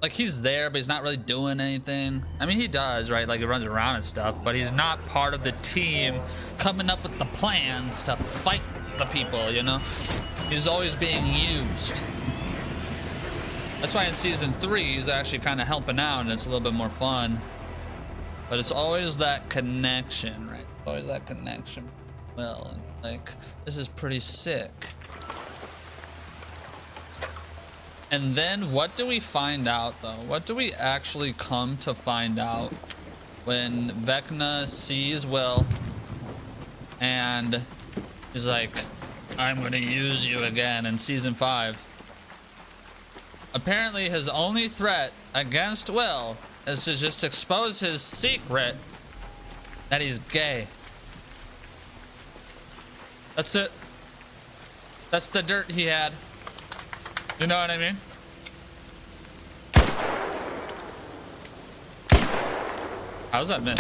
like he's there, but he's not really doing anything. I mean, he does, right? Like he runs around and stuff, but he's not part of the team coming up with the plans to fight the people, you know? He's always being used. That's why in season 3, he's actually kind of helping out and it's a little bit more fun. But it's always that connection, right? Always that connection. Well, and like, this is pretty sick. And then what do we find out, though? What do we actually come to find out when Vecna sees Will and is like, I'm gonna use you again in season 5? Apparently his only threat against Will is to just expose his secret that he's gay. That's it. That's the dirt he had. You know what I mean? How's that miss?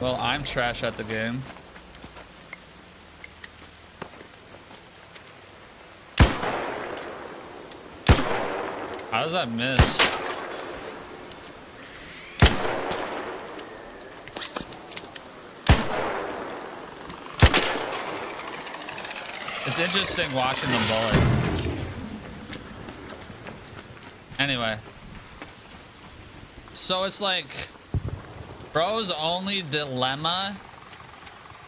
Well, I'm trash at the game. How does that miss? It's interesting watching the bullet. Anyway. So it's like, bro's only dilemma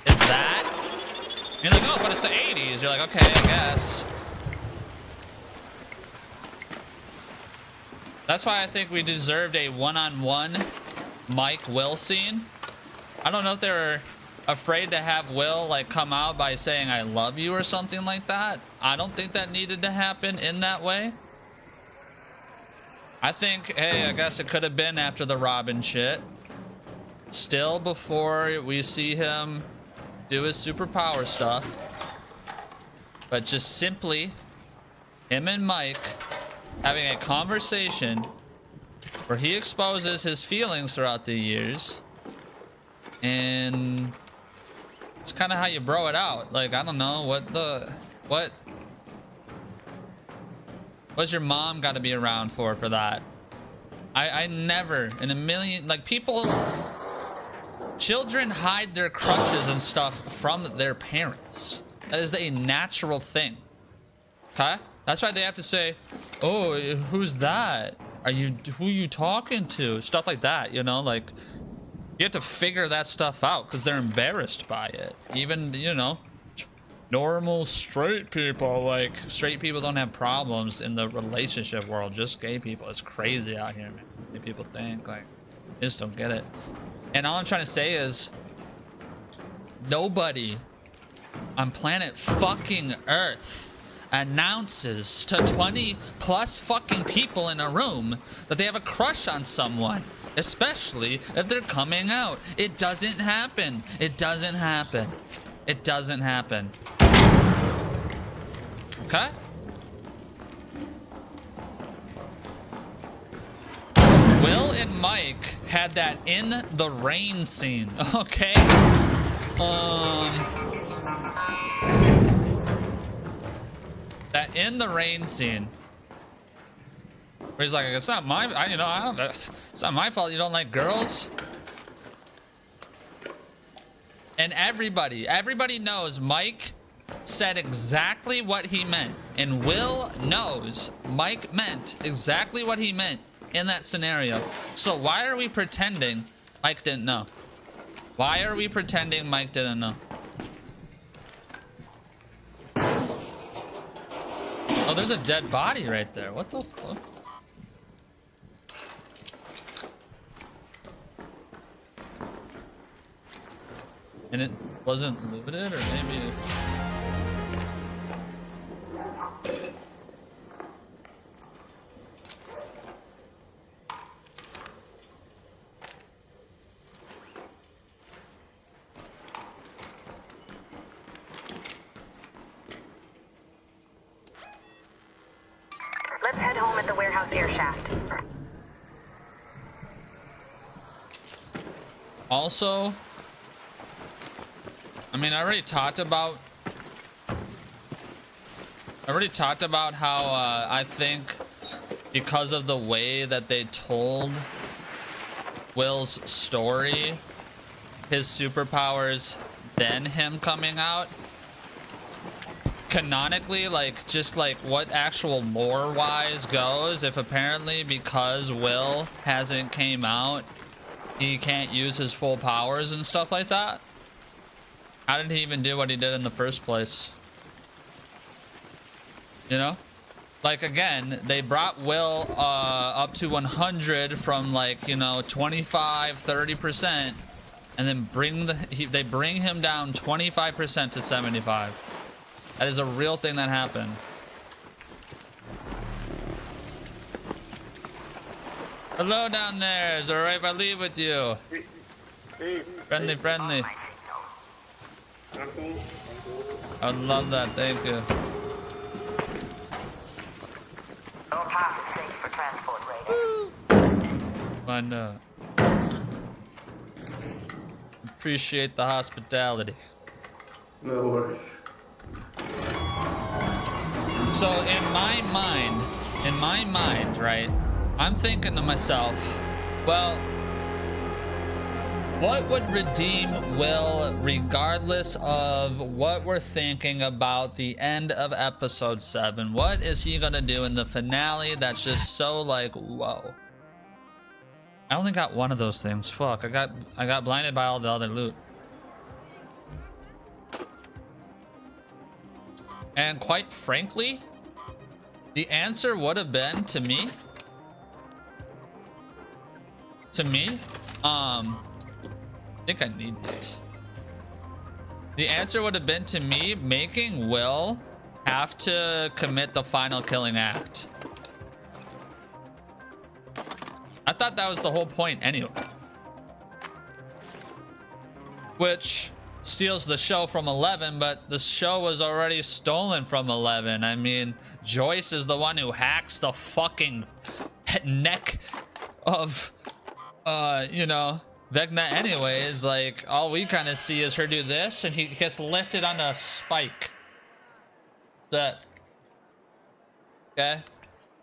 is that? And you're like, oh, but it's the 80s. You're like, okay, I guess. That's why I think we deserved a one-on-one Mike Will scene. I don't know if they were afraid to have Will like come out by saying I love you or something like that. I don't think that needed to happen in that way. I think, hey, I guess it could have been after the Robin shit. Still before we see him do his superpower stuff. But just simply him and Mike having a conversation where he exposes his feelings throughout the years, and it's kind of how you bro it out. Like, I don't know what's your mom got to be around for that? I never in a million, like, children hide their crushes and stuff from their parents. That is a natural thing. Okay? That's why they have to say, oh, who's that? Who you talking to? Stuff like that, you know, like, you have to figure that stuff out because they're embarrassed by it. Even, you know, normal straight people, like, straight people don't have problems in the relationship world, just gay people. It's crazy out here, man. What people think, like, they just don't get it. And all I'm trying to say is, nobody on planet fucking Earth announces to 20 plus fucking people in a room that they have a crush on someone, especially if they're coming out. It doesn't happen. It doesn't happen. It doesn't happen. Okay? Will and Mike had that in the rain scene. Okay? That in the rain scene where he's like, it's not my, it's not my fault you don't like girls. And everybody knows Mike said exactly what he meant, and Will knows Mike meant exactly what he meant in that scenario. So why are we pretending Mike didn't know? Why are we pretending Mike didn't know? Oh, there's a dead body right there. What the fuck? And it wasn't looted, or maybe... Let's head home at the warehouse air shaft. Also, I mean, I already talked about how I think because of the way that they told Will's story, his superpowers, then him coming out, canonically, like, just like what actual lore wise goes, if apparently because Will hasn't came out, he can't use his full powers and stuff like that. How did he even do what he did in the first place? You know? Like, again, they brought Will up to 100 from, like, you know, 25, 30%, and then they bring him down 25% to 75. That is a real thing that happened. Hello down there. Is it alright if I leave with you? Friendly, friendly. I love that. Thank you. All passes safe for transport rating. Find out. Appreciate the hospitality. No worries. So in my mind, right, I'm thinking to myself, well, what would redeem Will regardless of what we're thinking about the end of episode 7? What is he gonna do in the finale that's just so like, whoa? I only got one of those things. Fuck, I got blinded by all the other loot. And quite frankly, the answer would have been to me, I think I need these. The answer would have been to me making Will have to commit the final killing act. I thought that was the whole point anyway. Which steals the show from 11, but the show was already stolen from 11. I mean, Joyce is the one who hacks the fucking neck of, you know, Vecna anyways. Like, all we kind of see is her do this, and he gets lifted on a spike. That. Okay?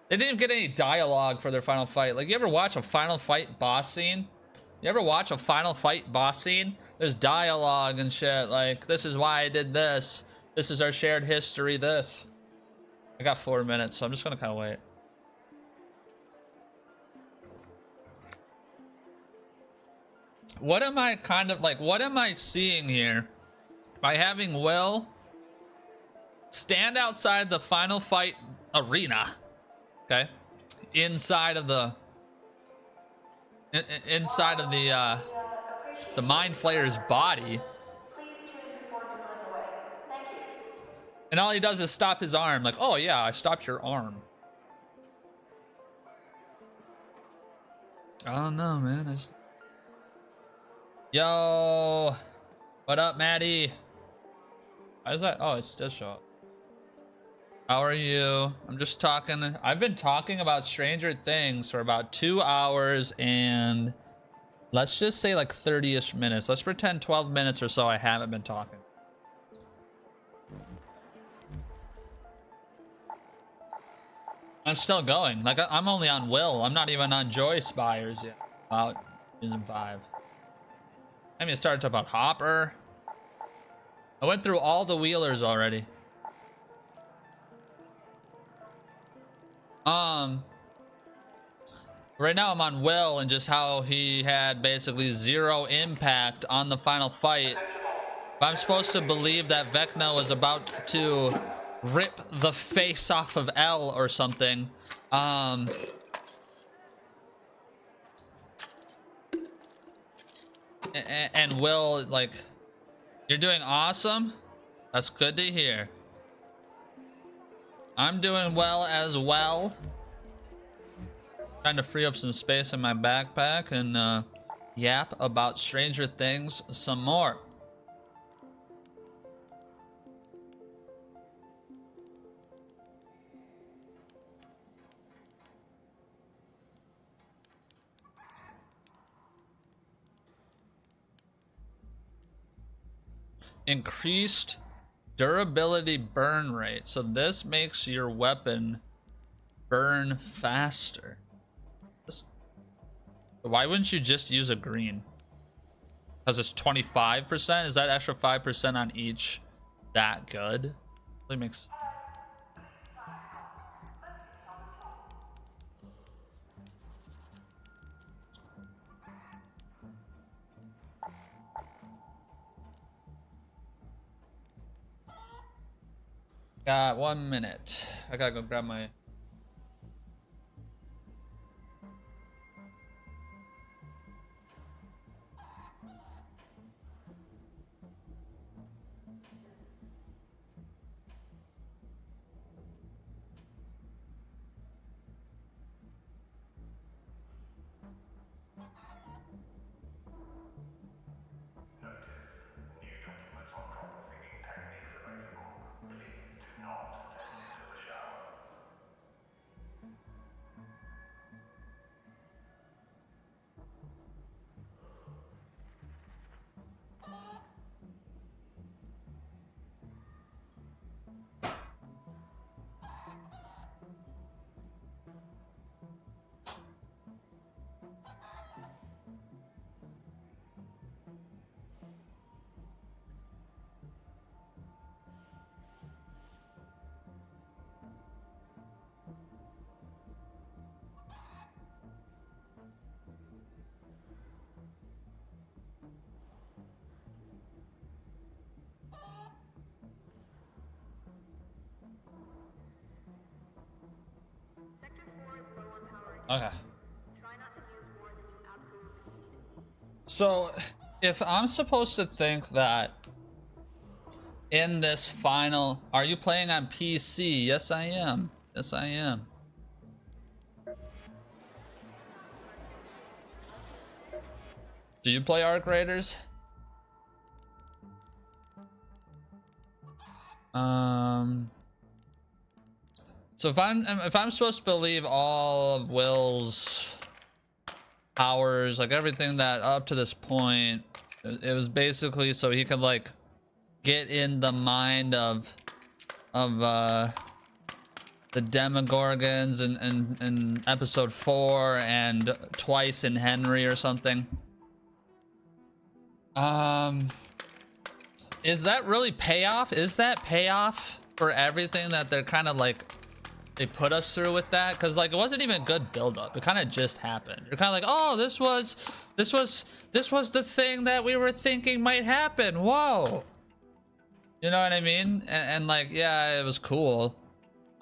They didn't even get any dialogue for their final fight. Like, you ever watch a final fight boss scene? You ever watch a final fight boss scene? There's dialogue and shit. Like, this is why I did this. This is our shared history, this. I got 4 minutes, so I'm just gonna kind of wait. What am I kind of like, what am I seeing here? By having Will stand outside the final fight arena, okay? Inside of the Mind Flayer's body. And all he does is stop his arm. Like, oh yeah, I stopped your arm. I don't know, man. Yo, what up, Maddie? Why is that? Oh, it does show up. How are you? I'm just talking. I've been talking about Stranger Things for about 2 hours and let's just say like 30-ish minutes. Let's pretend 12 minutes or so I haven't been talking. I'm still going. Like, I'm only on Will. I'm not even on Joyce buyers yet. About season 5. I mean, it started about Hopper. I went through all the Wheelers already. Right now I'm on Will and just how he had basically 0 impact on the final fight. But I'm supposed to believe that Vecna was about to rip the face off of L or something. And Will, like, you're doing awesome. That's good to hear. I'm doing well as well. Trying to free up some space in my backpack and yap about Stranger Things some more. Increased durability burn rate. So this makes your weapon burn faster. Why wouldn't you just use a green? Because it's 25%? Is that extra 5% on each that good? Really makes... Got 1 minute. I gotta go grab my... Okay. So, if I'm supposed to think that in this final... Are you playing on PC? Yes, I am. Yes, I am. Do you play Arc Raiders? So if I'm supposed to believe all of Will's powers, like everything that up to this point, it was basically so he could like get in the mind of the Demogorgons in episode 4 and twice in Henry or something. Is that really payoff? Is that payoff for everything that they're kind of like they put us through with that? Because like it wasn't even a good build-up. It kind of just happened. You're kind of like, oh, this was the thing that we were thinking might happen. Whoa. You know what I mean? And like, yeah, it was cool,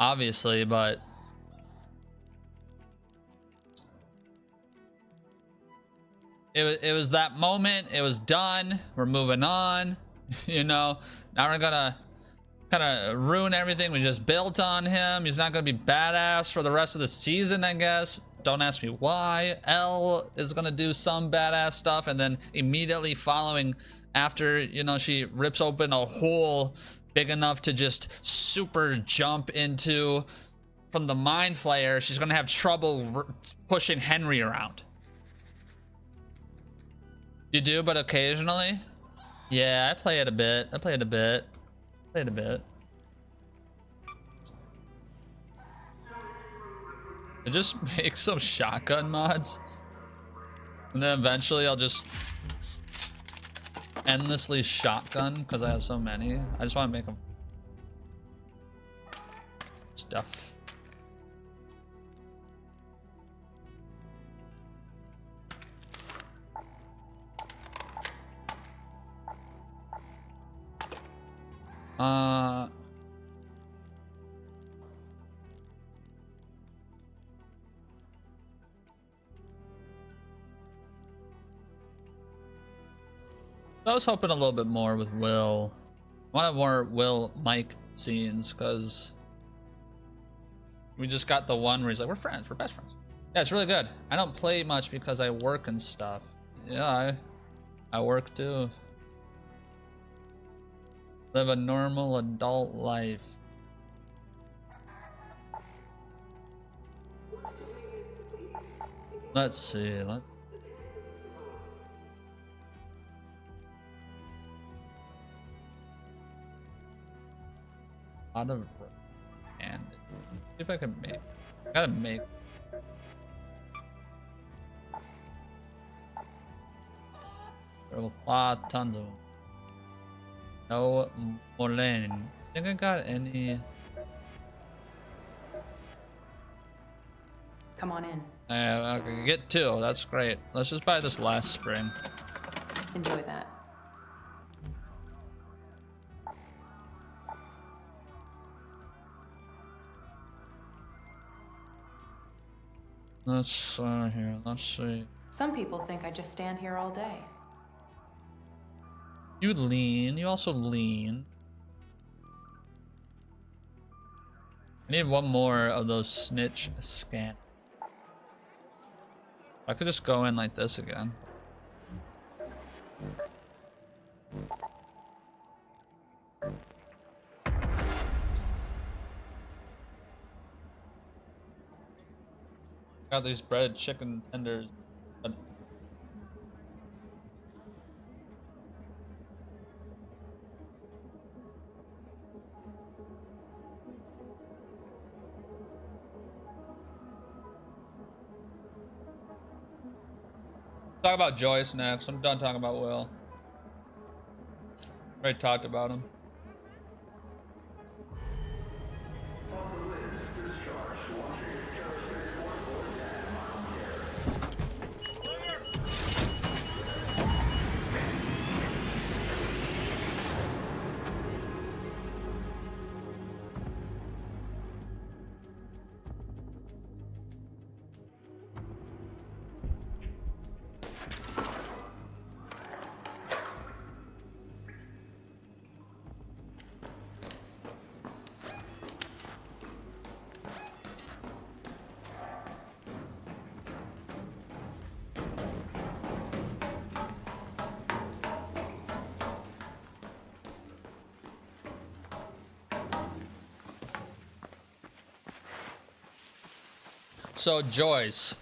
obviously, but it was that moment. It was done. We're moving on. You know, now we're gonna kind of ruin everything we just built on him. He's not gonna be badass for the rest of the season, I guess. Don't ask me why. Elle is gonna do some badass stuff, and then immediately following after, you know, she rips open a hole big enough to just super jump into from the Mind Flayer, she's gonna have trouble pushing Henry around. You do, but occasionally? Yeah, I play it a bit. I just make some shotgun mods, and then eventually I'll just endlessly shotgun because I have so many. I just want to make them stuff. I was hoping a little bit more with Will. I want more Will Mike scenes because we just got the one where he's like, we're friends, we're best friends. Yeah, it's really good. I don't play much because I work and stuff. Yeah, I work too. Live a normal adult life. Let's see. Lot of and see if I can make. I gotta make. Tons of them. No more lane. Think I got any? Come on in. I can get 2. That's great. Let's just buy this last spring. Enjoy that. Let's here. Let's see. Some people think I just stand here all day. You lean. You also lean. I need one more of those snitch scan. I could just go in like this again. Got these breaded chicken tenders. Talk about Joyce next. I'm done talking about Will. Already talked about him. episode Joyce.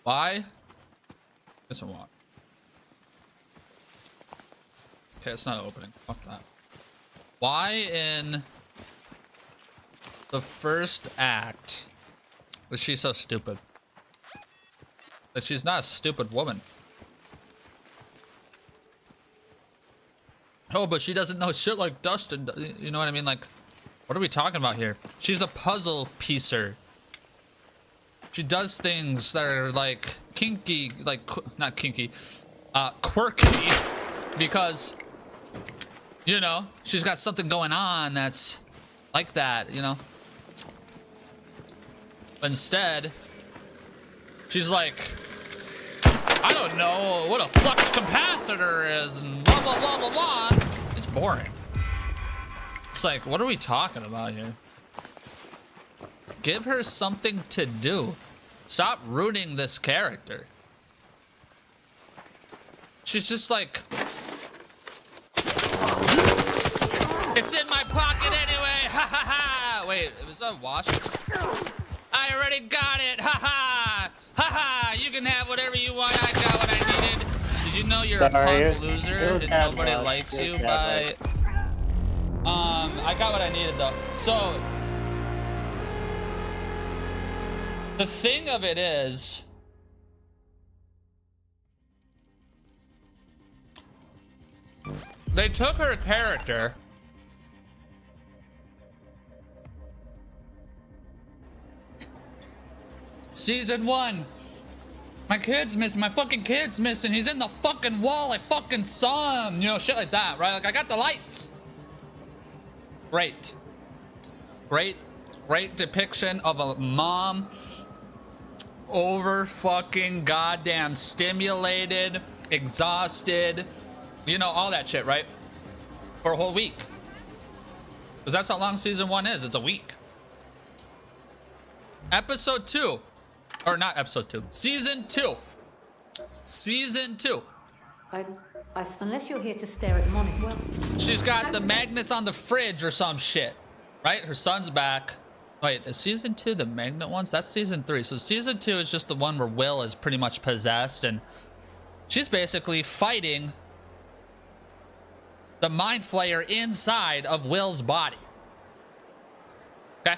Why? Guess I want. Okay, it's not opening. Fuck that. Why in the first act is she so stupid? That she's not a stupid woman. Oh, but she doesn't know shit like Dustin. You know what I mean? Like, what are we talking about here? She's a puzzle piecer. She does things that are like kinky, like not kinky, quirky, because, you know, she's got something going on that's like that, you know. But instead, she's like, I don't know what a flux capacitor is and blah, blah, blah, blah, blah. It's boring. It's like, what are we talking about here? Give her something to do. Stop ruining this character. She's just like, it's in my pocket anyway. Ha ha ha. Wait, was that a wash? I already got it. Ha ha. Ha ha. You can have whatever you want. I got what I needed. Did you know you're a punk loser and nobody likes you by... I got what I needed though. So the thing of it is, they took her character season 1. My kid's missing. My fucking kid's missing. He's in the fucking wall. I fucking saw him. You know, shit like that, right? Like, I got the lights. Great. Great depiction of a mom over fucking goddamn stimulated, exhausted, you know, all that shit, right? For a whole week. Because that's how long season 1 is. It's a week. Episode 2. Or not episode 2. Season 2. Season 2. Unless you're here to stare at the monitor. Well, she's got the magnets on the fridge or some shit, right? Her son's back. Wait, is season 2 the magnet ones? That's season 3. So season 2 is just the one where Will is pretty much possessed, and she's basically fighting the mind flayer inside of Will's body. Okay.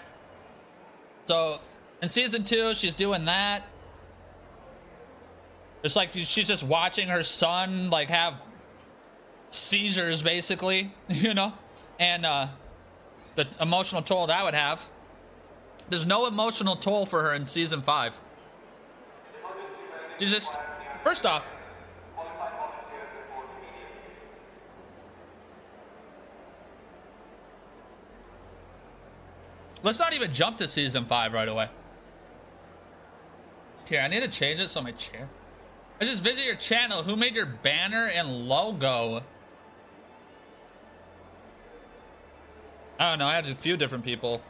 So in season 2, she's doing that. It's like she's just watching her son like have seizures, basically, you know, and the emotional toll that would have. There's no emotional toll for her in season 5. She's just, first off, let's not even jump to season 5 right away. Here, I need to change it so my chair. I just visit your channel. Who made your banner and logo? I don't know. I had a few different people.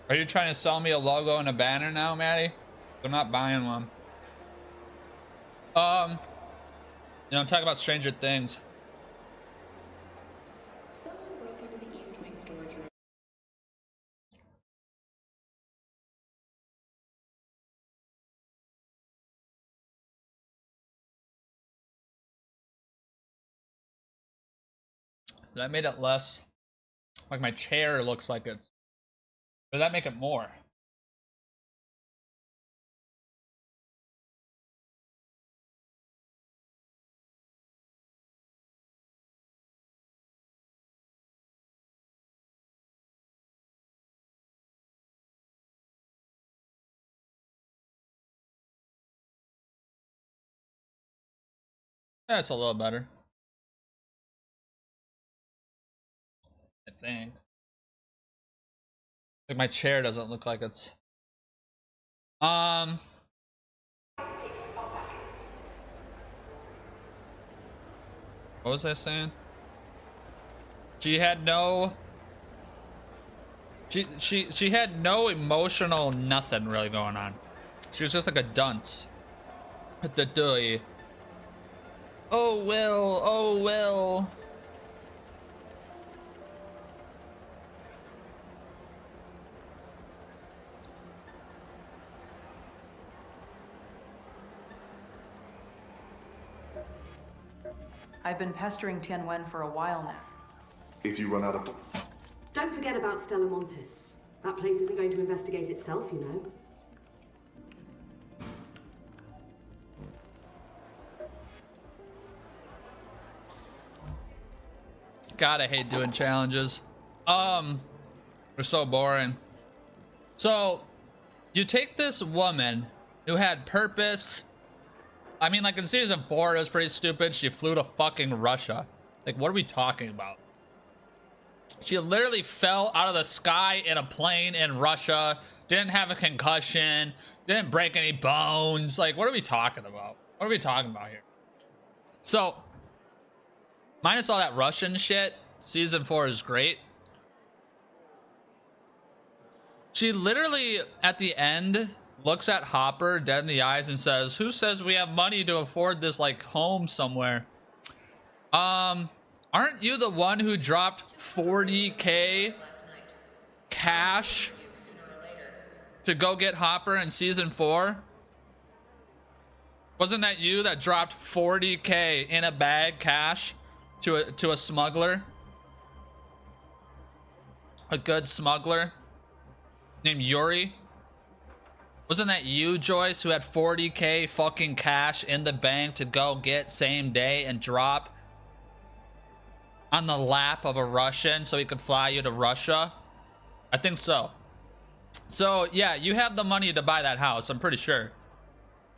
Are you trying to sell me a logo and a banner now, Maddie? I'm not buying one. You know, I'm talking about Stranger Things. Did I made it less? Like my chair looks like it's... Or did that make it more? That's a little better. I think. Like my chair doesn't look like it's... What was I saying? She had no... She had no emotional nothing really going on. She was just like a dunce. The doy. Oh, Will. Oh, Will. I've been pestering Tianwen for a while now. If you run out of... Don't forget about Stella Montis. That place isn't going to investigate itself, you know. God, I hate doing challenges. They're so boring. So, you take this woman who had purpose. I mean, like in season 4, it was pretty stupid. She flew to fucking Russia. Like, what are we talking about? She literally fell out of the sky in a plane in Russia. Didn't have a concussion. Didn't break any bones. Like, what are we talking about? What are we talking about here? So, minus all that Russian shit, season 4 is great. She literally, at the end, looks at Hopper dead in the eyes and says, who says we have money to afford this, like, home somewhere? Aren't you the one who dropped 40K cash to go get Hopper in season 4? Wasn't that you that dropped 40K in a bag cash to a smuggler? A good smuggler named Yuri? Wasn't that you, Joyce, who had 40K fucking cash in the bank to go get same day and drop on the lap of a Russian so he could fly you to Russia? I think so. So yeah, you have the money to buy that house. I'm pretty sure.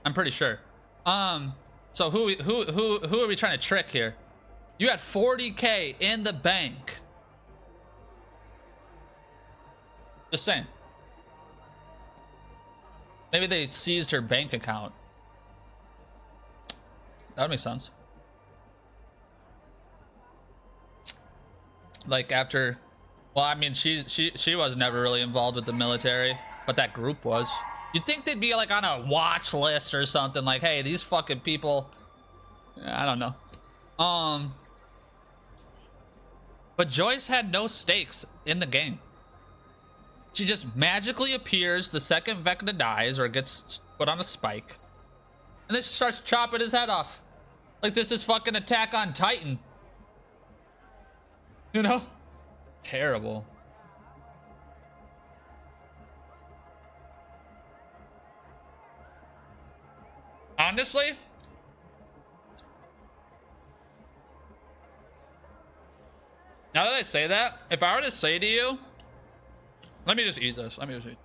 So who are we trying to trick here? You had 40K in the bank. Just saying. Maybe they seized her bank account. That would make sense. Like after, well, I mean, she was never really involved with the military, but that group was. You'd think they'd be like on a watch list or something, like, hey, these fucking people, I don't know. But Joyce had no stakes in the game. She just magically appears the second Vecna dies or gets put on a spike, and then she starts chopping his head off. Like this is fucking Attack on Titan. You know? Terrible. Honestly, now that I say that, if I were to say to you, let me just eat this. Let me just eat.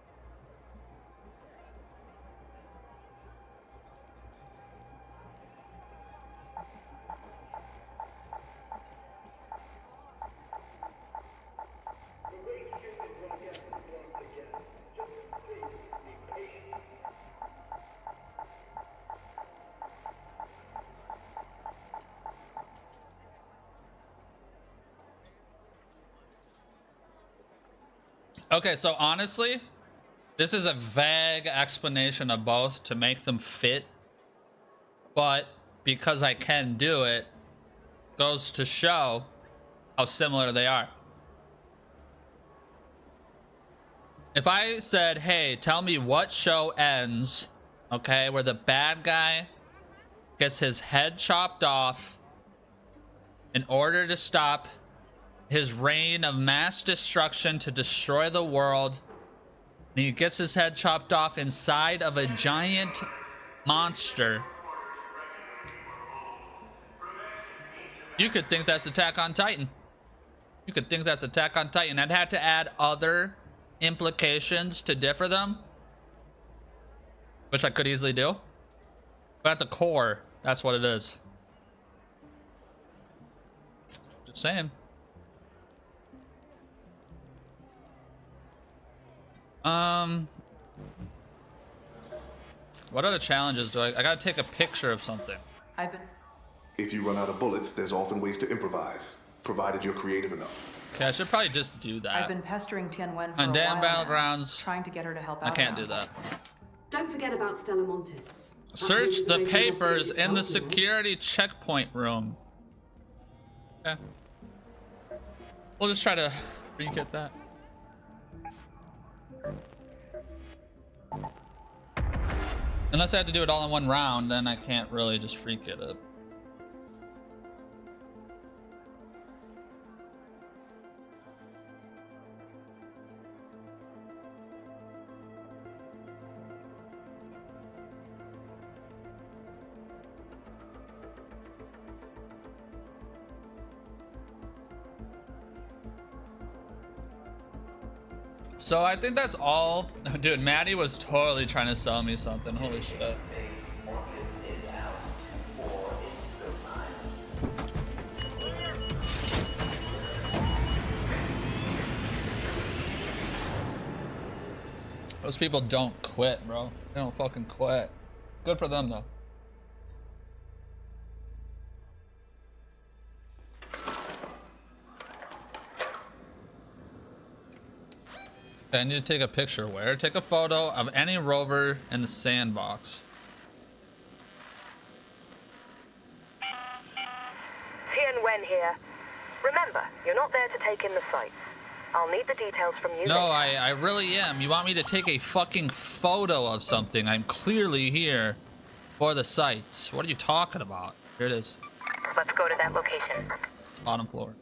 Okay, so honestly, this is a vague explanation of both to make them fit, but because I can do it, goes to show how similar they are. If I said, hey, tell me what show ends, okay, where the bad guy gets his head chopped off in order to stop his reign of mass destruction to destroy the world, and he gets his head chopped off inside of a giant monster, you could think that's Attack on Titan. You could think that's Attack on Titan. I'd have to add other implications to differ them, which I could easily do, but at the core, that's what it is. Just saying. What other challenges do I gotta take a picture of something? If you run out of bullets, there's often ways to improvise, provided you're creative enough. Okay, I should probably just do that. I've been pestering Tianwen for on a damn while battlegrounds. now, trying to get her to help out. I can't do that. Don't forget about Stella Montis. Search the papers in the security checkpoint room. Okay. We'll just try to re-get that. Unless I have to do it all in one round, then I can't really just freak it up. So I think that's all. Dude, Maddie was totally trying to sell me something. Holy shit. Those people don't quit, bro. They don't fucking quit. Good for them, though. Okay, I need to take a picture. Where? Take a photo of any rover in the sandbox. Tianwen here. Remember, you're not there to take in the sights. I'll need the details from you. No, I really am. You want me to take a fucking photo of something? I'm clearly here for the sights. What are you talking about? Here it is. Let's go to that location. Bottom floor.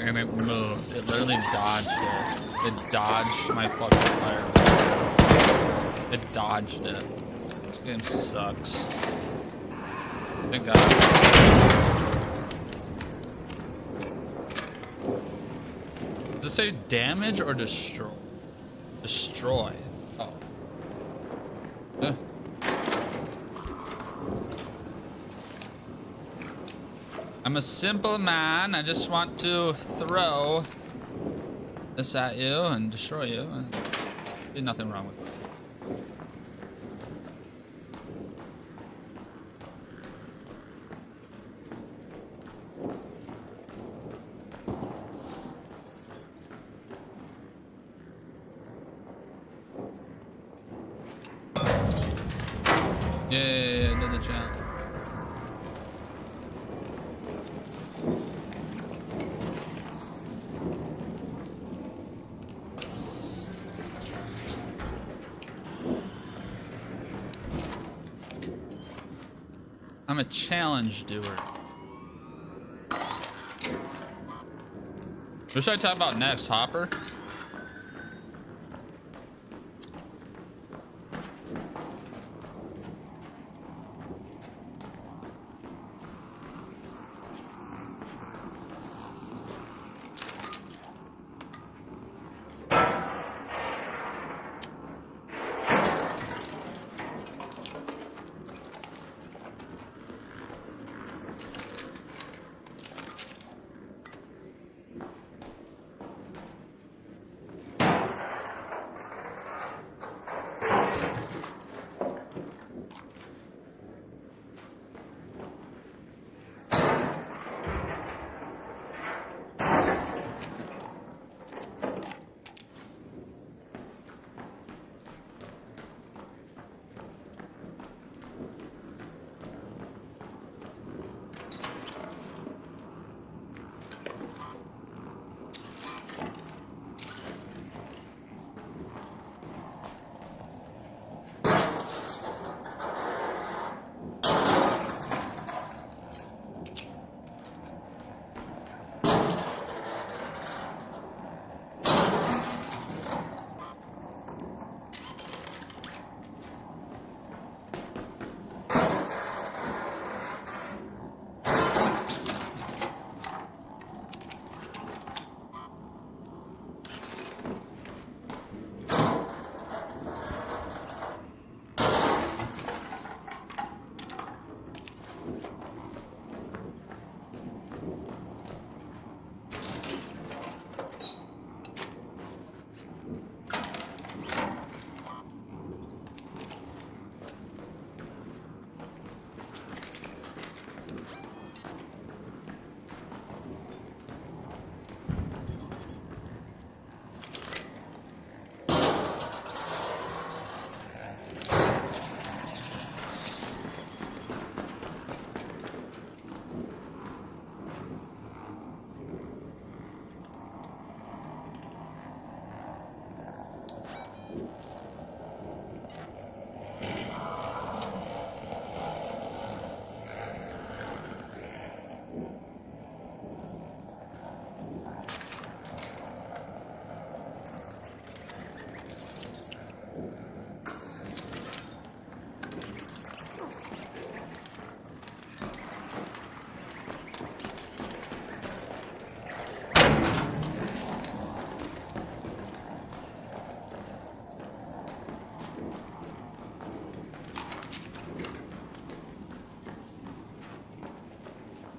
And it moved. It literally dodged it. It dodged my fucking fire. It dodged it. This game sucks. Thank God. Does it say damage or destroy? Destroy. Oh. Yeah. I'm a simple man. I just want to throw this at you and destroy you. There's nothing wrong with it. Yeah, did the jump. I'm a challenge doer. What should I talk about next, Hopper?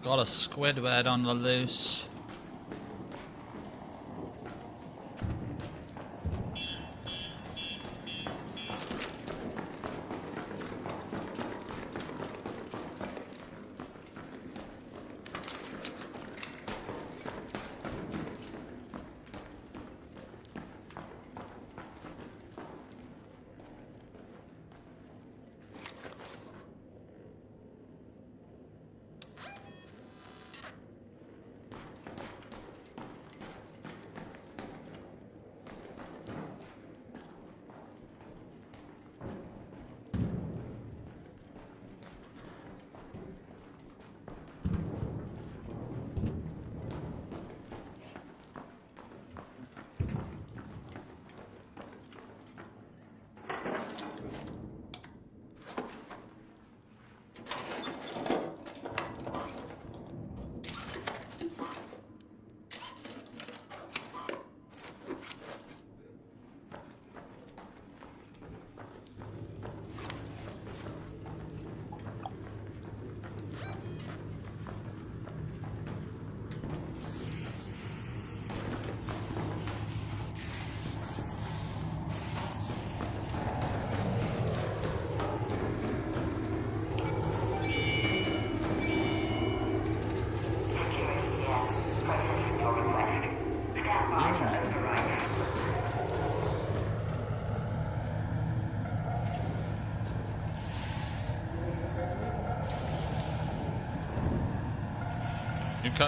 Got a Squidward on the loose.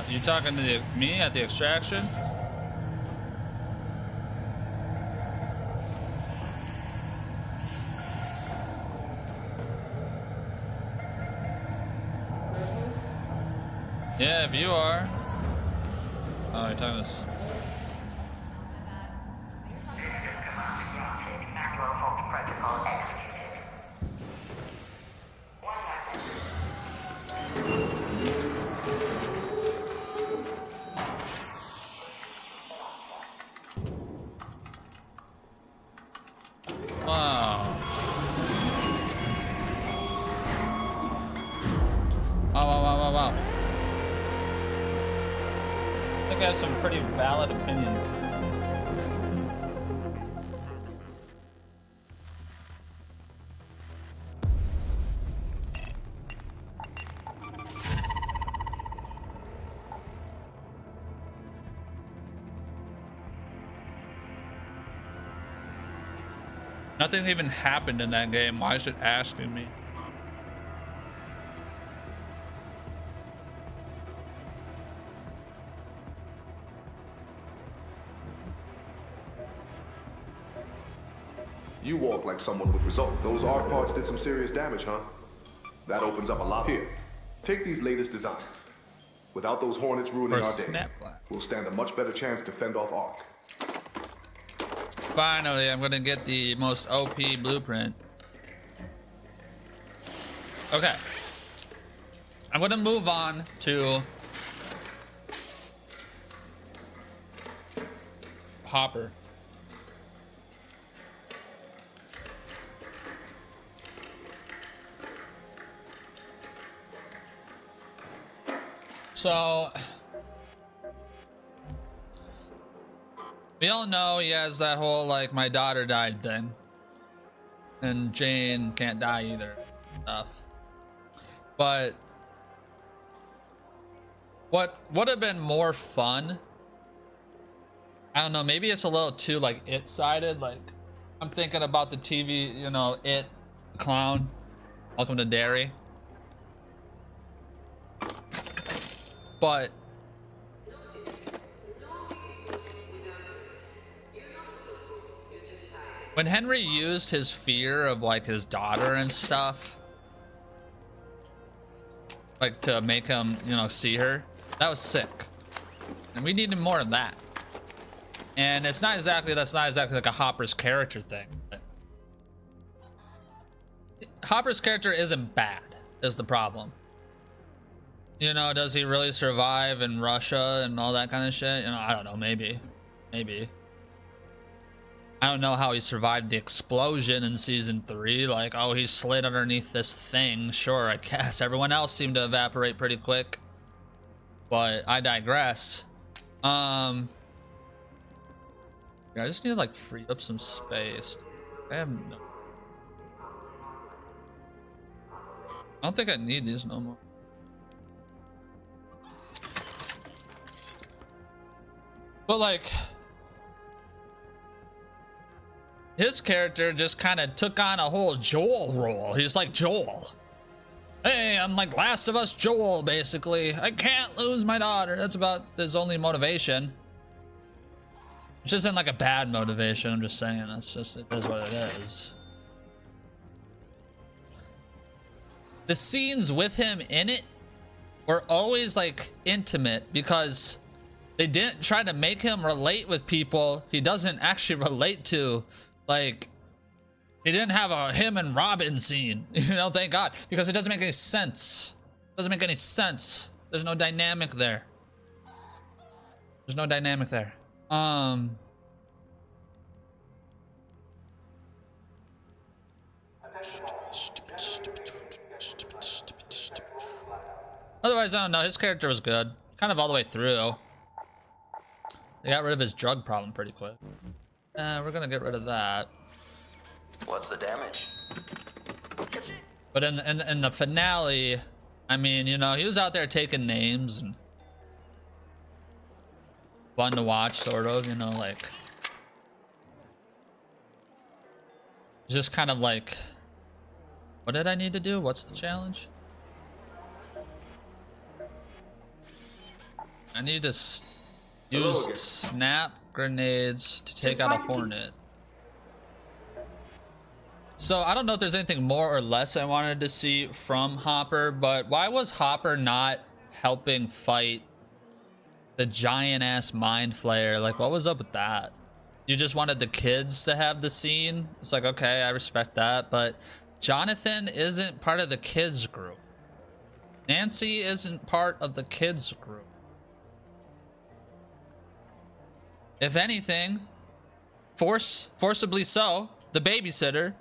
You talking to me at the extraction? Yeah, if you are. Oh, you're talking to us. Some pretty valid opinions. Nothing even happened in that game. Why is it asking me? You walk like someone with results. Those art parts did some serious damage, huh? That opens up a lot. Here, take these latest designs. Without those hornets ruining our day, we'll stand a much better chance to fend off Ark. Finally, I'm gonna get the most OP blueprint. Okay. I'm gonna move on to Hopper. So, we all know he has that whole, like, my daughter died thing. And Jane can't die either. Stuff. But, what would have been more fun? I don't know, maybe it's a little too, like, it-sided. Like, I'm thinking about the TV, you know, It, Clown, Welcome to Derry. But when Henry used his fear of like his daughter and stuff, like to make him, you know, see her, that was sick. And we needed more of that. And it's not exactly, that's not exactly like a Hopper's character thing. But Hopper's character isn't bad, is the problem. You know, does he really survive in Russia and all that kind of shit? You know, I don't know, maybe. Maybe. I don't know how he survived the explosion in season 3. Like, oh, he slid underneath this thing. Sure, I guess. Everyone else seemed to evaporate pretty quick. But I digress. Yeah, I just need to like free up some space. I have no. I don't think I need these no more. But like, his character just kind of took on a whole Joel role. He's like Joel. Hey, I'm like Last of Us Joel, basically. I can't lose my daughter. That's about his only motivation. Which isn't like a bad motivation. I'm just saying that's just, it is what it is. The scenes with him in it were always like intimate because they didn't try to make him relate with people he doesn't actually relate to. Like, he didn't have a him and Robin scene, you know, thank God, because it doesn't make any sense. It doesn't make any sense. There's no dynamic there. There's no dynamic there. Otherwise, I don't know. His character was good. Kind of all the way through. They got rid of his drug problem pretty quick. We're gonna get rid of that. What's the damage? But in the finale, I mean, you know, he was out there taking names and fun to watch, sort of, you know, like just kind of like, what did I need to do? What's the challenge? I need to use snap grenades to take out a hornet. So I don't know if there's anything more or less I wanted to see from Hopper, but why was Hopper not helping fight the giant ass mind flayer? Like, what was up with that? You just wanted the kids to have the scene? It's like, okay, I respect that, but Jonathan isn't part of the kids group. Nancy isn't part of the kids group. If anything, forcibly so, the babysitter,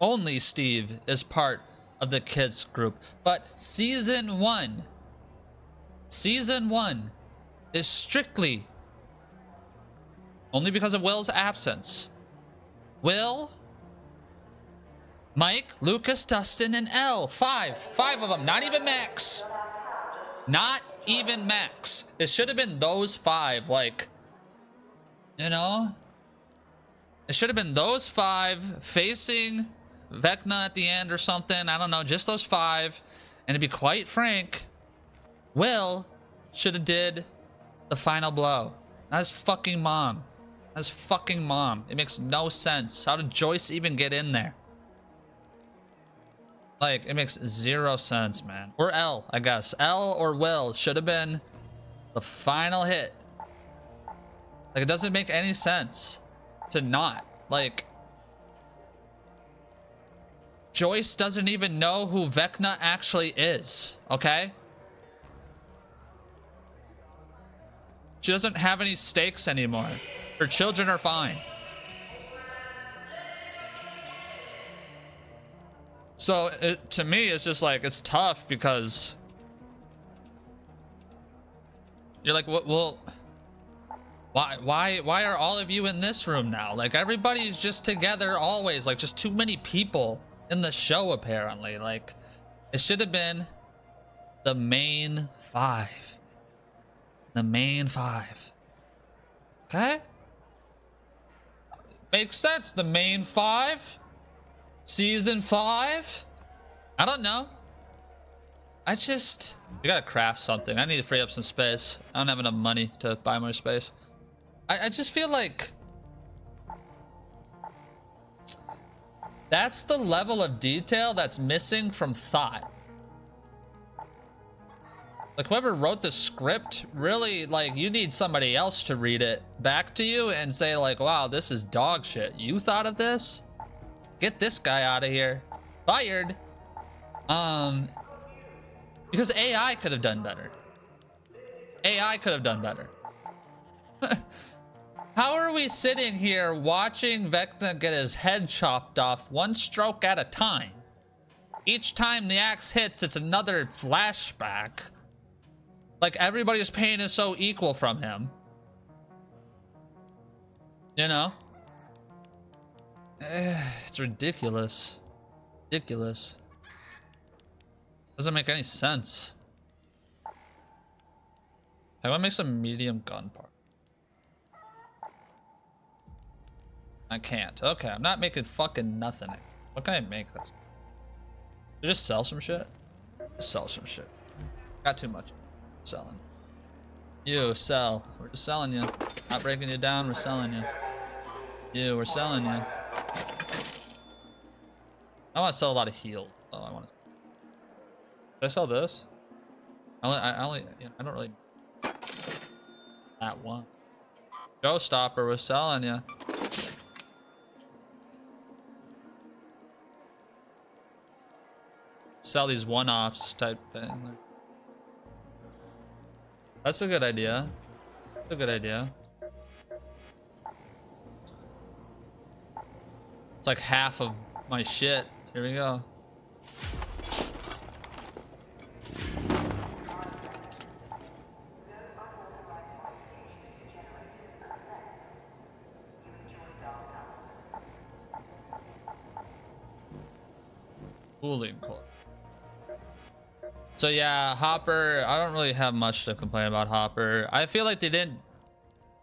only Steve is part of the kids group. But season one is strictly only because of Will's absence. Will, Mike, Lucas, Dustin, and Elle. Five of them, not even Max. Not even Max. It should have been those five, like, you know, it should have been those five facing Vecna at the end or something. I don't know, just those five. And to be quite frank, Will should have did the final blow. Not his fucking mom. Not his fucking mom. It makes no sense. How did Joyce even get in there? Like, it makes zero sense, man. Or Elle, I guess. Elle or Will should have been the final hit. Like, it doesn't make any sense to not. Like, Joyce doesn't even know who Vecna actually is, okay? She doesn't have any stakes anymore. Her children are fine. So, to me, it's just like, it's tough because you're like, well, why are all of you in this room now? Like, everybody's just together always. Like, just too many people in the show, apparently. Like, it should have been the main five. The main five. Okay? Makes sense. The main five. Season 5. I don't know. We gotta craft something. I need to free up some space. I don't have enough money to buy more space. I just feel like that's the level of detail that's missing from Thought. Like, whoever wrote the script, really, like, you need somebody else to read it back to you and say, like, wow, this is dog shit. You thought of this? Get this guy out of here. Fired. Because AI could have done better. AI could have done better. How are we sitting here watching Vecna get his head chopped off one stroke at a time? Each time the axe hits, it's another flashback. Like everybody's pain is so equal from him. You know? It's ridiculous. Ridiculous. Doesn't make any sense. I want to make some medium gun part. I can't. Okay, I'm not making fucking nothing. What can I make this? Just sell some shit? Just sell some shit. Got too much. Selling. You, sell. We're just selling you. Not breaking you down, we're selling you. You, we're selling you. I want to sell a lot of heal. Oh, I want to. Did I sell this? I don't really. That one. Showstopper, we're selling you. Sell these one-offs type thing. That's a good idea. That's a good idea. It's like half of my shit. Here we go. Cooling core. So yeah, Hopper, I don't really have much to complain about Hopper. I feel like they didn't,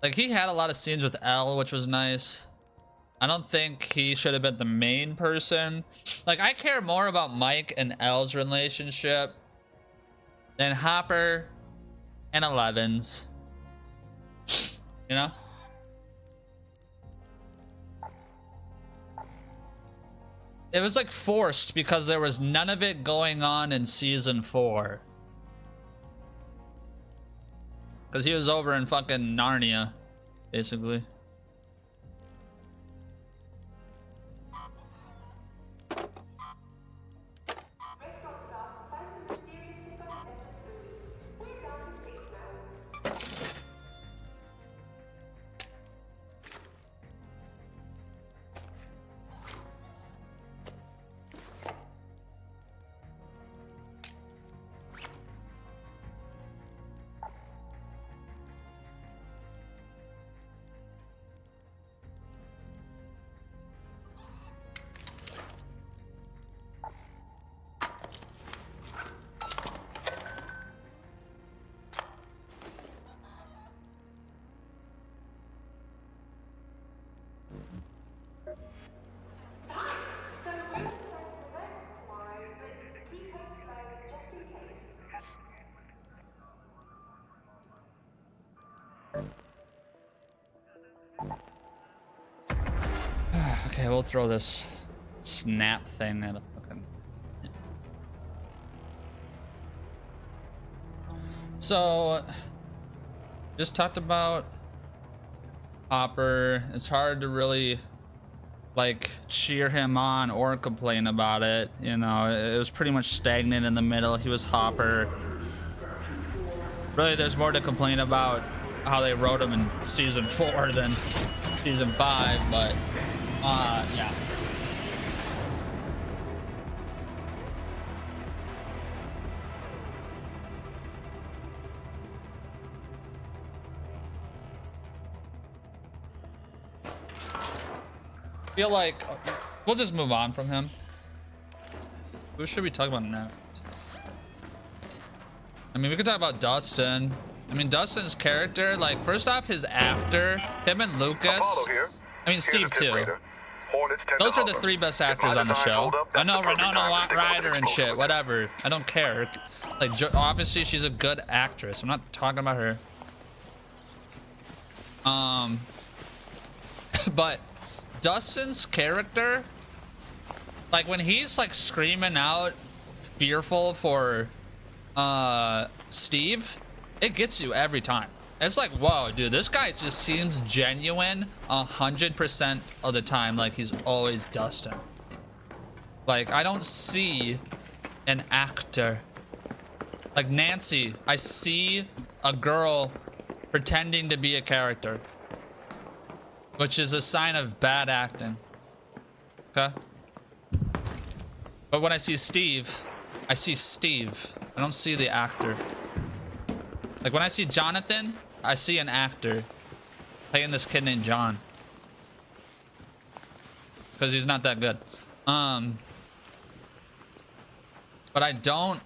like, he had a lot of scenes with Elle, which was nice. I don't think he should have been the main person. Like, I care more about Mike and Elle's relationship than Hopper and Eleven's. You know? It was like forced because there was none of it going on in season 4. Because he was over in fucking Narnia, basically. Okay, we'll throw this snap thing at a fucking... So, just talked about Hopper. It's hard to really, like, cheer him on or complain about it. You know, it was pretty much stagnant in the middle. He was Hopper. Really, there's more to complain about how they wrote him in season 4 than season 5, but yeah. Feel like we'll just move on from him. Who should we talk about now? I mean, we could talk about Dustin. I mean, Dustin's character, like, first off, his actor, him and Lucas. I mean, Steve too. Those are the 3 best actors on the show. I know Renona Ryder and shit, whatever. I don't care. Like, obviously, she's a good actress. I'm not talking about her. But Dustin's character, like, when he's like screaming out fearful for Steve, it gets you every time. It's like, whoa, dude, this guy just seems genuine 100% of the time, like he's always Dustin. Like, I don't see an actor like Nancy. I see a girl pretending to be a character, which is a sign of bad acting. Okay? But when I see Steve, I see Steve. I don't see the actor. Like when I see Jonathan, I see an actor playing this kid named John. Because he's not that good. But I don't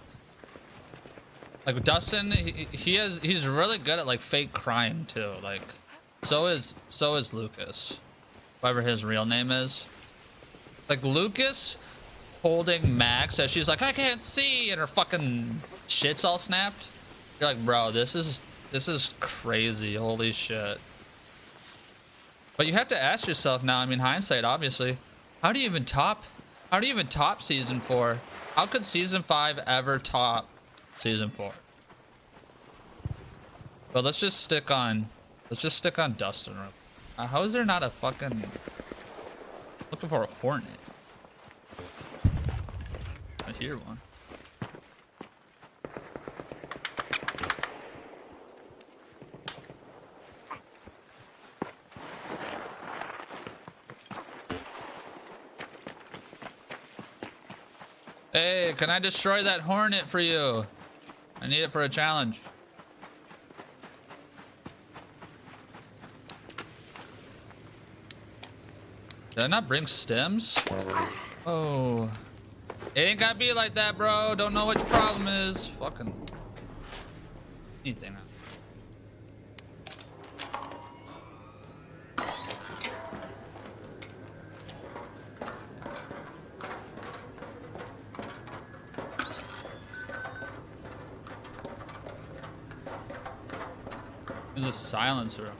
like Dustin. He's really good at like fake crying too. Like so is Lucas, whatever his real name is. Like Lucas holding Max as she's like, I can't see, and her fucking shit's all snapped. You're like, bro, this is crazy. Holy shit. But you have to ask yourself now, I mean, hindsight, obviously, how do you even top season 4? How could season 5 ever top season 4? But let's just stick on Dustin. How is there not a fucking looking for a hornet? I hear one. Hey, can I destroy that hornet for you? I need it for a challenge. Did I not bring stems? Oh. It ain't gotta be like that, bro. Don't know what your problem is. Fucking anything. There's a silencer.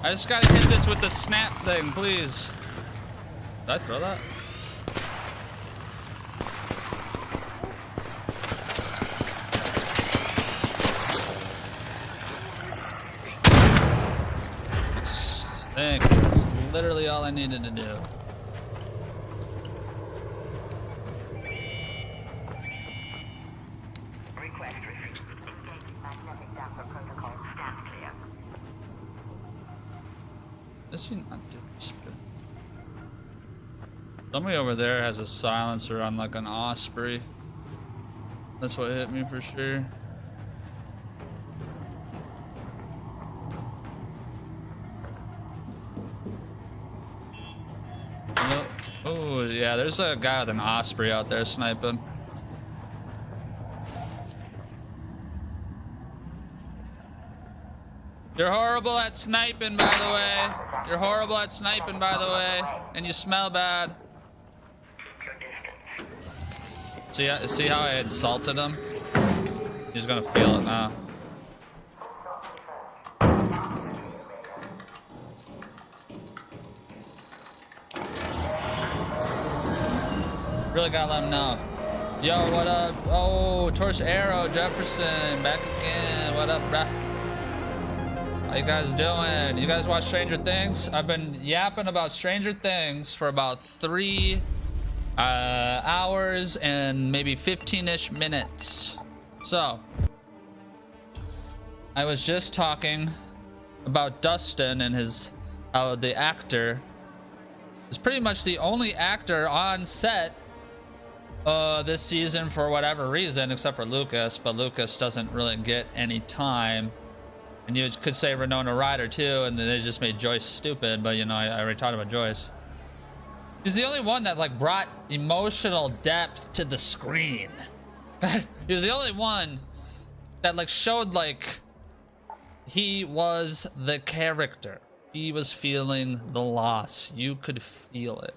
I just gotta hit this with the snap thing, please. Did I throw that? Thank you. That's literally all I needed to do. Does he not do this? Somebody over there has a silencer on like an Osprey. That's what hit me for sure. Oh yeah, there's a guy with an Osprey out there sniping. You're horrible at sniping, by the way. You're horrible at sniping, by the way. And you smell bad. See how I insulted him? He's gonna feel it now. Really gotta let him know. Yo, what up? Oh, Torch Arrow, Jefferson, back again. What up, bruh? How you guys doing? You guys watch Stranger Things? I've been yapping about Stranger Things for about 3 hours and maybe 15-ish minutes. So, I was just talking about Dustin and his, the actor is pretty much the only actor on set this season for whatever reason, except for Lucas, but Lucas doesn't really get any time. And you could say Winona Ryder too, and then they just made Joyce stupid, but you know, I already talked about Joyce. He's the only one that like brought emotional depth to the screen. He was the only one that like showed like he was the character. He was feeling the loss. You could feel it.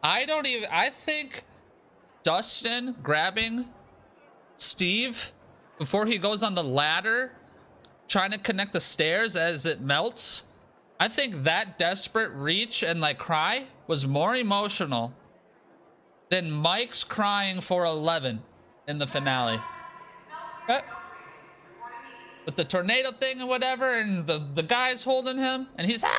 I think Dustin grabbing Steve before he goes on the ladder trying to connect the stairs as it melts, I think that desperate reach and like cry was more emotional than Mike's crying for 11 in the finale. Okay. With the tornado thing and whatever, and the guy's holding him and he's ow!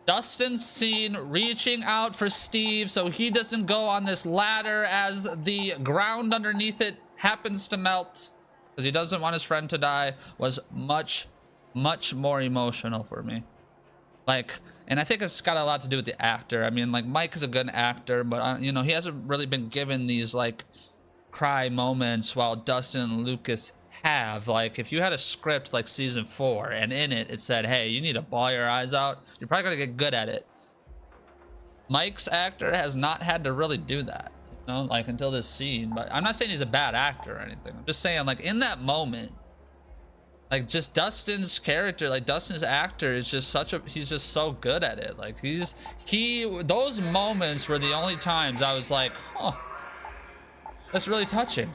Dustin's seen reaching out for Steve so he doesn't go on this ladder as the ground underneath it happens to melt. because he doesn't want his friend to die, was much more emotional for me. Like, and I think it's got a lot to do with the actor. I mean, like, Mike is a good actor, but you know, he hasn't really been given these like cry moments, while Dustin and Lucas have. Like, if you had a script like season 4 and in it said, hey, you need to bawl your eyes out, you're probably gonna get good at it. Mike's actor has not had to really do that, you know, like until this scene. But I'm not saying he's a bad actor or anything. I'm just saying, like, in that moment, like, just Dustin's character, like Dustin's actor is just such a, he's just so good at it. Like, those moments were the only times I was like, oh, that's really touching.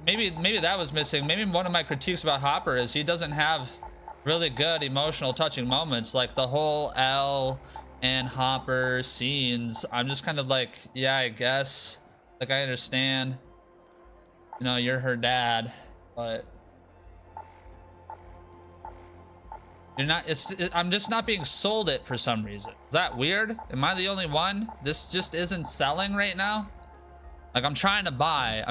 Maybe that was missing. Maybe one of my critiques about Hopper is he doesn't have really good emotional touching moments. Like the whole Elle and Hopper scenes, I'm just kind of like, yeah, I guess, like, I understand, you know, you're her dad, but you're not, I'm just not being sold it for some reason. Is that weird? Am I the only one? This just isn't selling right now. Like, I'm trying to buy,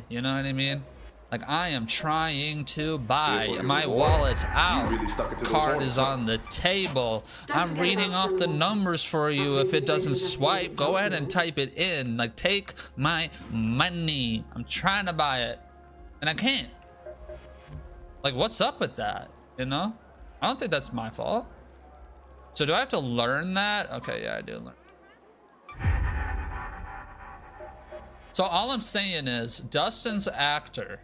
you know what I mean? Like, I am trying to buy. My wallet's out. Card is on the table. I'm reading off the numbers for you. If it doesn't swipe, go ahead and type it in. Like, take my money. I'm trying to buy it, and I can't. Like, what's up with that? You know? I don't think that's my fault. So do I have to learn that? Okay, yeah, I do learn. So all I'm saying is Dustin's actor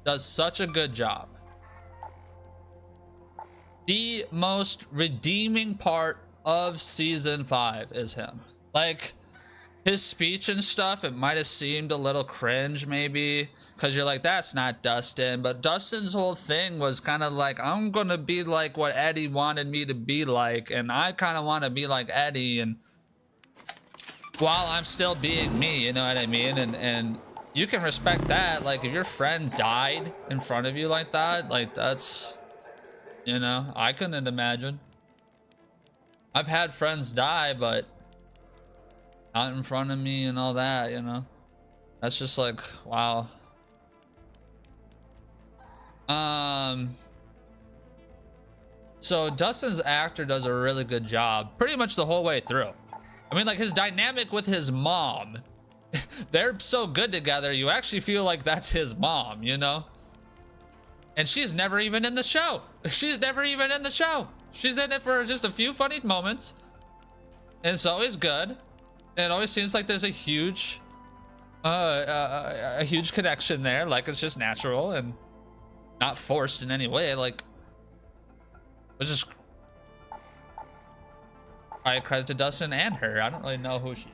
does such a good job. The most redeeming part of season 5 is him. Like, his speech and stuff, it might have seemed a little cringe maybe, because you're like, that's not Dustin. But Dustin's whole thing was kind of like, I'm gonna be like what Eddie wanted me to be like, and I kind of want to be like Eddie, and while I'm still being me, you know what I mean? And you can respect that. Like, if your friend died in front of you like that, like, that's, you know, I couldn't imagine. I've had friends die, but not in front of me and all that, you know? That's just like, wow. So Dustin's actor does a really good job pretty much the whole way through. I mean, like, his dynamic with his mom, they're so good together, you actually feel like that's his mom, you know? And she's never even in the show. She's never even in the show. She's in it for just a few funny moments. And it's always good. And it always seems like there's a huge connection there. Like, it's just natural and not forced in any way. Like, it's just, I credit to Dustin and her. I don't really know who she.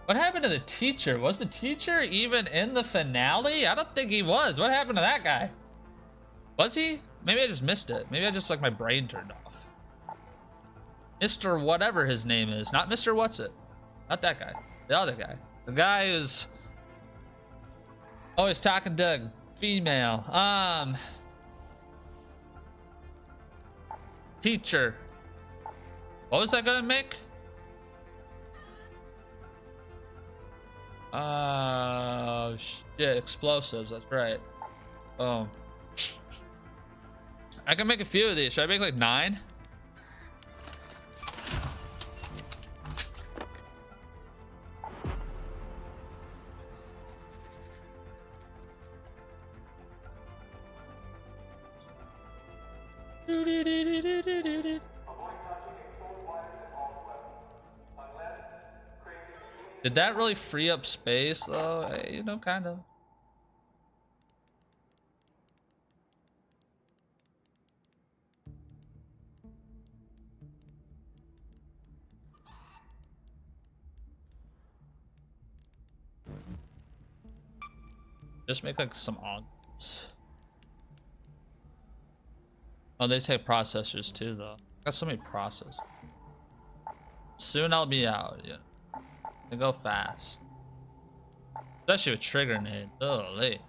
What happened to the teacher? Was the teacher even in the finale? I don't think he was. What happened to that guy? Was he? Maybe I just missed it. Maybe I just, like, my brain turned off. Mr. whatever his name is. Not Mr. What's it. Not that guy. The other guy. The guy who's always talking to a female. Teacher. What was I gonna make? Oh shit, explosives, that's right. Oh. I can make a few of these. Should I make like 9? Did that really free up space though? You know, kind of. Just make like some augments. Oh, they take processors too though. Got so many processors. Soon I'll be out, yeah. They go fast. Especially with trigger nade. Oh, late.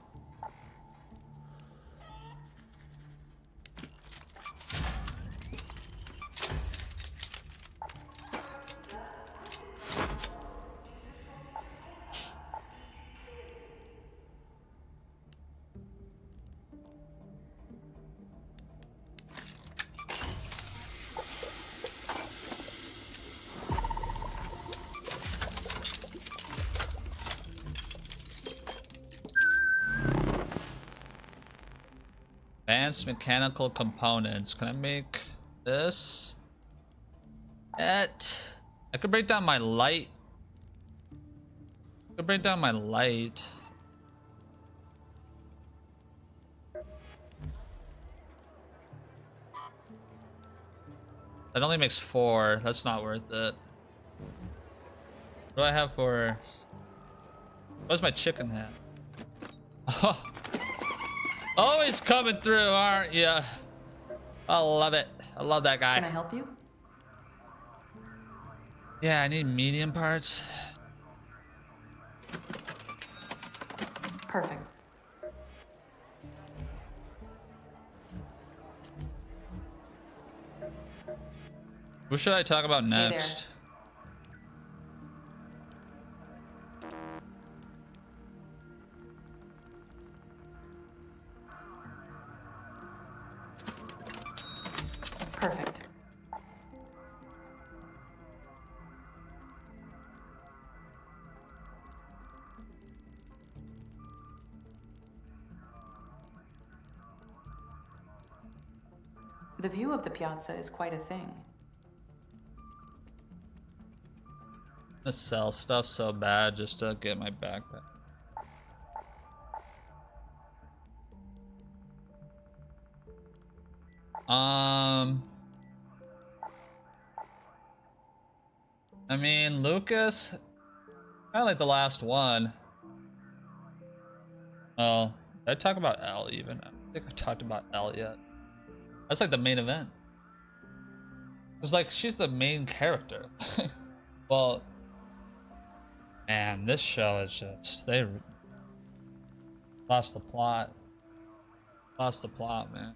Advanced mechanical components. Can I make this? I could break down my light. I could break down my light. That only makes 4. That's not worth it. What do I have for... Where's my chicken hat? Oh. Always coming through, aren't ya? I love it. I love that guy. Can I help you? Yeah, I need medium parts. Perfect. Who should I talk about Hey there. next? Perfect. The view of the piazza is quite a thing. I'm gonna sell stuff so bad just to get my backpack. I mean, Lucas, kind of like the last one. Well, did I talk about Elle even? I don't think I've talked about Elle yet. That's like the main event. It's like she's the main character. Well, man, this show is just, they lost the plot. Lost the plot, man.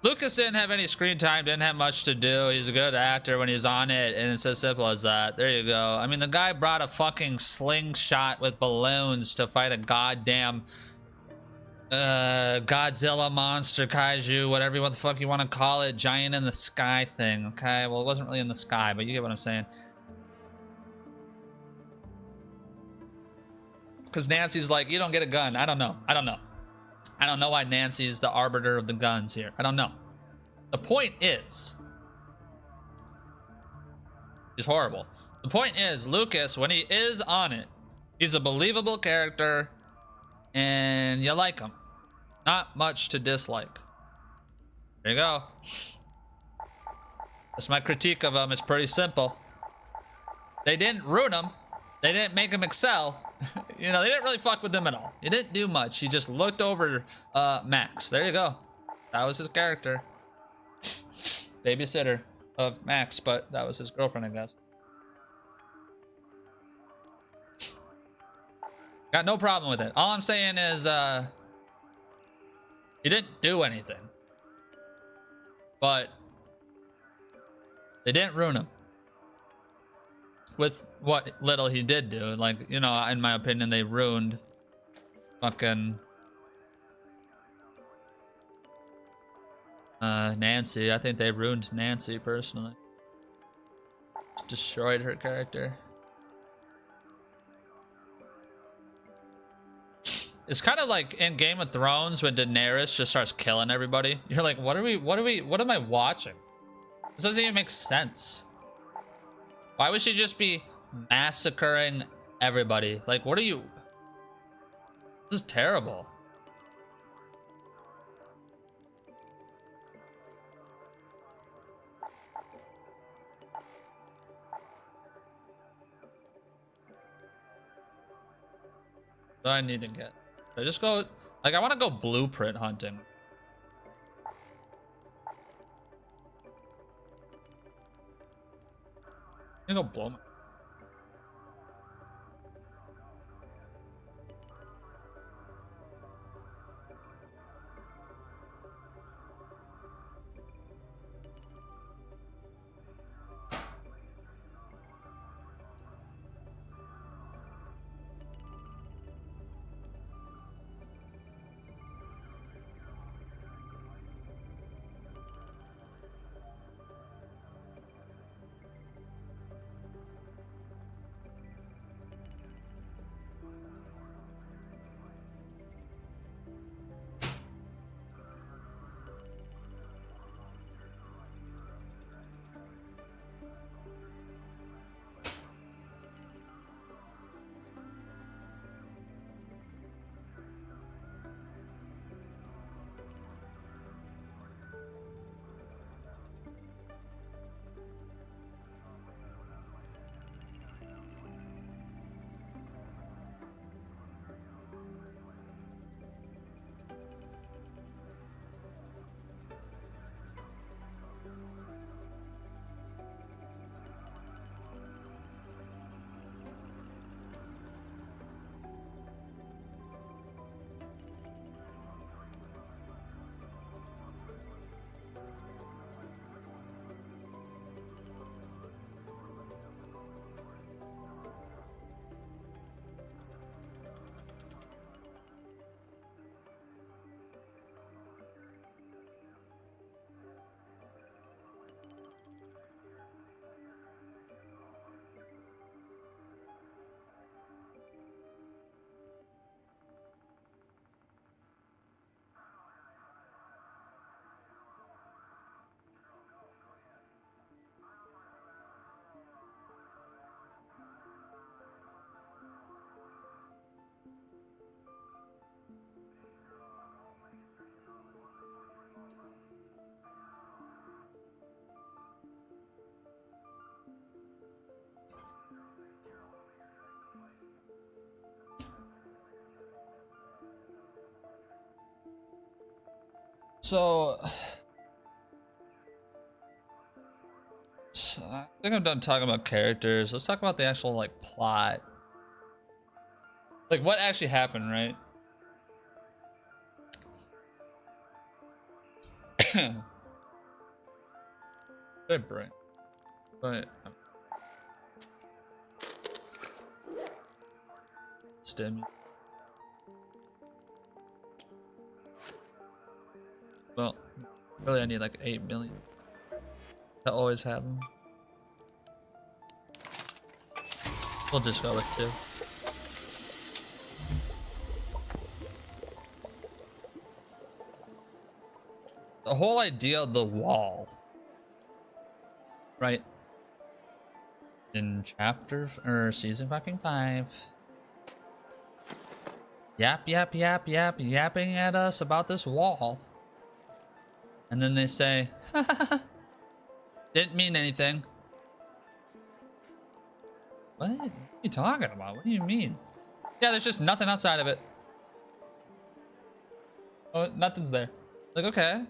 Lucas didn't have any screen time, didn't have much to do. He's a good actor when he's on it, and it's as simple as that. There you go. I mean, the guy brought a fucking slingshot with balloons to fight a goddamn Godzilla monster, kaiju, whatever the fuck you want to call it, giant in the sky thing, okay? Well, it wasn't really in the sky, but you get what I'm saying. Because Nancy's like, you don't get a gun. I don't know. I don't know. I don't know why Nancy's the arbiter of the guns here. I don't know. The point is, he's horrible. The point is, Lucas, when he is on it, he's a believable character and you like him. Not much to dislike. There you go. That's my critique of him. It's pretty simple. They didn't ruin him. They didn't make him excel. You know, they didn't really fuck with him at all. He didn't do much. He just looked over Max. There you go. That was his character. Babysitter of Max, but that was his girlfriend, I guess. Got no problem with it. All I'm saying is, he didn't do anything. But they didn't ruin him. With what little he did do. Like, you know, in my opinion, they ruined fucking Nancy. I think they ruined Nancy personally. Destroyed her character. It's kind of like in Game of Thrones when Daenerys just starts killing everybody. You're like, what am I watching? This doesn't even make sense. Why would she just be massacring everybody? Like, what are you... This is terrible. What do I need to get? Should I just go... Like, I want to go blueprint hunting. I'm gonna go blow my... So I think I'm done talking about characters. Let's talk about the actual like plot. Like what actually happened, right? Good brain. But stim. Well, really I need like 8 million. I always have them. We'll just go with 2. The whole idea of the wall, right? In chapter or season fucking 5. Yapping at us about this wall. And then they say, didn't mean anything. What are you talking about? What do you mean? Yeah, there's just nothing outside of it. Oh, nothing's there. Like, okay.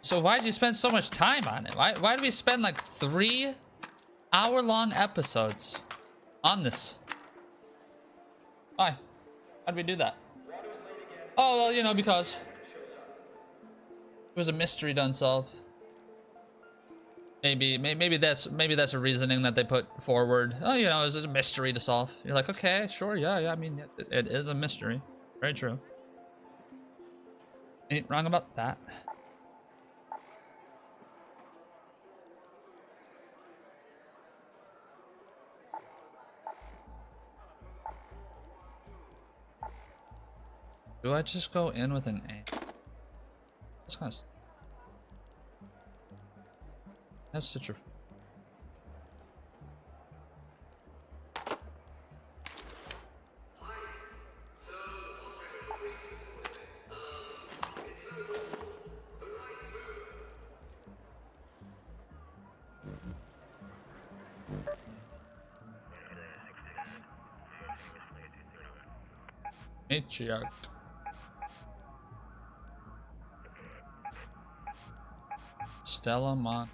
So why'd you spend so much time on it? Why did we spend like 3 hour-long episodes on this? Why? How'd we do that? Oh, well, you know, because it was a mystery to unsolve. Maybe that's a reasoning that they put forward. Oh, you know, it's a mystery to solve. You're like, okay, sure, yeah. I mean, it is a mystery. Very true. Ain't wrong about that. Do I just go in with an A? That's kind of... That's such a... Matriarch. Stella Mon.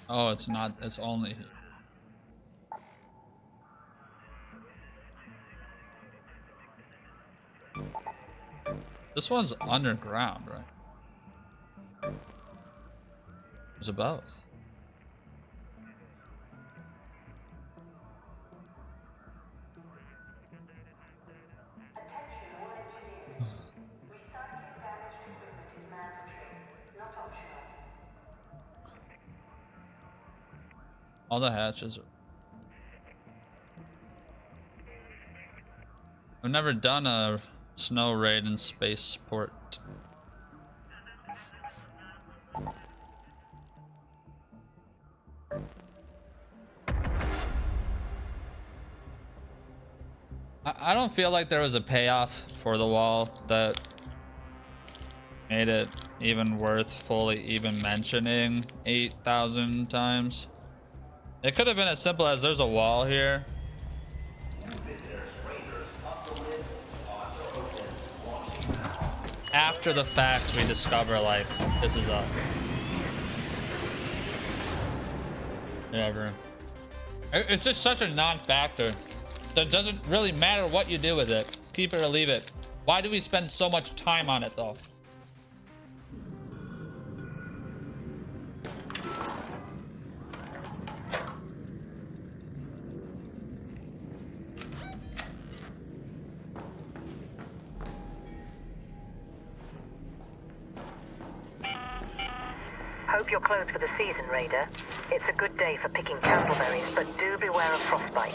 Oh, it's not. It's only here. This one's underground, right? It's both. All the hatches are... I've never done a snow raid in spaceport. I don't feel like there was a payoff for the wall that made it even worth fully even mentioning 8,000 times. It could have been as simple as there's a wall here. After the fact, we discover like this is a whatever. It's just such a non-factor that doesn't really matter what you do with it. Keep it or leave it. Why do we spend so much time on it though? Hope you're closed for the season, Raider. It's a good day for picking candleberries, but do beware of frostbite.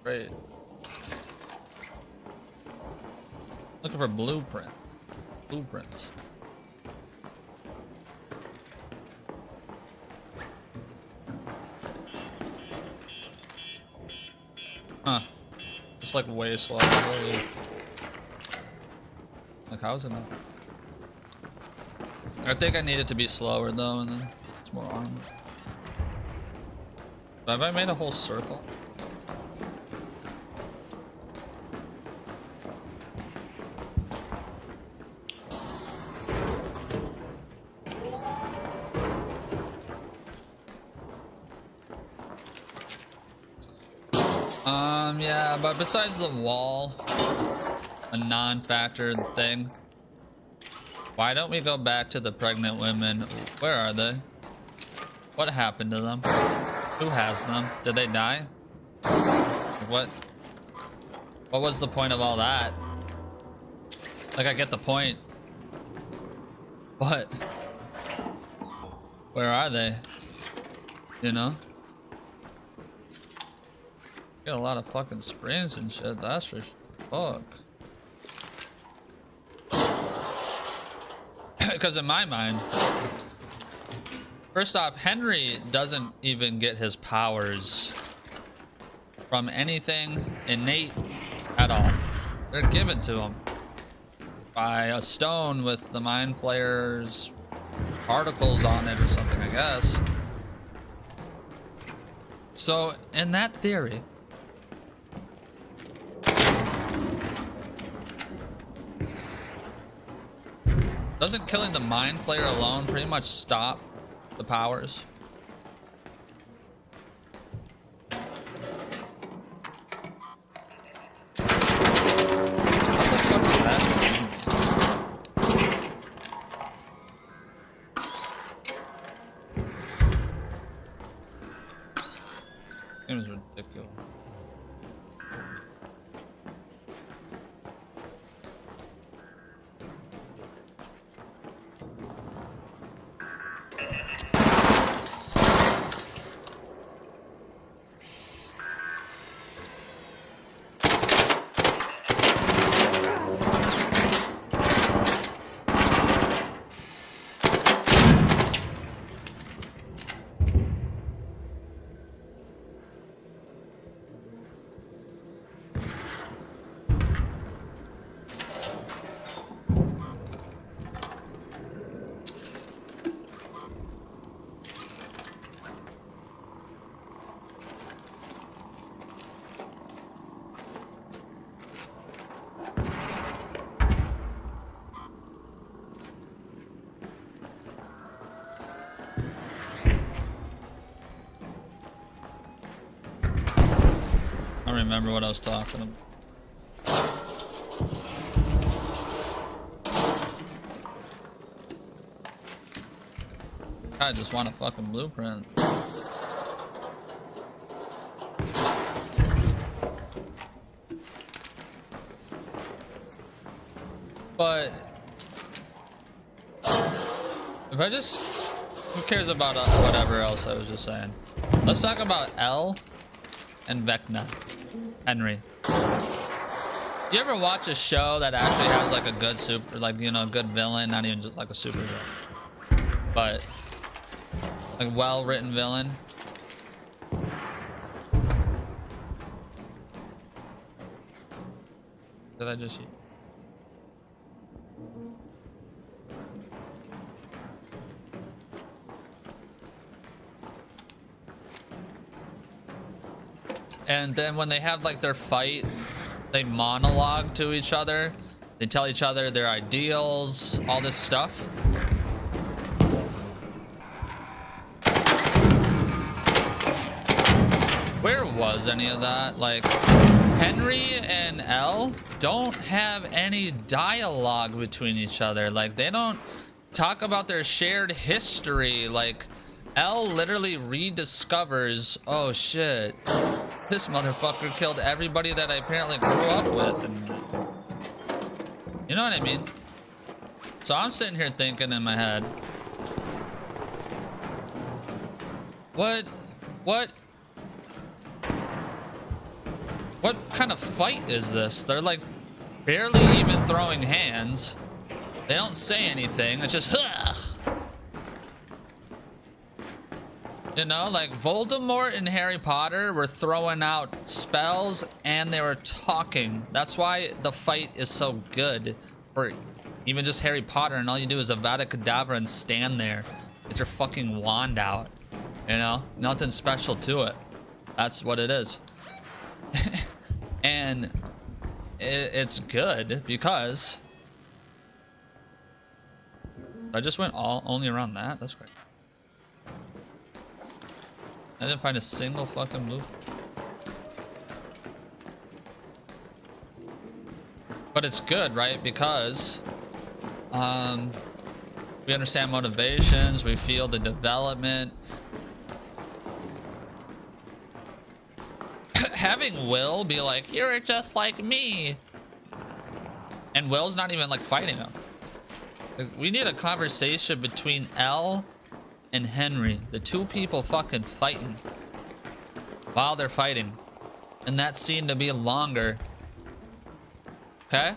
Great. Looking for blueprint. Blueprints. Huh. It's like way slow. Like how is it not? I think I need it to be slower though, and then it's more armor. But have I made a whole circle? Yeah, but besides the wall, a non-factor thing, why don't we go back to the pregnant women? Where are they? What happened to them? Who has them? Did they die? What was the point of all that? Like, I get the point. What? Where are they? You know? Get a lot of fucking springs and shit, that's for fuck. Because in my mind, first off, Henry doesn't even get his powers from anything innate at all. They're given to him by a stone with the mind flayer's particles on it or something, I guess. So in that theory, doesn't killing the mind flayer alone pretty much stop the powers? Game is ridiculous. I don't remember what I was talking about. I just want a fucking blueprint. But if I just, who cares about whatever else I was just saying? Let's talk about L and Vecna. Henry. You ever watch a show that actually has like a good super, like, you know, good villain, not even just like a superhero, but like well-written villain? Did I just? And then when they have like their fight, they monologue to each other. They tell each other their ideals, all this stuff. Where was any of that? Like, Henry and Elle don't have any dialogue between each other. Like, they don't talk about their shared history. Like, Elle literally rediscovers, oh shit, this motherfucker killed everybody that I apparently grew up with, and you know what I mean? So I'm sitting here thinking in my head, what What kind of fight is this? They're like barely even throwing hands. They don't say anything. It's just, ugh. You know, like Voldemort and Harry Potter were throwing out spells and they were talking. That's why the fight is so good for even just Harry Potter, and all you do is Avada Kedavra and stand there with your fucking wand out. You know, nothing special to it. That's what it is. And it's good because I just went only around that. That's great. I didn't find a single fucking loop. But it's good, right? Because we understand motivations, we feel the development. Having Will be like, you're just like me. And Will's not even like fighting him. We need a conversation between Elle and Henry, the two people fucking fighting while they're fighting, and that scene to be longer. Okay,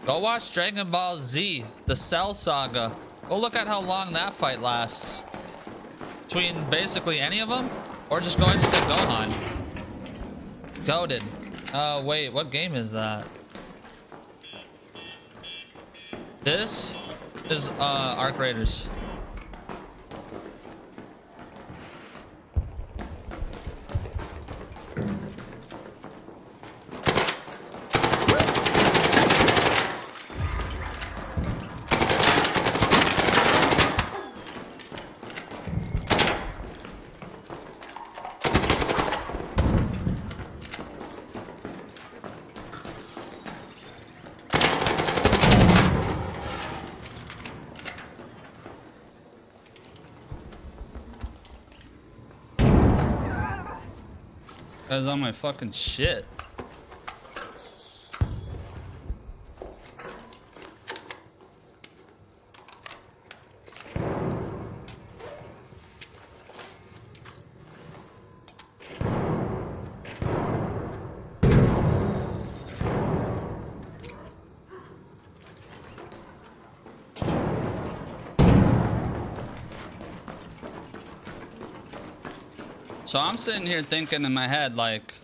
go watch Dragon Ball Z, the Cell Saga. Go look at how long that fight lasts between basically any of them, or just go ahead and say Gohan. Goated. Wait, what game is that? This is Arc Raiders. That's on my fucking shit. So I'm sitting here thinking in my head, like,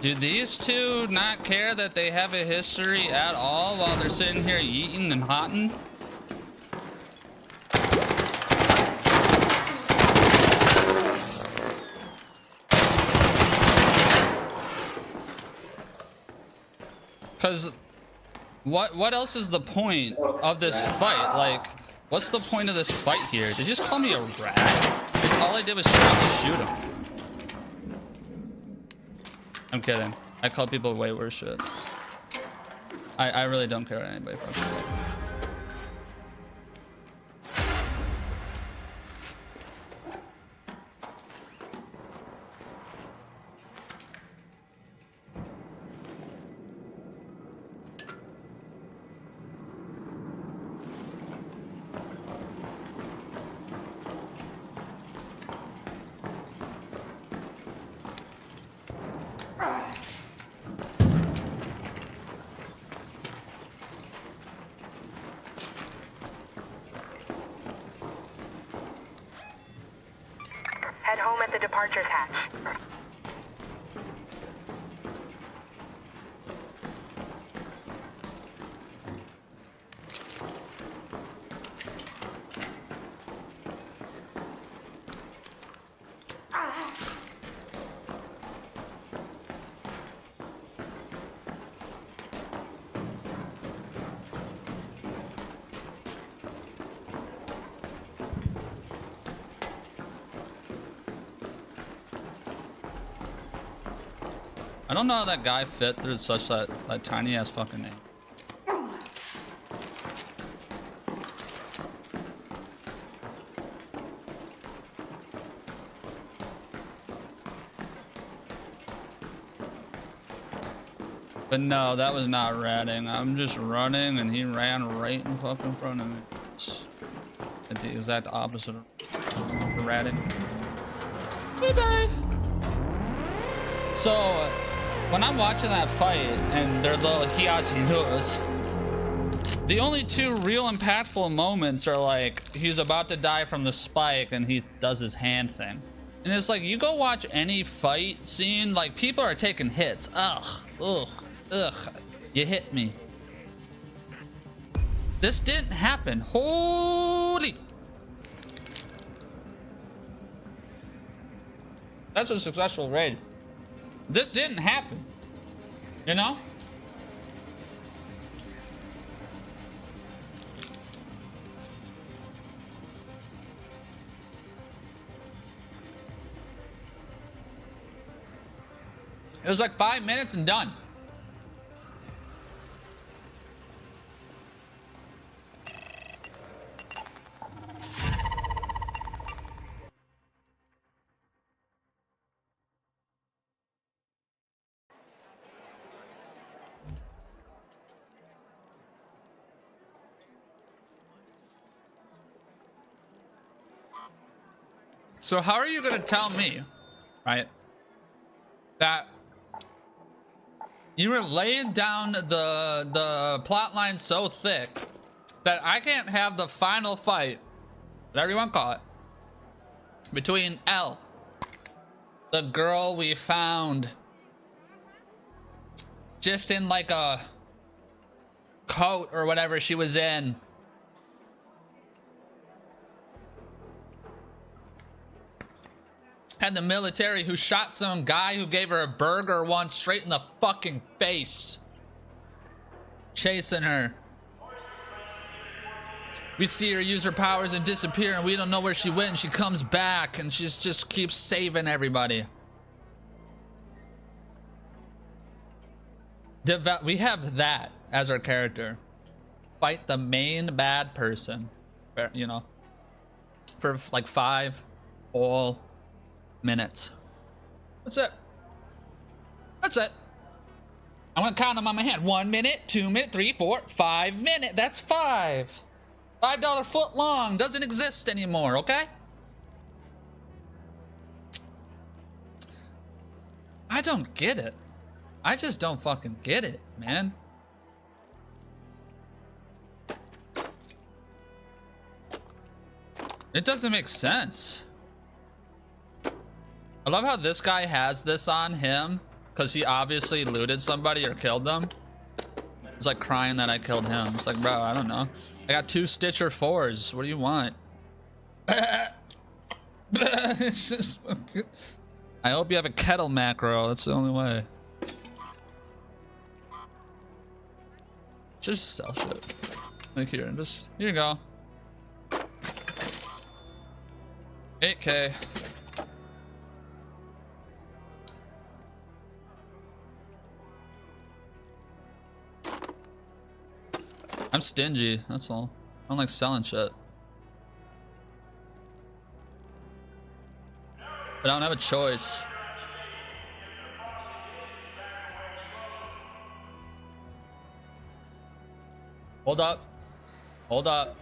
do these two not care that they have a history at all while they're sitting here eating and hotting? Because what else is the point of this fight? Like, what's the point of this fight here? Did you just call me a rat? All I did was shoot him. I'm kidding. I call people way worse shit. I really don't care what anybody fucking says. Head home at the departures hatch. I don't know how that guy fit through such that tiny ass fucking name. But no, that was not ratting. I'm just running and he ran right in fucking front of me. It's the exact opposite of ratting. Bye bye. So when I'm watching that fight and their little hias, the only two real impactful moments are like he's about to die from the spike and he does his hand thing. And it's like, you go watch any fight scene, like people are taking hits. Ugh, ugh, ugh. You hit me. This didn't happen. Holy. That's a successful raid. This didn't happen. You know? It was like 5 minutes and done. So how are you gonna tell me, right, that you were laying down the plot line so thick that I can't have the final fight, whatever you want to call it, between Elle, the girl we found just in like a coat or whatever she was in, and the military who shot some guy who gave her a burger once straight in the fucking face, chasing her. We see her use her powers and disappear, and we don't know where she went. She comes back and she just keeps saving everybody. We have that as our character. Fight the main bad person, you know, for like 5 whole minutes. That's it. That's it. I'm gonna count them on my hand. 1 minute, 2 minutes, 3, 4, 5 minutes. That's 5. $5 foot long doesn't exist anymore, okay? I don't get it. I just don't fucking get it, man. It doesn't make sense. I love how this guy has this on him because he obviously looted somebody or killed them. He's like crying that I killed him. It's like, bro, I don't know. I got 2 Stitcher 4s. What do you want? It's just, I hope you have a kettle macro. That's the only way. Just sell shit. Like here, just here you go. 8K. I'm stingy, that's all. I don't like selling shit. But I don't have a choice. Hold up. Hold up.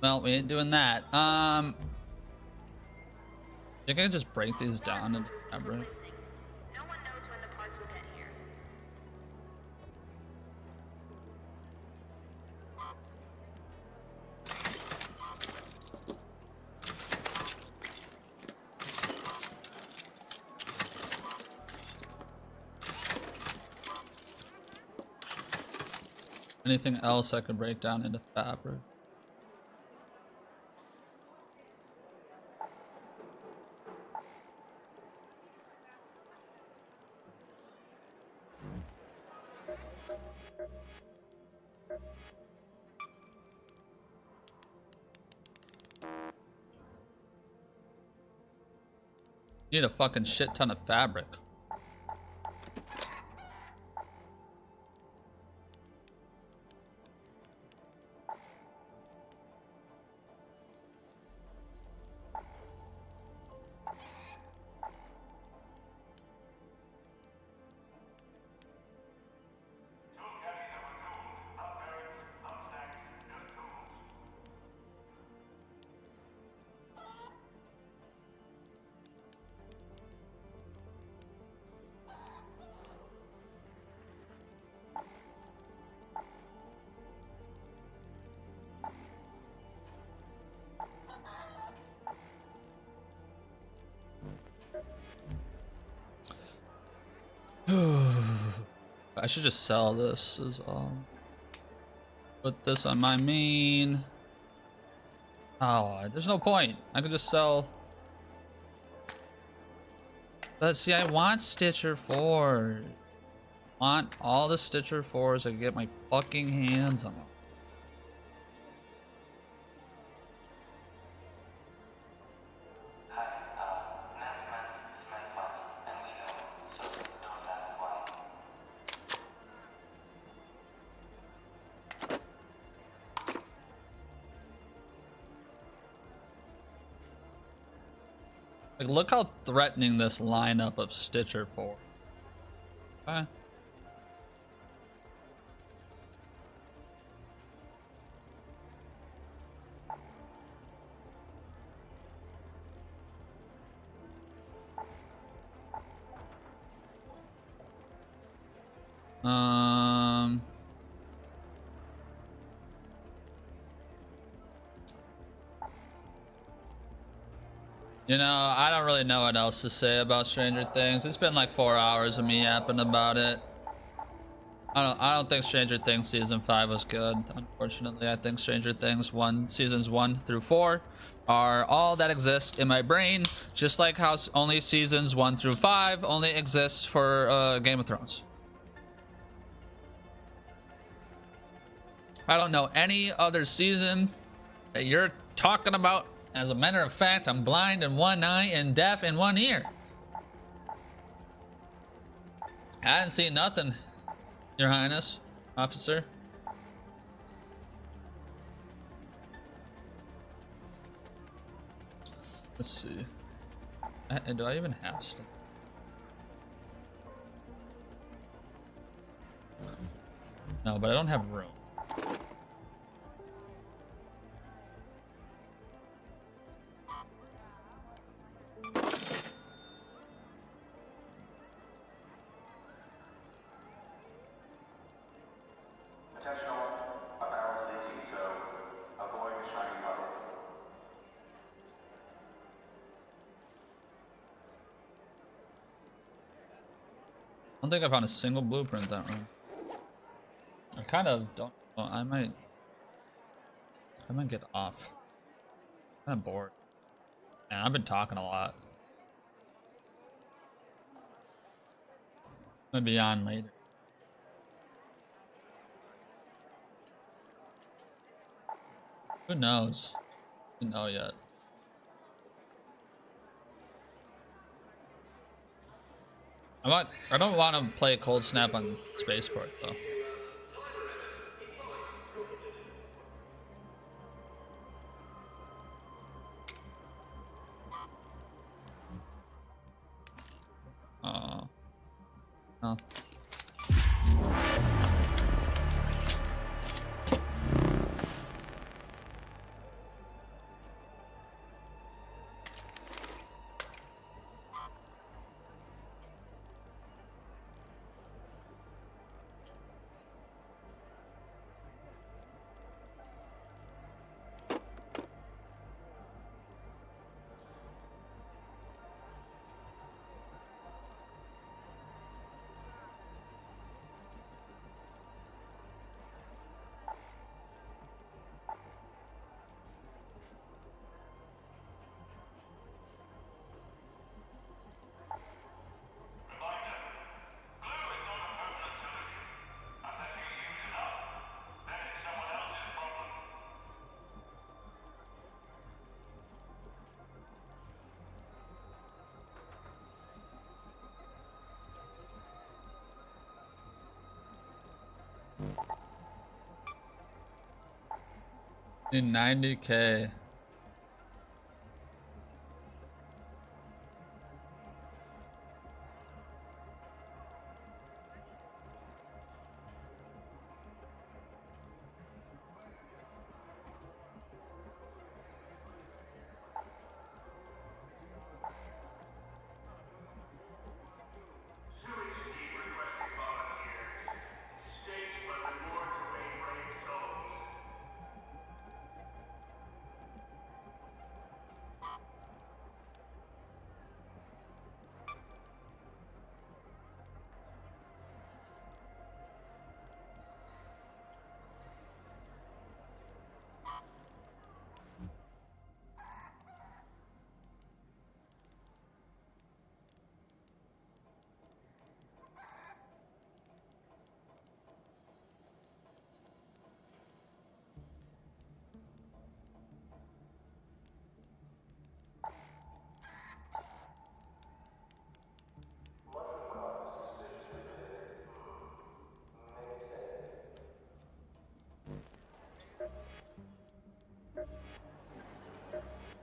Well, we ain't doing that. I think I can just break these down into fabric. No one knows when the parts will get here. Anything else I could break down into fabric? Need a fucking shit ton of fabric. I should just sell this is all. Put this on my main. Oh, there's no point. I could just sell. But see, I want Stitcher 4. I want all the Stitcher 4s I can get my fucking hands on them. Like, look how threatening this lineup of Stitcher 4. Okay. You know, I don't really know what else to say about Stranger Things. It's been like 4 hours of me yapping about it. I don't think Stranger Things season 5 was good. Unfortunately, I think Stranger Things seasons 1 through 4 are all that exist in my brain, just like how only seasons 1 through 5 only exists for Game of Thrones. I don't know any other season that you're talking about. As a matter of fact, I'm blind in one eye and deaf in one ear. I didn't see nothing, Your Highness, officer. Let's see. Do I even have stuff? No, but I don't have room. I don't think I found a single blueprint that room. I kind of don't. Well, I might get off. I'm kind of bored. Man, I've been talking a lot. I'm gonna be on later. Who knows? I don't know yet. I don't want to play Cold Snap on Spaceport though. Oh. In 90K.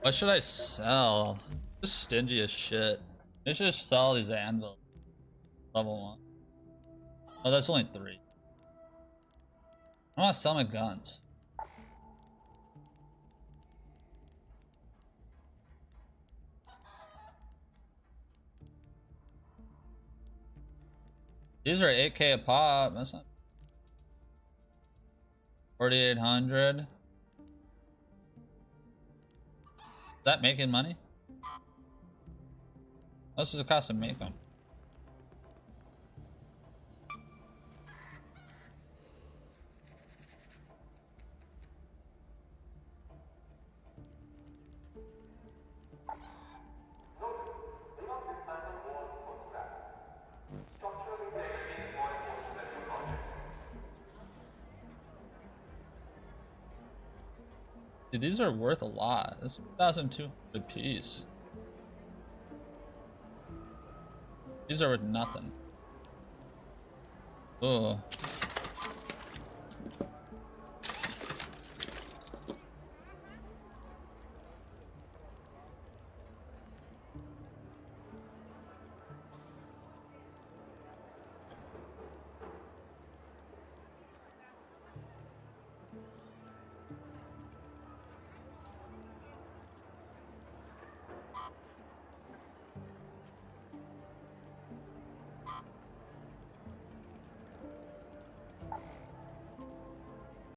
What should I sell? Just stingy as shit. I should just sell these anvils. Level 1. Oh, that's only 3. I want to sell my guns. These are 8K a pop. That's not 4,800. Is that making money? How much does it cost to make them? Dude, these are worth a lot. It's 1,200 a piece. These are worth nothing. Oh.